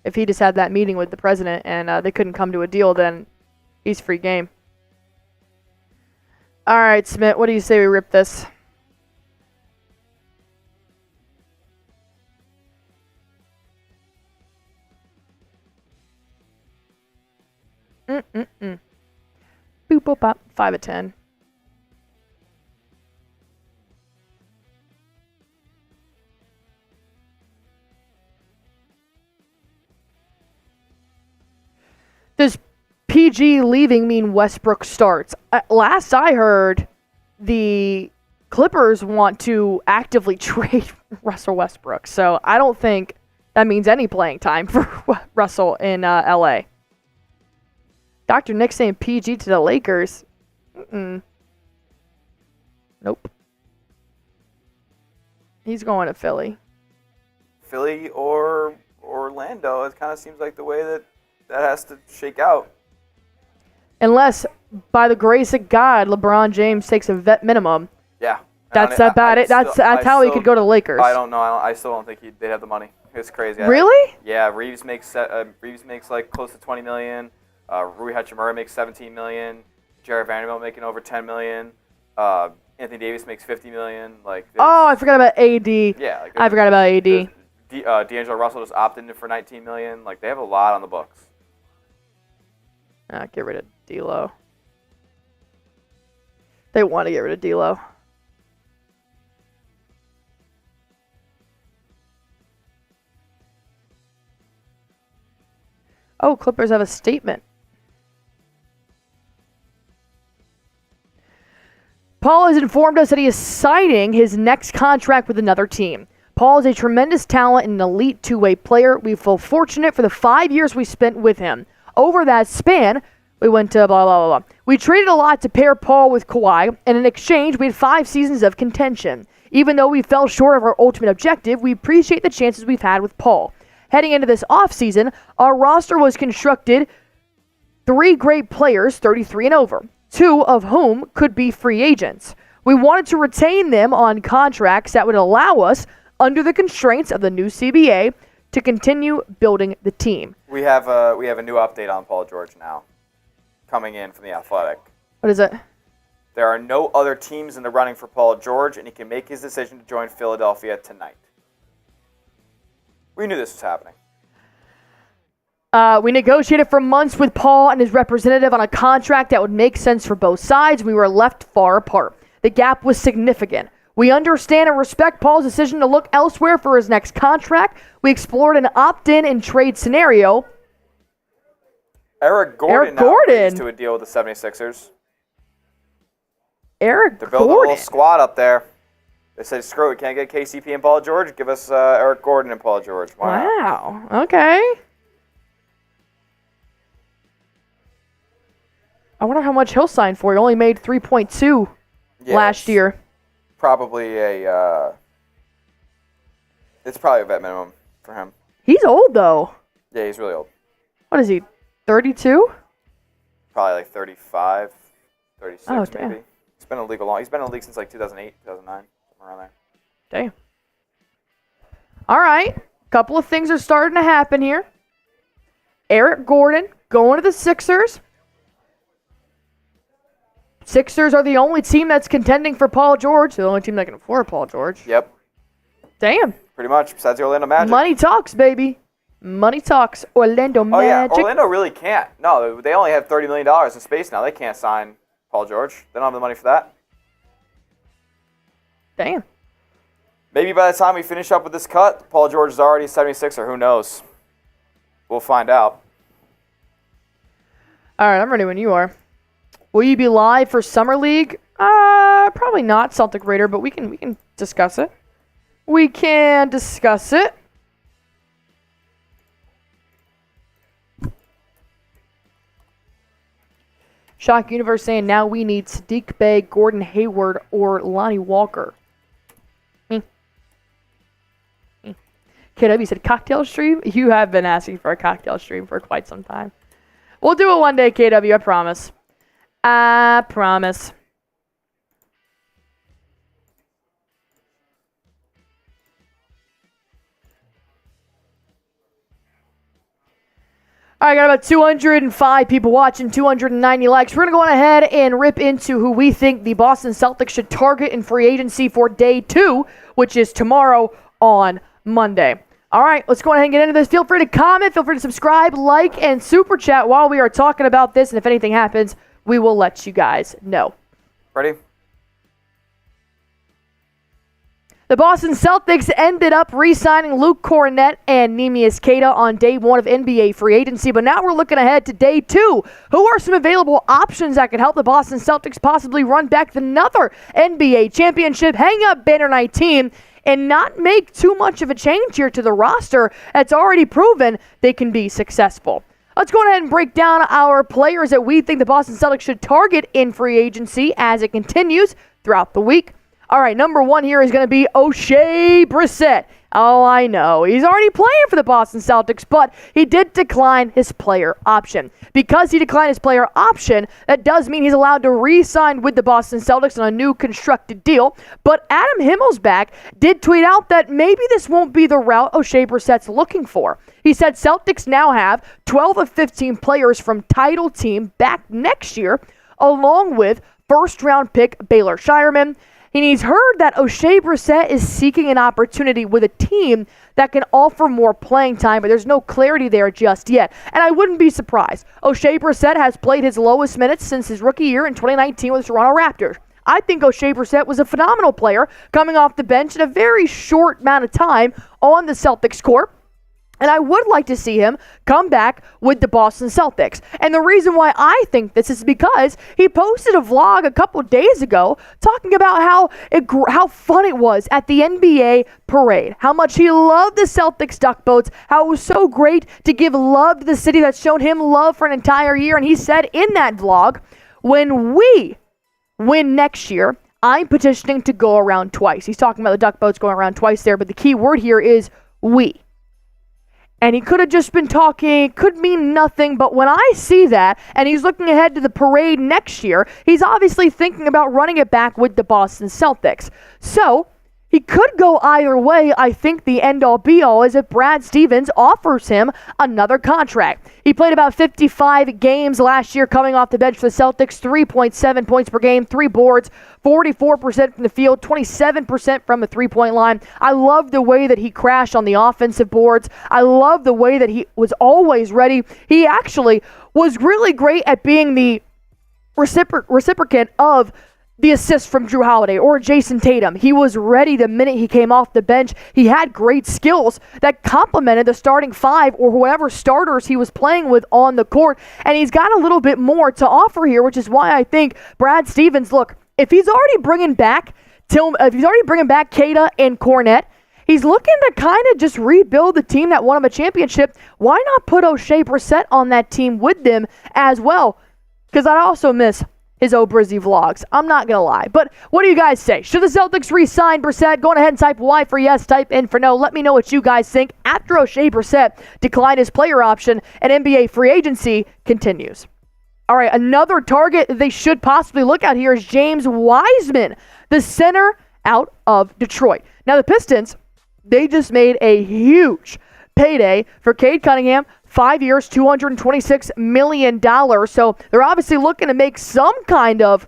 If he just had that meeting with the president and they couldn't come to a deal, then he's free game. All right, Smith, what do you say we rip this? Boop, boop, pop. 5 of 10. Does PG leaving mean Westbrook starts? Last I heard, the Clippers want to actively trade Russell Westbrook. So I don't think that means any playing time for Russell in LA. Dr. Nick saying PG to the Lakers. Nope. He's going to Philly. Philly or Orlando. It kind of seems like the way that has to shake out. Unless, by the grace of God, LeBron James takes a vet minimum. Yeah. That's about it. That's how he could go to the Lakers. I don't know. I still don't think they'd have the money. It's crazy. Really? Yeah. Reeves makes like close to $20 million. Rui Hachimura makes $17 million. Jared Vanderbilt making over $10 million. Anthony Davis makes $50 million. I forgot about AD. Yeah. I forgot about AD. D'Angelo Russell just opted in for $19 million. They have a lot on the books. Get rid of D'Lo. They want to get rid of D'Lo. Oh, Clippers have a statement. Paul has informed us that he is signing his next contract with another team. Paul is a tremendous talent and an elite two-way player. We feel fortunate for the 5 years we spent with him. Over that span, we went to blah, blah, blah, blah. We traded a lot to pair Paul with Kawhi, and in exchange, we had 5 seasons of contention. Even though we fell short of our ultimate objective, we appreciate the chances we've had with Paul. Heading into this offseason, our roster was constructed 3 great players, 33 and over, 2 of whom could be free agents. We wanted to retain them on contracts that would allow us, under the constraints of the new CBA, to continue building the team. We have a new update on Paul George now, coming in from The Athletic. What is it? There are no other teams in the running for Paul George, and he can make his decision to join Philadelphia tonight. We knew this was happening. We negotiated for months with Paul and his representative on a contract that would make sense for both sides. We were left far apart. The gap was significant. We understand and respect Paul's decision to look elsewhere for his next contract. We explored an opt-in and trade scenario. Eric Gordon agrees to a deal with the 76ers. They're building a little squad up there. They said, screw it, can't get KCP and Paul George? Give us Eric Gordon and Paul George. Wow. Okay. I wonder how much he'll sign for. He only made 3.2 last year. Probably it's probably a vet minimum for him. He's old, though. Yeah, he's really old. What is he, 32? Probably like 35, 36 Oh, damn. maybe. He's been in the league a long. He's been in the league since like 2008, 2009, somewhere around there. Damn. All right. Couple of things are starting to happen here. Eric Gordon going to the Sixers. Sixers are the only team that's contending for Paul George. The only team that can afford Paul George. Yep. Damn. Pretty much, besides the Orlando Magic. Money talks, baby. Money talks. Orlando Magic. Oh, yeah. Orlando really can't. No, they only have $30 million in space now. They can't sign Paul George. They don't have the money for that. Damn. Maybe by the time we finish up with this cut, Paul George is already 76er. Who knows? We'll find out. All right, I'm ready when you are. Will you be live for Summer League? Probably not, Celtic Raider, but we can discuss it. We can discuss it. Shock Universe saying now we need Sadiq Bey, Gordon Hayward, or Lonnie Walker. KW said cocktail stream? You have been asking for a cocktail stream for quite some time. We'll do it one day, KW, I promise. I promise. All right, got about 205 people watching, 290 likes. We're going to go on ahead and rip into who we think the Boston Celtics should target in free agency for day 2, which is tomorrow on Monday. All right, let's go ahead and get into this. Feel free to comment, feel free to subscribe, like, and super chat while we are talking about this. And if anything happens, we will let you guys know. Ready? The Boston Celtics ended up re-signing Luke Kornet and Neemias Queta on day 1 of NBA free agency, but now we're looking ahead to day 2. Who are some available options that could help the Boston Celtics possibly run back another NBA championship, hang up banner 19, and not make too much of a change here to the roster that's already proven they can be successful? Let's go ahead and break down our players that we think the Boston Celtics should target in free agency as it continues throughout the week. All right, number one here is going to be Oshae Brissett. Oh, I know. He's already playing for the Boston Celtics, but he did decline his player option. Because he declined his player option, that does mean he's allowed to re-sign with the Boston Celtics on a new constructed deal. But Adam Himmelsbach did tweet out that maybe this won't be the route Oshae Brissett's looking for. He said Celtics now have 12 of 15 players from title team back next year, along with first-round pick Baylor Shireman. And he's heard that Oshae Brissett is seeking an opportunity with a team that can offer more playing time, but there's no clarity there just yet. And I wouldn't be surprised. Oshae Brissett has played his lowest minutes since his rookie year in 2019 with the Toronto Raptors. I think Oshae Brissett was a phenomenal player coming off the bench in a very short amount of time on the Celtics court. And I would like to see him come back with the Boston Celtics. And the reason why I think this is because he posted a vlog a couple days ago talking about how fun it was at the NBA parade, how much he loved the Celtics duck boats, how it was so great to give love to the city that's shown him love for an entire year. And he said in that vlog, when we win next year, I'm petitioning to go around twice. He's talking about the duck boats going around twice there, but the key word here is we. And he could have just been talking, could mean nothing, but when I see that, and he's looking ahead to the parade next year, he's obviously thinking about running it back with the Boston Celtics. So, he could go either way. I think the end-all be-all is if Brad Stevens offers him another contract. He played about 55 games last year coming off the bench for the Celtics, 3.7 points per game, 3 boards, 44% from the field, 27% from the three-point line. I love the way that he crashed on the offensive boards. I love the way that he was always ready. He actually was really great at being the reciprocant of the assist from Jrue Holiday or Jason Tatum. He was ready the minute he came off the bench. He had great skills that complemented the starting five or whoever starters he was playing with on the court. And he's got a little bit more to offer here, which is why I think Brad Stevens, look, if he's already bringing back Queta and Kornet, he's looking to kind of just rebuild the team that won him a championship. Why not put Oshae Brissett on that team with them as well? Because I also miss his Brizzy vlogs. I'm not going to lie. But what do you guys say? Should the Celtics re-sign Brissett? Go ahead and type Y for yes, type in for no. Let me know what you guys think after Oshae Brissett declined his player option and NBA free agency continues. All right, another target that they should possibly look at here is James Wiseman, the center out of Detroit. Now, the Pistons, they just made a huge payday for Cade Cunningham, 5 years, $226 million. So they're obviously looking to make some kind of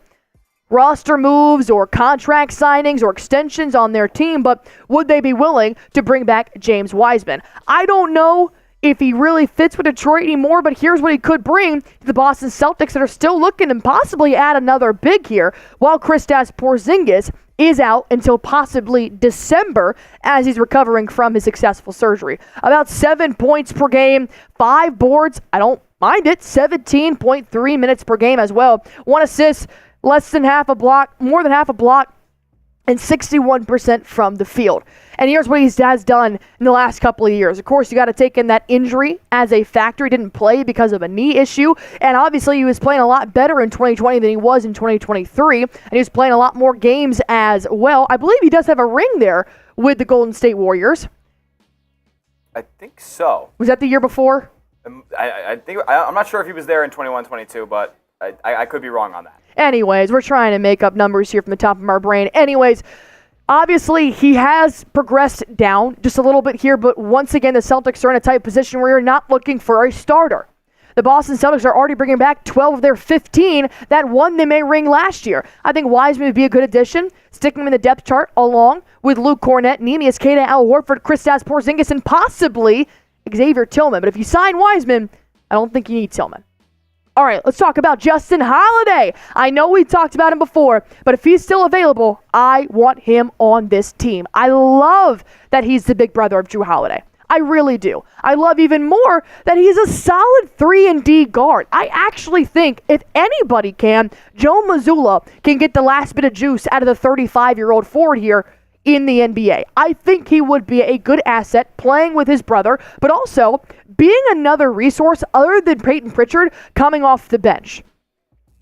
roster moves or contract signings or extensions on their team, but would they be willing to bring back James Wiseman? I don't know if he really fits with Detroit anymore, but here's what he could bring to the Boston Celtics that are still looking to possibly add another big here, while Kristaps Porzinigis is out until possibly December as he's recovering from his successful surgery. About 7 points per game, 5 boards, I don't mind it, 17.3 minutes per game as well. 1 assist, less than half a block, more than half a block, and 61% from the field. And here's what he has done in the last couple of years. Of course, you got to take in that injury as a factor. He didn't play because of a knee issue. And obviously, he was playing a lot better in 2020 than he was in 2023. And he was playing a lot more games as well. I believe he does have a ring there with the Golden State Warriors. I think so. Was that the year before? I'm not sure if he was there in 21-22, but I could be wrong on that. Anyways, we're trying to make up numbers here from the top of our brain. Anyways, obviously, he has progressed down just a little bit here, but once again, the Celtics are in a tight position where you're not looking for a starter. The Boston Celtics are already bringing back 12 of their 15 that won them a ring last year. I think Wiseman would be a good addition, sticking him in the depth chart along with Luke Kornet, Neemias Queta, Al Horford, Kristaps Porzinigis, and possibly Xavier Tillman. But if you sign Wiseman, I don't think you need Tillman. All right, let's talk about Justin Holiday. I know we talked about him before, but if he's still available, I want him on this team. I love that he's the big brother of Jrue Holiday. I really do. I love even more that he's a solid 3-and-D guard. I actually think if anybody can, Joe Mazzulla can get the last bit of juice out of the 35-year-old forward here. in the NBA. I think he would be a good asset playing with his brother, but also being another resource other than Peyton Pritchard coming off the bench.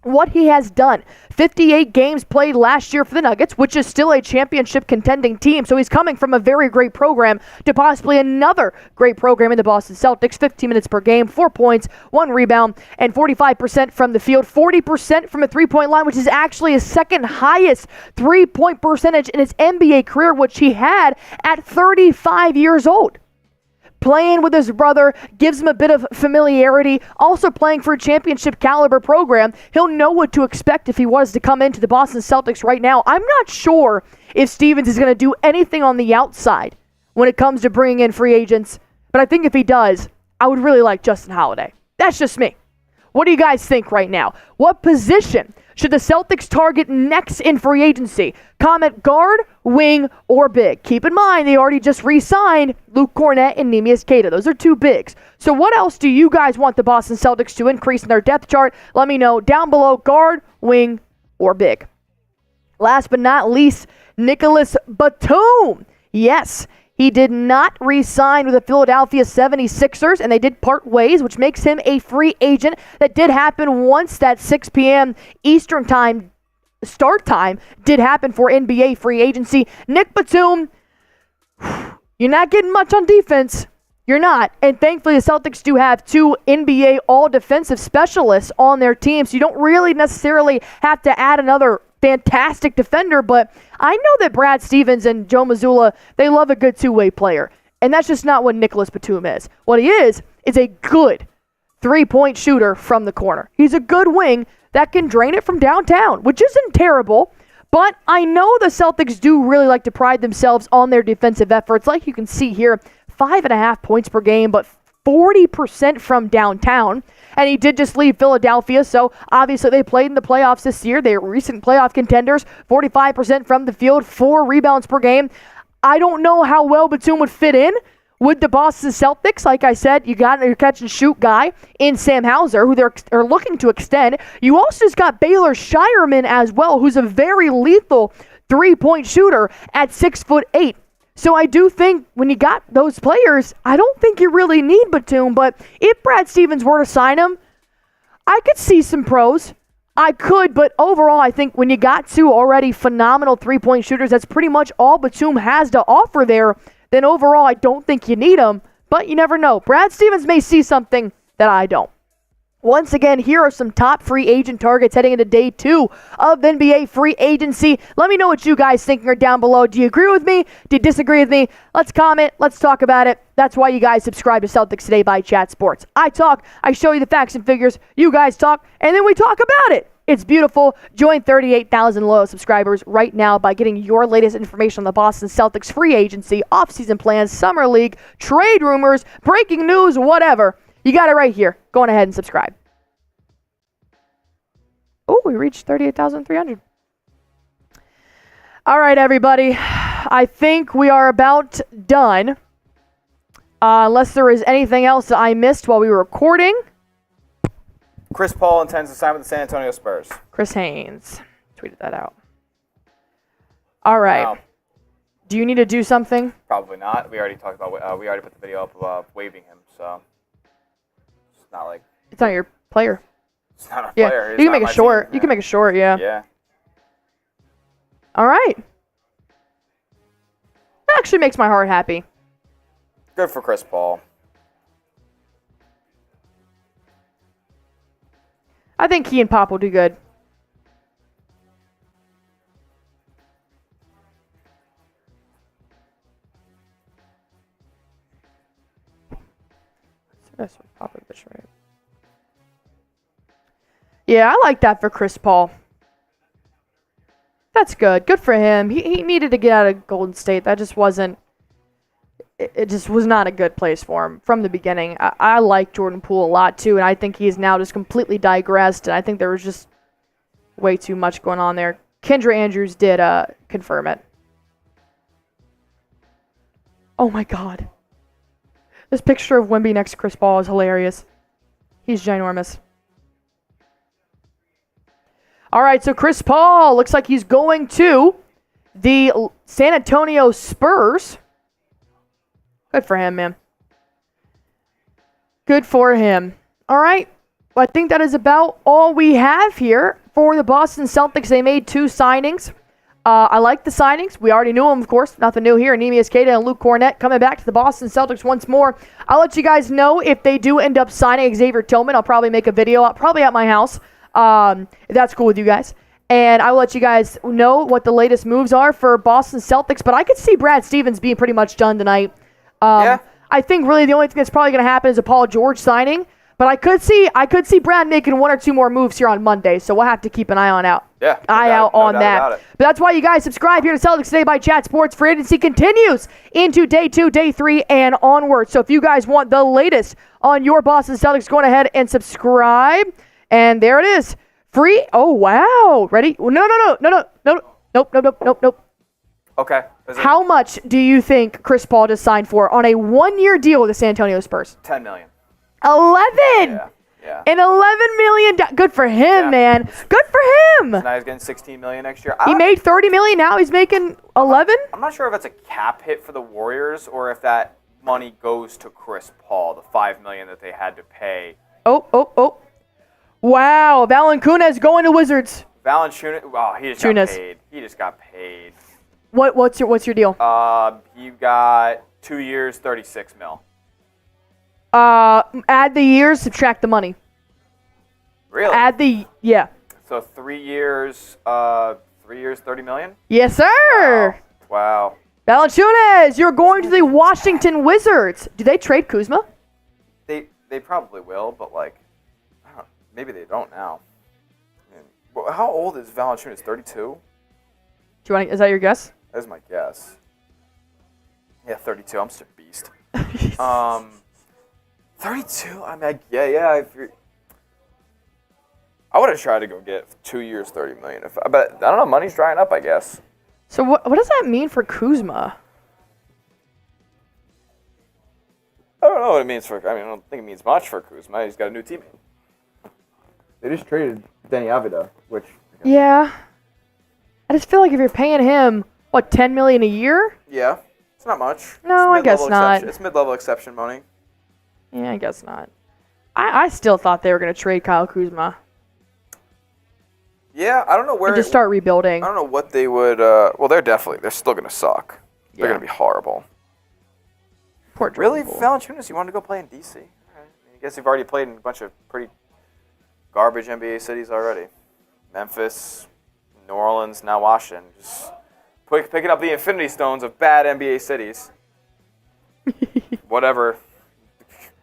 What he has done, 58 games played last year for the Nuggets, which is still a championship contending team. So he's coming from a very great program to possibly another great program in the Boston Celtics. 15 minutes per game, 4 points, 1 rebound, and 45% from the field, 40% from a three-point line, which is actually his second highest three-point percentage in his NBA career, which he had at 35 years old. Playing with his brother gives him a bit of familiarity. Also playing for a championship caliber program, he'll know what to expect if he was to come into the Boston Celtics right now. I'm not sure if Stevens is going to do anything on the outside when it comes to bringing in free agents, but I think if he does, I would really like Justin Holiday. That's just me. What do you guys think right now? What position should the Celtics target next in free agency? Comment guard, wing, or big. Keep in mind, they already just re-signed Luke Kornet and Neemias Queta. Those are 2 bigs. So what else do you guys want the Boston Celtics to increase in their depth chart? Let me know down below, guard, wing, or big. Last but not least, Nicholas Batum. Yes, he did not re-sign with the Philadelphia 76ers, and they did part ways, which makes him a free agent. That did happen once that 6 p.m. Eastern time start time did happen for NBA free agency. Nick Batum, you're not getting much on defense. You're not. And thankfully, the Celtics do have 2 NBA all-defensive specialists on their team, so you don't really necessarily have to add another fantastic defender, but I know that Brad Stevens and Joe Mazzulla, they love a good two-way player, and that's just not what Nicholas Batum is. What he is a good three-point shooter from the corner. He's a good wing that can drain it from downtown, which isn't terrible, but I know the Celtics do really like to pride themselves on their defensive efforts. Like you can see here, 5.5 points per game, but 40% from downtown. And he did just leave Philadelphia, so obviously they played in the playoffs this year. They were recent playoff contenders, 45% from the field, 4 rebounds per game. I don't know how well Batum would fit in with the Boston Celtics. Like I said, you got your catch-and-shoot guy in Sam Hauser, who they're looking to extend. You also just got Baylor Shireman as well, who's a very lethal three-point shooter at 6'8". So I do think when you got those players, I don't think you really need Batum, but if Brad Stevens were to sign him, I could see some pros. I could, but overall, I think when you got 2 already phenomenal three-point shooters, that's pretty much all Batum has to offer there, then overall, I don't think you need him, but you never know. Brad Stevens may see something that I don't. Once again, here are some top free agent targets heading into day 2 of NBA free agency. Let me know what you guys think down below. Do you agree with me? Do you disagree with me? Let's comment. Let's talk about it. That's why you guys subscribe to Celtics Today by Chat Sports. I talk, I show you the facts and figures, you guys talk, and then we talk about it. It's beautiful. Join 38,000 loyal subscribers right now by getting your latest information on the Boston Celtics free agency, offseason plans, summer league, trade rumors, breaking news, whatever. You got it right here. Go on ahead and subscribe. Oh, we reached 38,300. All right, everybody. I think we are about done. Unless there is anything else that I missed while we were recording. Chris Paul intends to sign with the San Antonio Spurs. Chris Haynes tweeted that out. All right. Wow. Do you need to do something? Probably not. We already talked about. We already put the video up of waiving him, so it's not like It's not your player. it's not a Yeah, player. you It's can not make my it short. team. You can make it short, yeah. Yeah. All right. That actually makes my heart happy. Good for Chris Paul. I think he and Pop will do good. That's what Popovich, right? Yeah, I like that for Chris Paul. That's good. Good for him. He needed to get out of Golden State. That just wasn't... It just was not a good place for him from the beginning. I like Jordan Poole a lot, too, and I think he's now just completely digressed, and I think there was just way too much going on there. Kendra Andrews did confirm it. Oh, my God. This picture of Wemby next to Chris Paul is hilarious. He's ginormous. All right, so Chris Paul looks like he's going to the San Antonio Spurs. Good for him, man. Good for him. All right. Well, I think that is about all we have here for the Boston Celtics. They made 2 signings. I like the signings. We already knew them, of course. Nothing new here. Anemias Queta and Luke Kornet coming back to the Boston Celtics once more. I'll let you guys know if they do end up signing Xavier Tillman. I'll probably make a video, probably at my house, if that's cool with you guys. And I will let you guys know what the latest moves are for Boston Celtics. But I could see Brad Stevens being pretty much done tonight. Yeah. I think really the only thing that's probably going to happen is a Paul George signing. But I could see Brad making 1 or 2 more moves here on Monday, so we'll have to keep an eye on that. But that's why you guys subscribe here to Celtics Today by Chat Sports. Free agency continues into day 2, day 3, and onward. So if you guys want the latest on your Boston Celtics, go ahead and subscribe. And there it is, free. Oh wow, ready? Nope. Okay. How much do you think Chris Paul just signed for on a 1-year deal with the San Antonio Spurs? $10 million. 11. Yeah. And $11 million. Good for him, man. Good for him. So now he's getting $16 million next year. He made $30 million. Now he's making 11. I'm not sure if it's a cap hit for the Warriors or if that money goes to Chris Paul, the $5 million that they had to pay. Oh. Wow. Valanciunas going to Wizards. Valanciunas. Wow, he just got paid. He just got paid. What's your deal? You got 2 years, $36 million. Add the years, subtract the money. Really? Yeah. So 3 years, $30 million? Yes, sir. Wow. Valanciunas, you're going to the Washington Wizards. Do they trade Kuzma? They probably will, but maybe they don't now. How old is Valanciunas? 32? Is that your guess? That's my guess. Yeah, 32. I'm such a beast. 32. I mean, yeah. I would have tried to go get 2 years, $30 million. But I don't know. Money's drying up, I guess. So what does that mean for Kuzma? I don't know what it means for. I don't think it means much for Kuzma. He's got a new teammate. They just traded Danny Avila, which. Yeah. I just feel like if you're paying him $10 million a year? Yeah, it's not much. No, I guess not. It's mid-level exception money. Yeah, I guess not. I still thought they were going to trade Kyle Kuzma. Yeah, I don't know where. And just start rebuilding. I don't know what they would. Well, they're still going to suck. Yeah. They're going to be horrible. Poor really, Valanciunas, you wanted to go play in DC? Right. I guess you've already played in a bunch of pretty garbage NBA cities already. Memphis, New Orleans, now Washington. Just picking up the infinity stones of bad NBA cities. Whatever.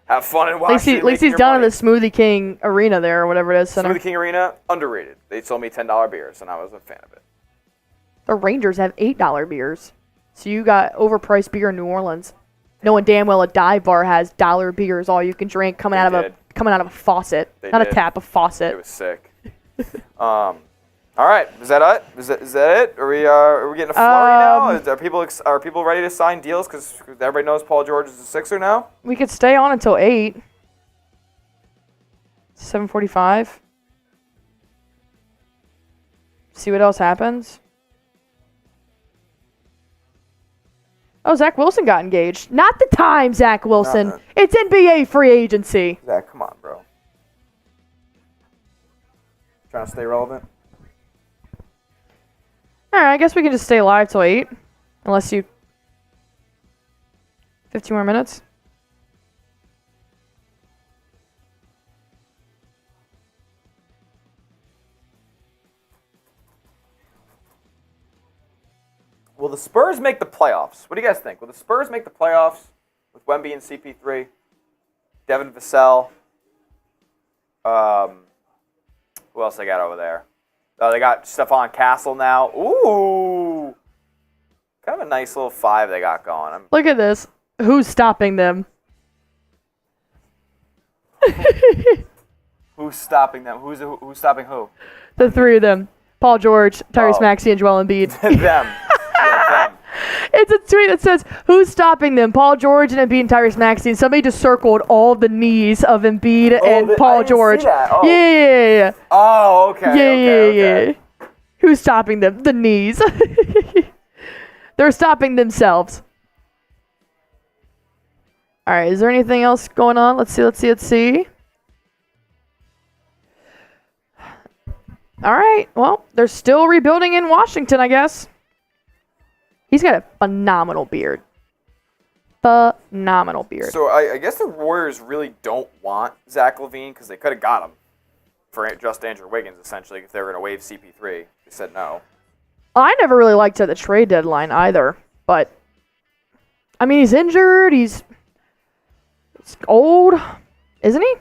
Have fun in Washington. At least he's down in the Smoothie King Arena there, or whatever it is. Center. Smoothie King Arena, underrated. They sold me $10 beers, and I was a fan of it. The Rangers have $8 beers. So you got overpriced beer in New Orleans. Knowing damn well a dive bar has dollar beers, all you can drink, coming out of a faucet. Not a tap, a faucet. It was sick. All right, is that it? Is that it? Are we getting a flurry now? Are people ready to sign deals? Because everybody knows Paul George is a Sixer now. We could stay on until 8. 7:45. See what else happens. Oh, Zach Wilson got engaged. Not the time, Zach Wilson. It's NBA free agency. Zach, come on, bro. Trying to stay relevant. All right, I guess we can just stay live till 8. Unless you... 15 more minutes. Will the Spurs make the playoffs? What do you guys think? Will the Spurs make the playoffs with Wemby and CP3? Devin Vassell? Who else they got over there? Oh, they got Stephon Castle now. Ooh. Kind of a nice little 5 they got going. Look at this. Who's stopping them? Who's stopping them? Who's stopping who? The 3 of them. Paul George, Tyrese Maxey, and Joel Embiid. Them. Yeah, them. It's a tweet that says, who's stopping them? Paul George and Embiid and Tyrese Maxey. And somebody just circled all the knees of Embiid and Paul George. See that. Oh. Yeah. Oh, okay. Yeah. Who's stopping them? The knees. They're stopping themselves. All right, is there anything else going on? Let's see. All right, well, they're still rebuilding in Washington, I guess. He's got a phenomenal beard. Phenomenal beard. So I guess the Warriors really don't want Zach LaVine because they could have got him for just Andrew Wiggins, essentially, if they were going to waive CP3. They said no. I never really liked the trade deadline either, but I mean, he's injured. He's old, isn't he?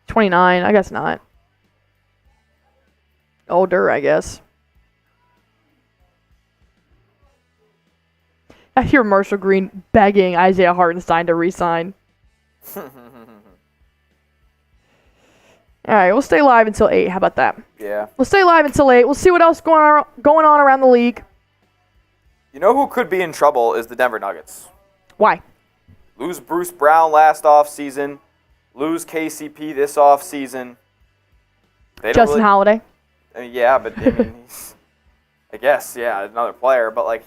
29, I guess not. Older, I guess. I hear Marshall Green begging Isaiah Hartenstein to re-sign. All right, we'll stay live until 8. How about that? Yeah. We'll stay live until 8. We'll see what else going on around the league. You know who could be in trouble is the Denver Nuggets. Why? Lose Bruce Brown last offseason. Lose KCP this offseason. Justin Holiday. I mean, yeah, but I mean, I guess, yeah, another player. But like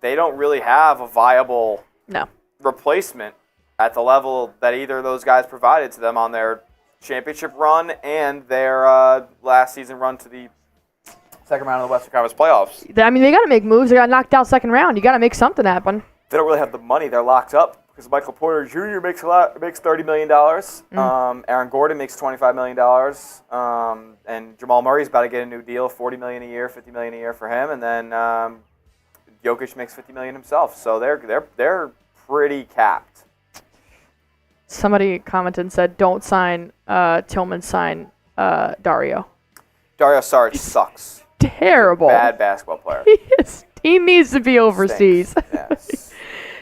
they don't really have a viable replacement at the level that either of those guys provided to them on their championship run and their last season run to the second round of the Western Conference playoffs. I mean, they got to make moves. They got knocked out second round. You got to make something happen. They don't really have the money. They're locked up because Michael Porter Jr. makes $30 million. Aaron Gordon makes $25 million. And Jamal Murray's about to get a new deal, $40 million a year, $50 million a year for him. And then Jokic makes $50 million himself. So they're pretty capped. Somebody commented and said, "Don't sign Tillman. Sign Dario." Dario Saric sucks. Terrible. Bad basketball player. He needs to be overseas. Yes.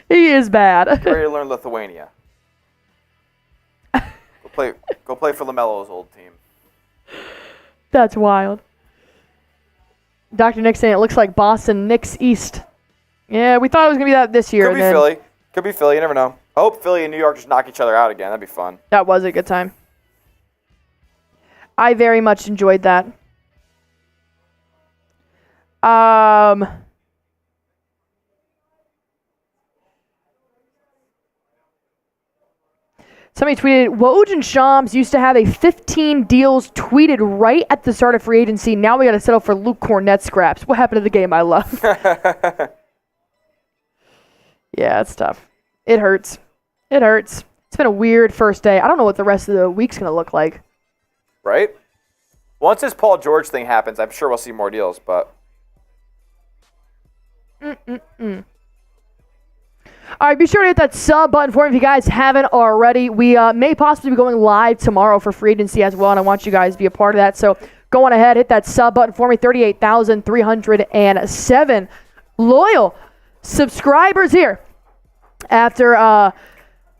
He is bad. Ready to learn Lithuania. Go play for LaMelo's old team. That's wild. Dr. Nick saying it looks like Boston Knicks East. Yeah, we thought it was gonna be that this year. Could be Philly. Could be Philly. You never know. I hope Philly and New York just knock each other out again. That'd be fun. That was a good time. I very much enjoyed that. Somebody tweeted, Woj and Shams used to have a 15 deals tweeted right at the start of free agency. Now we got to settle for Luke Kornet scraps. What happened to the game I love? Yeah, it's tough. It hurts. It hurts. It's been a weird first day. I don't know what the rest of the week's going to look like. Right? Once this Paul George thing happens, I'm sure we'll see more deals, but... All right, be sure to hit that sub button for me if you guys haven't already. We may possibly be going live tomorrow for free agency as well, and I want you guys to be a part of that. So go on ahead, hit that sub button for me. 38,307 loyal subscribers here. After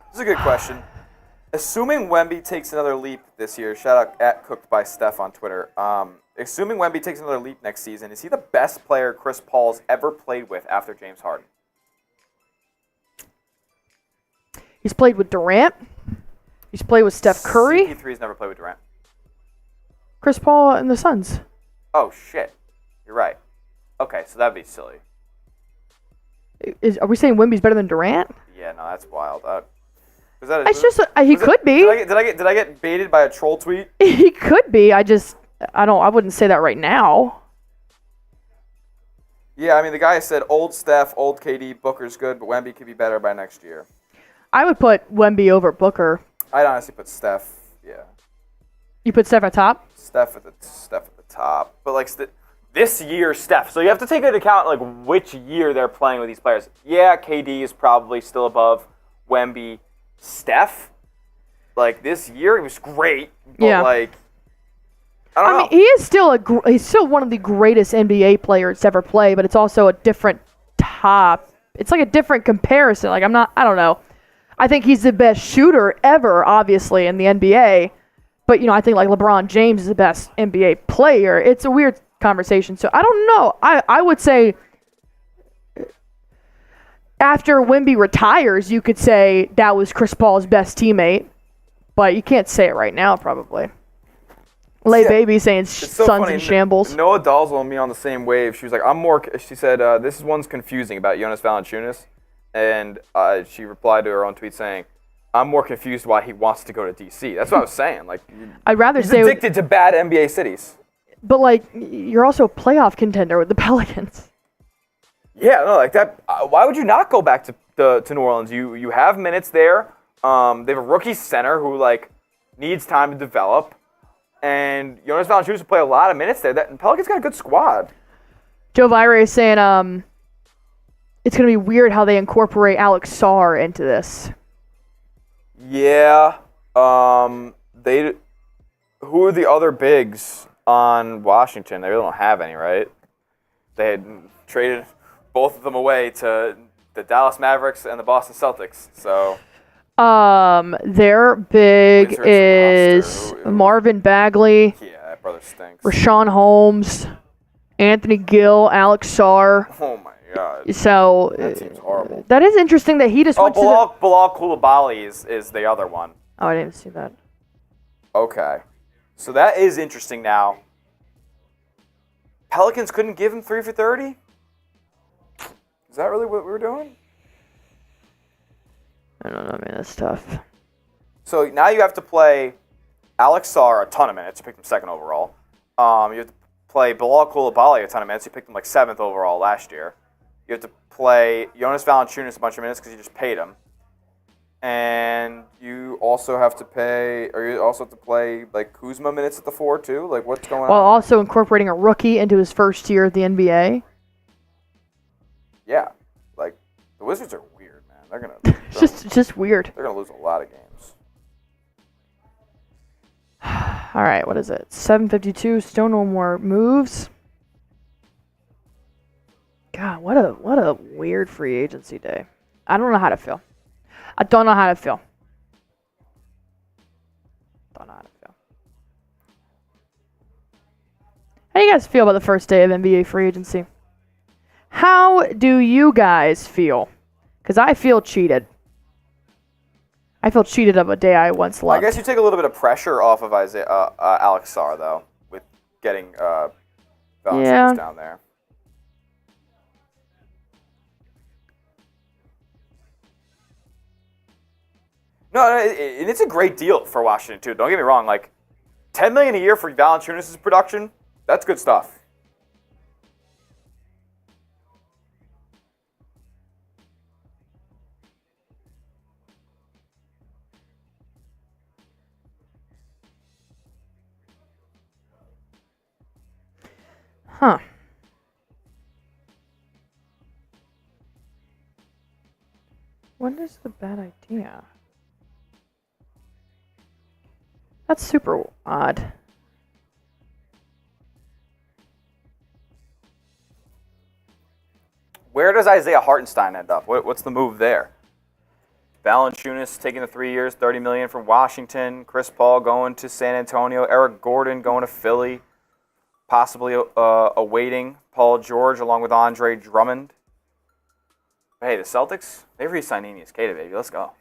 this is a good question. Assuming Wemby takes another leap this year, shout out at Cooked by Steph on Twitter. Assuming Wemby takes another leap next season, is he the best player Chris Paul's ever played with after James Harden? He's played with Durant. He's played with Steph Curry. CP3's never played with Durant. Chris Paul and the Suns. Oh, shit. You're right. Okay, so that'd be silly. Are we saying Wemby's better than Durant? Yeah, no, that's wild. He could be. Did I get baited by a troll tweet? He could be. I wouldn't say that right now. Yeah, I mean the guy said old Steph, old KD, Booker's good, but Wemby could be better by next year. I would put Wemby over Booker. I'd honestly put Steph. Yeah. You put Steph at top? Steph at the top, but like this year, Steph. So you have to take into account like which year they're playing with these players. Yeah, KD is probably still above Wemby. Steph, like this year, he was great, but like I don't know. He is still he's still one of the greatest NBA players to ever play, but it's also a different top. It's like a different comparison. Like I don't know. I think he's the best shooter ever, obviously, in the NBA. But, I think like LeBron James is the best NBA player. It's a weird conversation. So I don't know. I would say after Wemby retires, you could say that was Chris Paul's best teammate. But you can't say it right now, probably. Lay Baby saying It's so Suns funny. in shambles. Noah Dalzell and me on the same wave. She was like, she said, this one's confusing about Jonas Valanciunas. And she replied to her own tweet saying, I'm more confused why he wants to go to D.C. That's what I was saying. Like, I'd rather he's say addicted to bad NBA cities. But, like, you're also a playoff contender with the Pelicans. Yeah, no, like that. Why would you not go back to New Orleans? You have minutes there. They have a rookie center who, like, needs time to develop. And Jonas Valanciunas will play a lot of minutes there. And Pelicans got a good squad. Joe Vire is saying it's going to be weird how they incorporate Alex Sarr into this. Yeah. Who are the other bigs on Washington? They really don't have any, right? They had traded both of them away to the Dallas Mavericks and the Boston Celtics. So Their big Wizards is roster. Marvin Bagley, yeah, that brother stinks. Rashawn Holmes, Anthony Gill, Alex Sarr. Oh my God. So That seems horrible. that is interesting that he just went to the... Bilal Coulibaly is the other one. Oh, I didn't see that. Okay. So that is interesting now. Pelicans couldn't give him 3 for 30? Is that really what we were doing? I don't know, man. That's tough. So now you have to play Alex Sarr a ton of minutes. You picked him 2nd overall. You have to play Bilal Coulibaly a ton of minutes. You picked him like 7th overall last year. You have to play Jonas Valanciunas a bunch of minutes because you just paid him. And you also have to play like Kuzma minutes at the 4 too. Like what's going on? While also incorporating a rookie into his first year at the NBA. Yeah, like the Wizards are weird, man. They're gonna It's just weird. they're gonna lose a lot of games. All right, what is it? 7:52. Still no more moves. God, what a weird free agency day. I don't know how to feel. I don't know how to feel. Don't know how to feel. How do you guys feel about the first day of NBA free agency? How do you guys feel? Because I feel cheated. I feel cheated of a day I once loved. I guess you take a little bit of pressure off of Alex Sarr though, with getting Valanciunas down there. No, and it's a great deal for Washington too. Don't get me wrong. Like, $10 million a year for Valanciunas' production, that's good stuff. Huh. What is the bad idea? That's super odd. Where does Isaiah Hartenstein end up? What's the move there? Valanciunas taking the 3 years, $30 million from Washington. Chris Paul going to San Antonio. Eric Gordon going to Philly. Possibly awaiting Paul George along with Andre Drummond. Hey, the Celtics, they've re-signed Queta, baby. Let's go.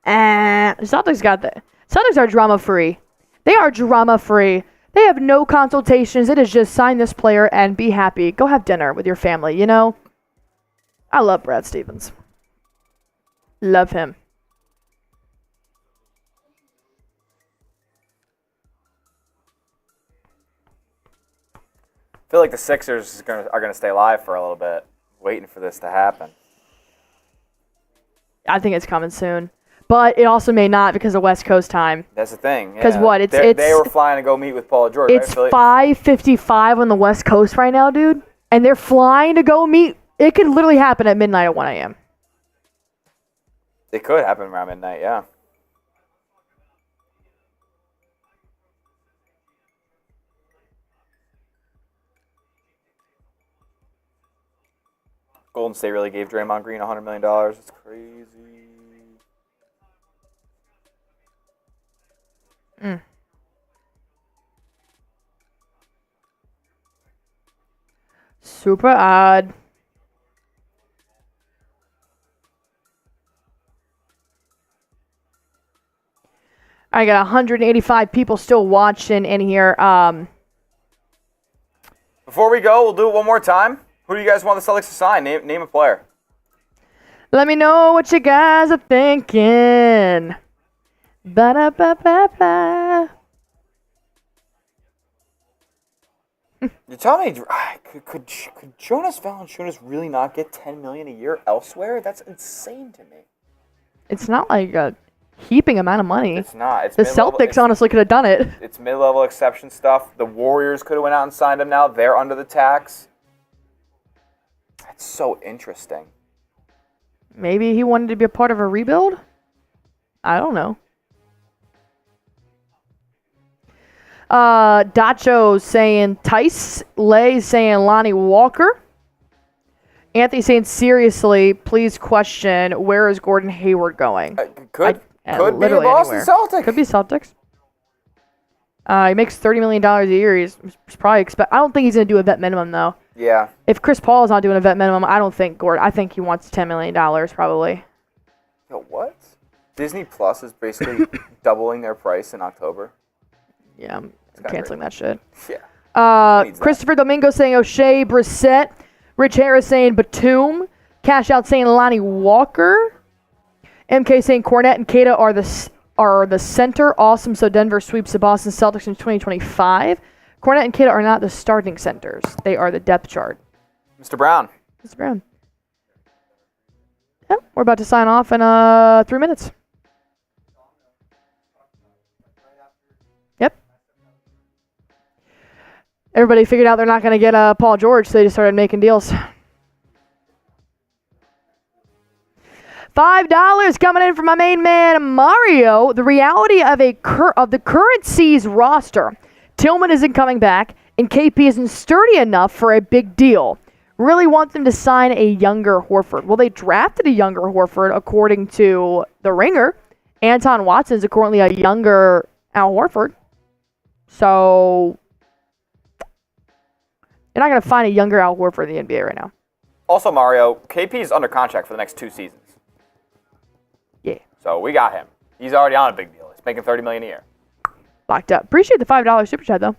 The Celtics got that. Celtics are drama-free. They are drama-free. They have no consultations. It is just sign this player and be happy. Go have dinner with your family, you know? I love Brad Stevens. Love him. I feel like the Sixers are gonna stay alive for a little bit, waiting for this to happen. I think it's coming soon. But it also may not because of West Coast time. That's the thing. Because yeah. what? They were flying to go meet with Paul George. It's right? 5:55 on the West Coast right now, dude. And they're flying to go meet. It could literally happen at midnight at 1 a.m. It could happen around midnight, yeah. Golden State really gave Draymond Green $100 million. It's crazy. Super odd. All I got 185 people still watching in here. Before we go, we'll do it one more time. Who do you guys want the Celtics to sign? Name a player. Let me know what you guys are thinking. Ba-da-ba-ba-ba. You're telling me, could Jonas Valanciunas really not get $10 million a year elsewhere? That's insane to me. It's not like a heaping amount of money. It's not. It's the mid-level, Celtics honestly could have done it. It's mid-level exception stuff. The Warriors could have went out and signed him now. They're under the tax. That's so interesting. Maybe he wanted to be a part of a rebuild? I don't know. Dacho's saying Theis. Lay's saying Lonnie Walker. Anthony saying, seriously, please question, where is Gordon Hayward going? Could be the Boston Celtics. Could be Celtics. He makes $30 million a year. He's probably I don't think he's going to do a vet minimum, though. Yeah. If Chris Paul is not doing a vet minimum, I don't think Gordon. I think he wants $10 million, probably. Yo, what? Disney Plus is basically doubling their price in October. Yeah, I'm canceling that shit. Yeah. Christopher Domingo saying O'Shea, Brissett. Rich Harris saying Batum. Cash Out saying Lonnie Walker. MK saying Kornet and Queta are the center. Awesome. So Denver sweeps the Boston Celtics in 2025. Kornet and Queta are not the starting centers. They are the depth chart. Mr. Brown. Mr. Brown. Yeah, we're about to sign off in 3 minutes. Yep. Everybody figured out they're not going to get Paul George, so they just started making deals. $5 coming in from my main man, Mario. The reality of the current C's roster. Tillman isn't coming back, and KP isn't sturdy enough for a big deal. Really want them to sign a younger Horford. Well, they drafted a younger Horford, according to The Ringer. Anton Watson is currently a younger Al Horford. So, you're not going to find a younger Al Horford in the NBA right now. Also, Mario, KP is under contract for the next 2 seasons. Yeah. So, we got him. He's already on a big deal. He's making $30 million a year. Locked up. Appreciate the $5 super chat, though.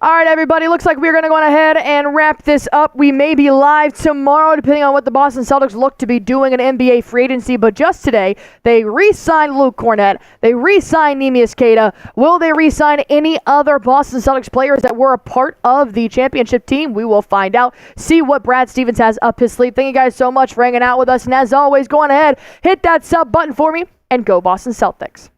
All right, everybody. Looks like we're going to go on ahead and wrap this up. We may be live tomorrow, depending on what the Boston Celtics look to be doing in NBA free agency. But just today, they re-signed Luke Kornet. They re-signed Neemias Queta. Will they re-sign any other Boston Celtics players that were a part of the championship team? We will find out. See what Brad Stevens has up his sleeve. Thank you guys so much for hanging out with us. And as always, go on ahead, hit that sub button for me, and go Boston Celtics.